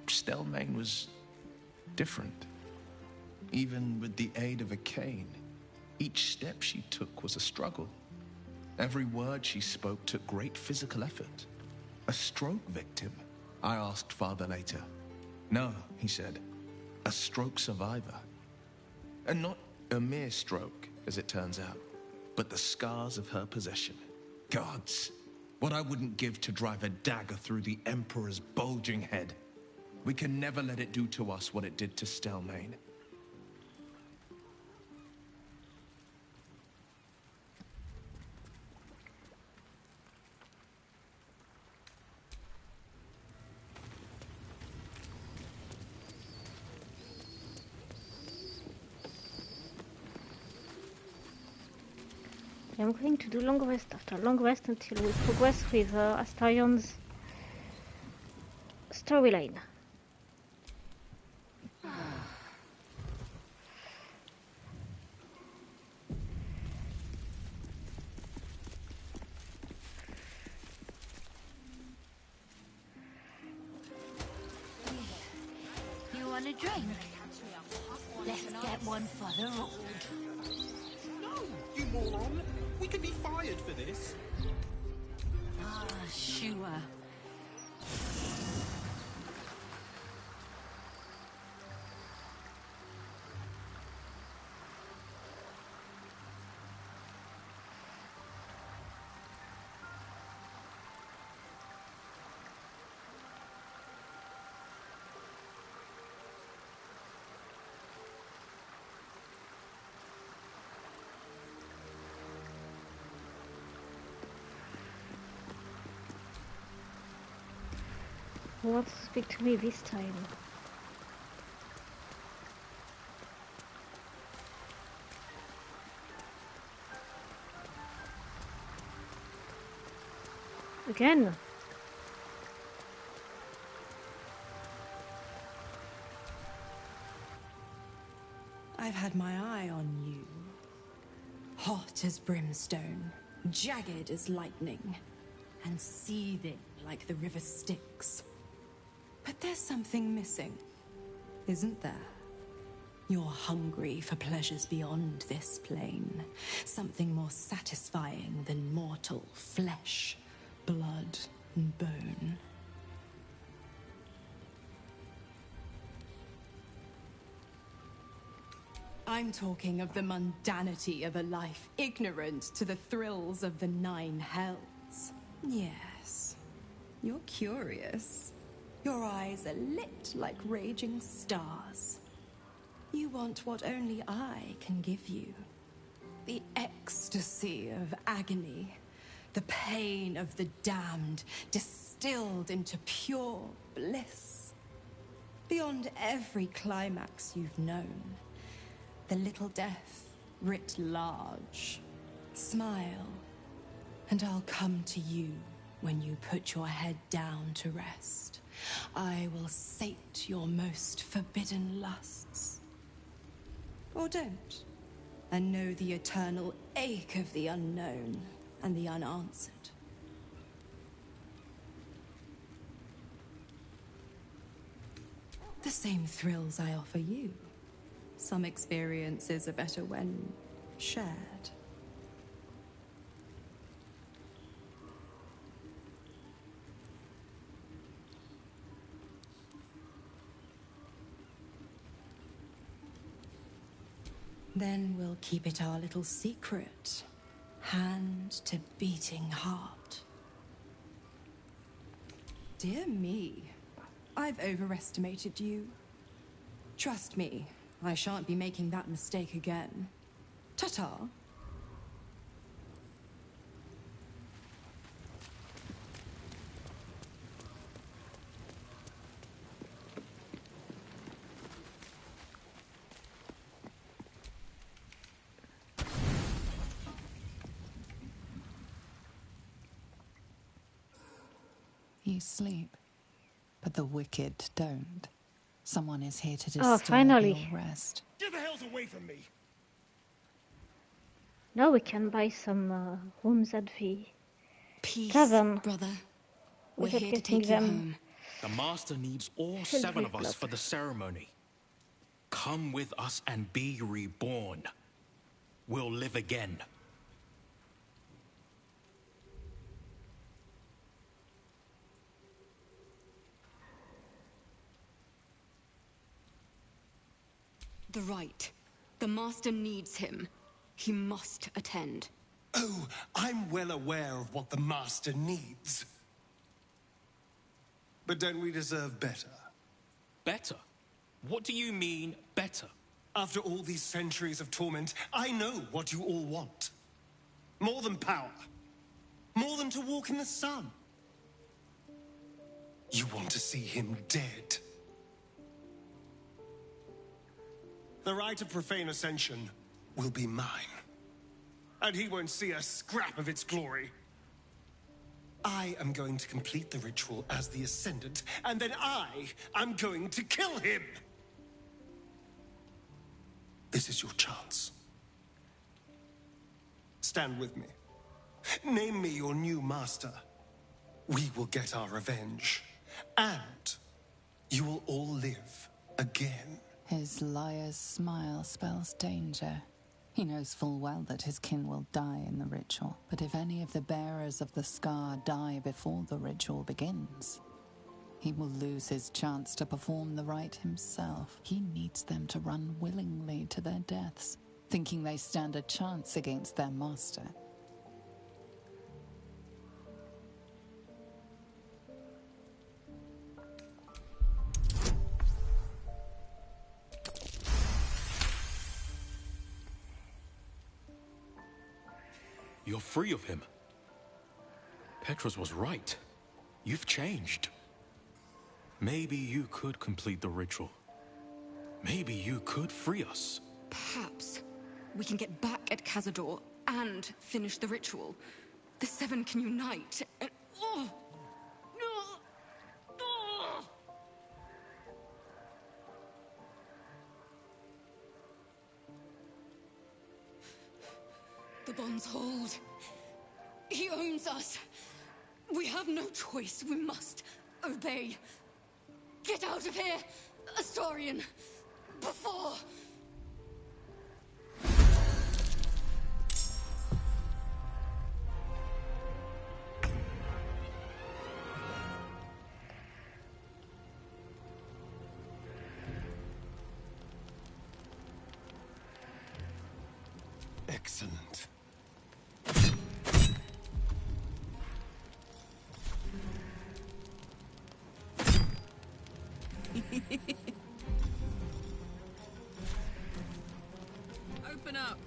Speaker 2: Stelmane was different. Even with the aid of a cane, each step she took was a struggle. Every word she spoke took great physical effort. A stroke victim? I asked Father later. No, he said. A stroke survivor. And not a mere stroke, as it turns out, but the scars of her possession. Gods, what I wouldn't give to drive a dagger through the Emperor's bulging head. We can never let it do to us what it did to Stelmane.
Speaker 6: I'm going to do long rest after long rest until we progress with Astarion's storyline.
Speaker 17: You want a drink? Let's get one for the road.
Speaker 16: No, you moron! We could be fired for this.
Speaker 17: Ah, sure.
Speaker 6: Who wants to speak to me this time? Again?
Speaker 5: I've had my eye on you. Hot as brimstone, jagged as lightning, and seething like the river Styx. But there's something missing, isn't there? You're hungry for pleasures beyond this plane. Something more satisfying than mortal flesh, blood, and bone. I'm talking of the mundanity of a life ignorant to the thrills of the 9 hells. Yes, you're curious. Your eyes are lit like raging stars. You want what only I can give you. The ecstasy of agony, the pain of the damned, distilled into pure bliss. Beyond every climax you've known. The little death writ large. Smile, and I'll come to you when you put your head down to rest. I will sate your most forbidden lusts. Or don't, and know the eternal ache of the unknown and the unanswered. The same thrills I offer you. Some experiences are better when shared. Then we'll keep it our little secret. Hand to beating heart. Dear me, I've overestimated you. Trust me, I shan't be making that mistake again. Ta-ta.
Speaker 10: You sleep, but the wicked don't. Someone is here to disturb
Speaker 6: finally.
Speaker 10: your rest.
Speaker 15: Get the hells away from me!
Speaker 6: Now we can buy some rooms at the
Speaker 3: Peace,
Speaker 6: tavern.
Speaker 3: brother. We're
Speaker 6: without
Speaker 3: here to
Speaker 6: getting
Speaker 3: take you
Speaker 6: them.
Speaker 3: home.
Speaker 12: The Master needs all
Speaker 6: Filled
Speaker 12: 7
Speaker 6: with
Speaker 12: of us
Speaker 6: blood.
Speaker 12: for the ceremony. Come with us and be reborn. We'll live again.
Speaker 3: The rite. The Master needs him. He must attend.
Speaker 15: Oh, I'm well aware of what the Master needs. But don't we deserve better?
Speaker 12: Better? What do you mean, better?
Speaker 15: After all these centuries of torment, I know what you all want. More than power. More than to walk in the sun. You want to see him dead. The rite of profane ascension will be mine. And he won't see a scrap of its glory. I am going to complete the ritual as the Ascendant, and then I am going to kill him! This is your chance. Stand with me. Name me your new master. We will get our revenge. And you will all live again.
Speaker 10: His liar's smile spells danger. He knows full well that his kin will die in the ritual. But if any of the bearers of the scar die before the ritual begins, he will lose his chance to perform the rite himself. He needs them to run willingly to their deaths, thinking they stand a chance against their master.
Speaker 12: You're free of him. Petros was right. You've changed. Maybe you could complete the ritual. Maybe you could free us.
Speaker 3: Perhaps we can get back at Cazador and finish the ritual. The 7 can unite and... Oh! No! Oh! The bonds hold. He owns us. We have no choice. We must obey. Get out of here, Astarion, before...
Speaker 15: Excellent.
Speaker 8: Open up.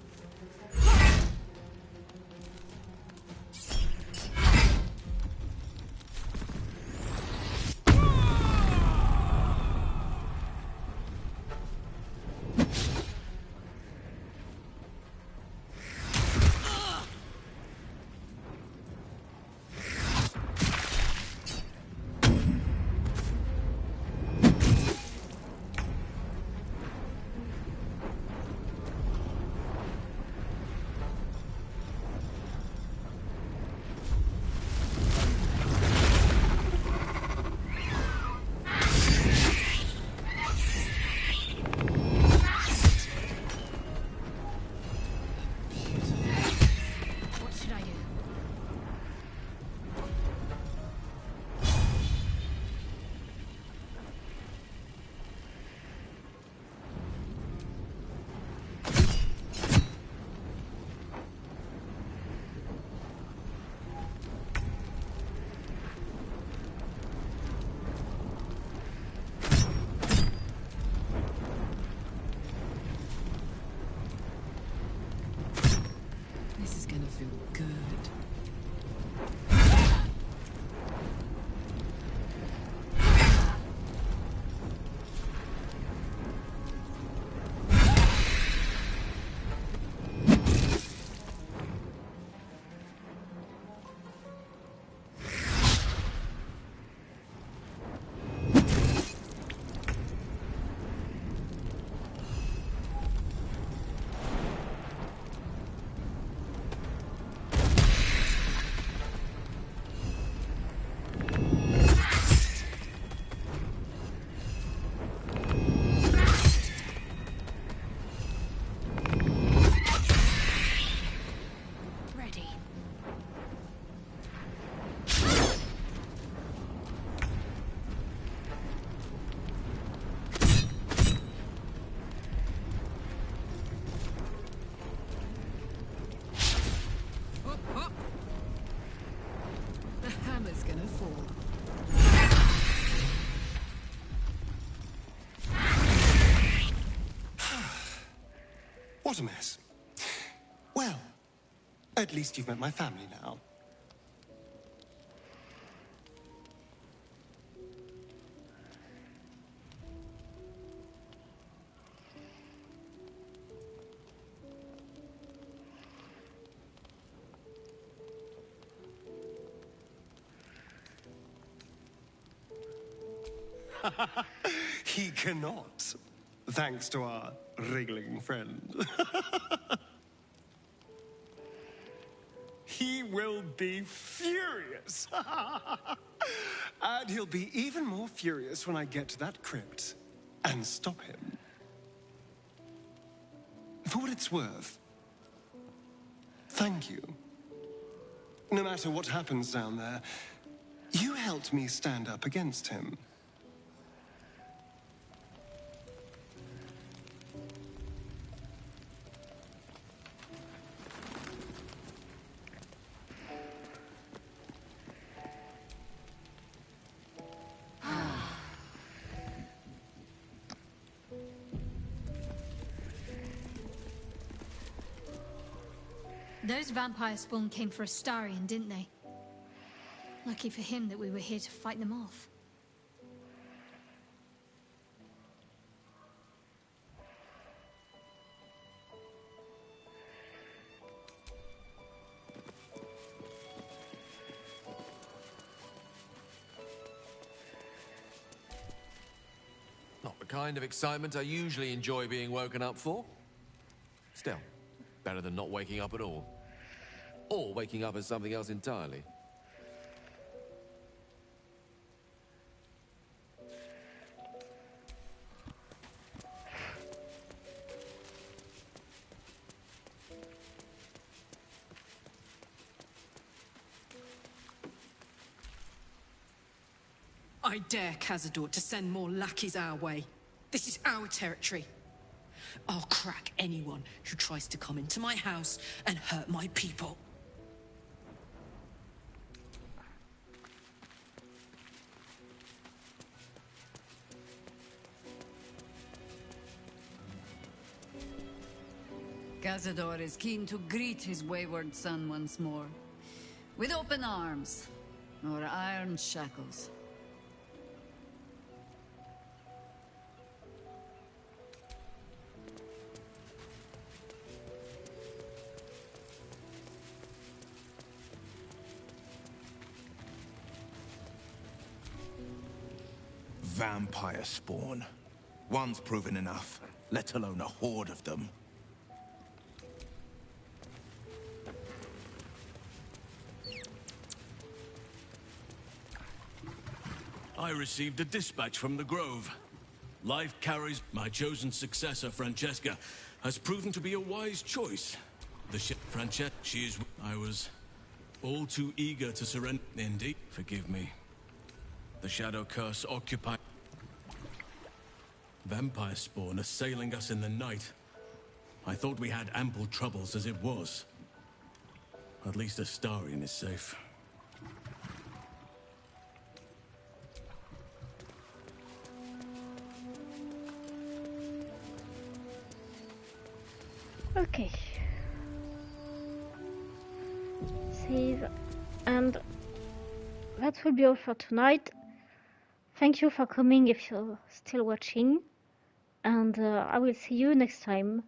Speaker 11: This is gonna feel good.
Speaker 8: The hammer's gonna fall.
Speaker 15: What a mess. Well, at least you've met my family now. He cannot, thanks to our wriggling friend. He will be furious. And he'll be even more furious when I get to that crypt and stop him. For what it's worth, thank you. No matter what happens down there, you helped me stand up against him.
Speaker 1: Those vampire spawn came for Astarion, didn't they? Lucky for him that we were here to fight them off.
Speaker 9: Not the kind of excitement I usually enjoy being woken up for. Still, better than not waking up at all. Or waking up as something else entirely.
Speaker 20: I dare Cazador to send more lackeys our way. This is our territory.
Speaker 16: I'll crack anyone who tries to come into my house and hurt my people.
Speaker 18: Cazador is keen to greet his wayward son once more. With open arms, or iron shackles.
Speaker 2: Vampire spawn. One's proven enough, let alone a horde of them.
Speaker 12: I received a dispatch from the Grove. Life carries my chosen successor, Francesca, has proven to be a wise choice. The ship Francesca, I was all too eager to surrender. Indeed, forgive me. The shadow curse occupied. Vampire spawn assailing us in the night. I thought we had ample troubles as it was. At least Astarion is safe.
Speaker 6: Okay. Save. And that will be all for tonight. Thank you for coming if you're still watching. And I will see you next time.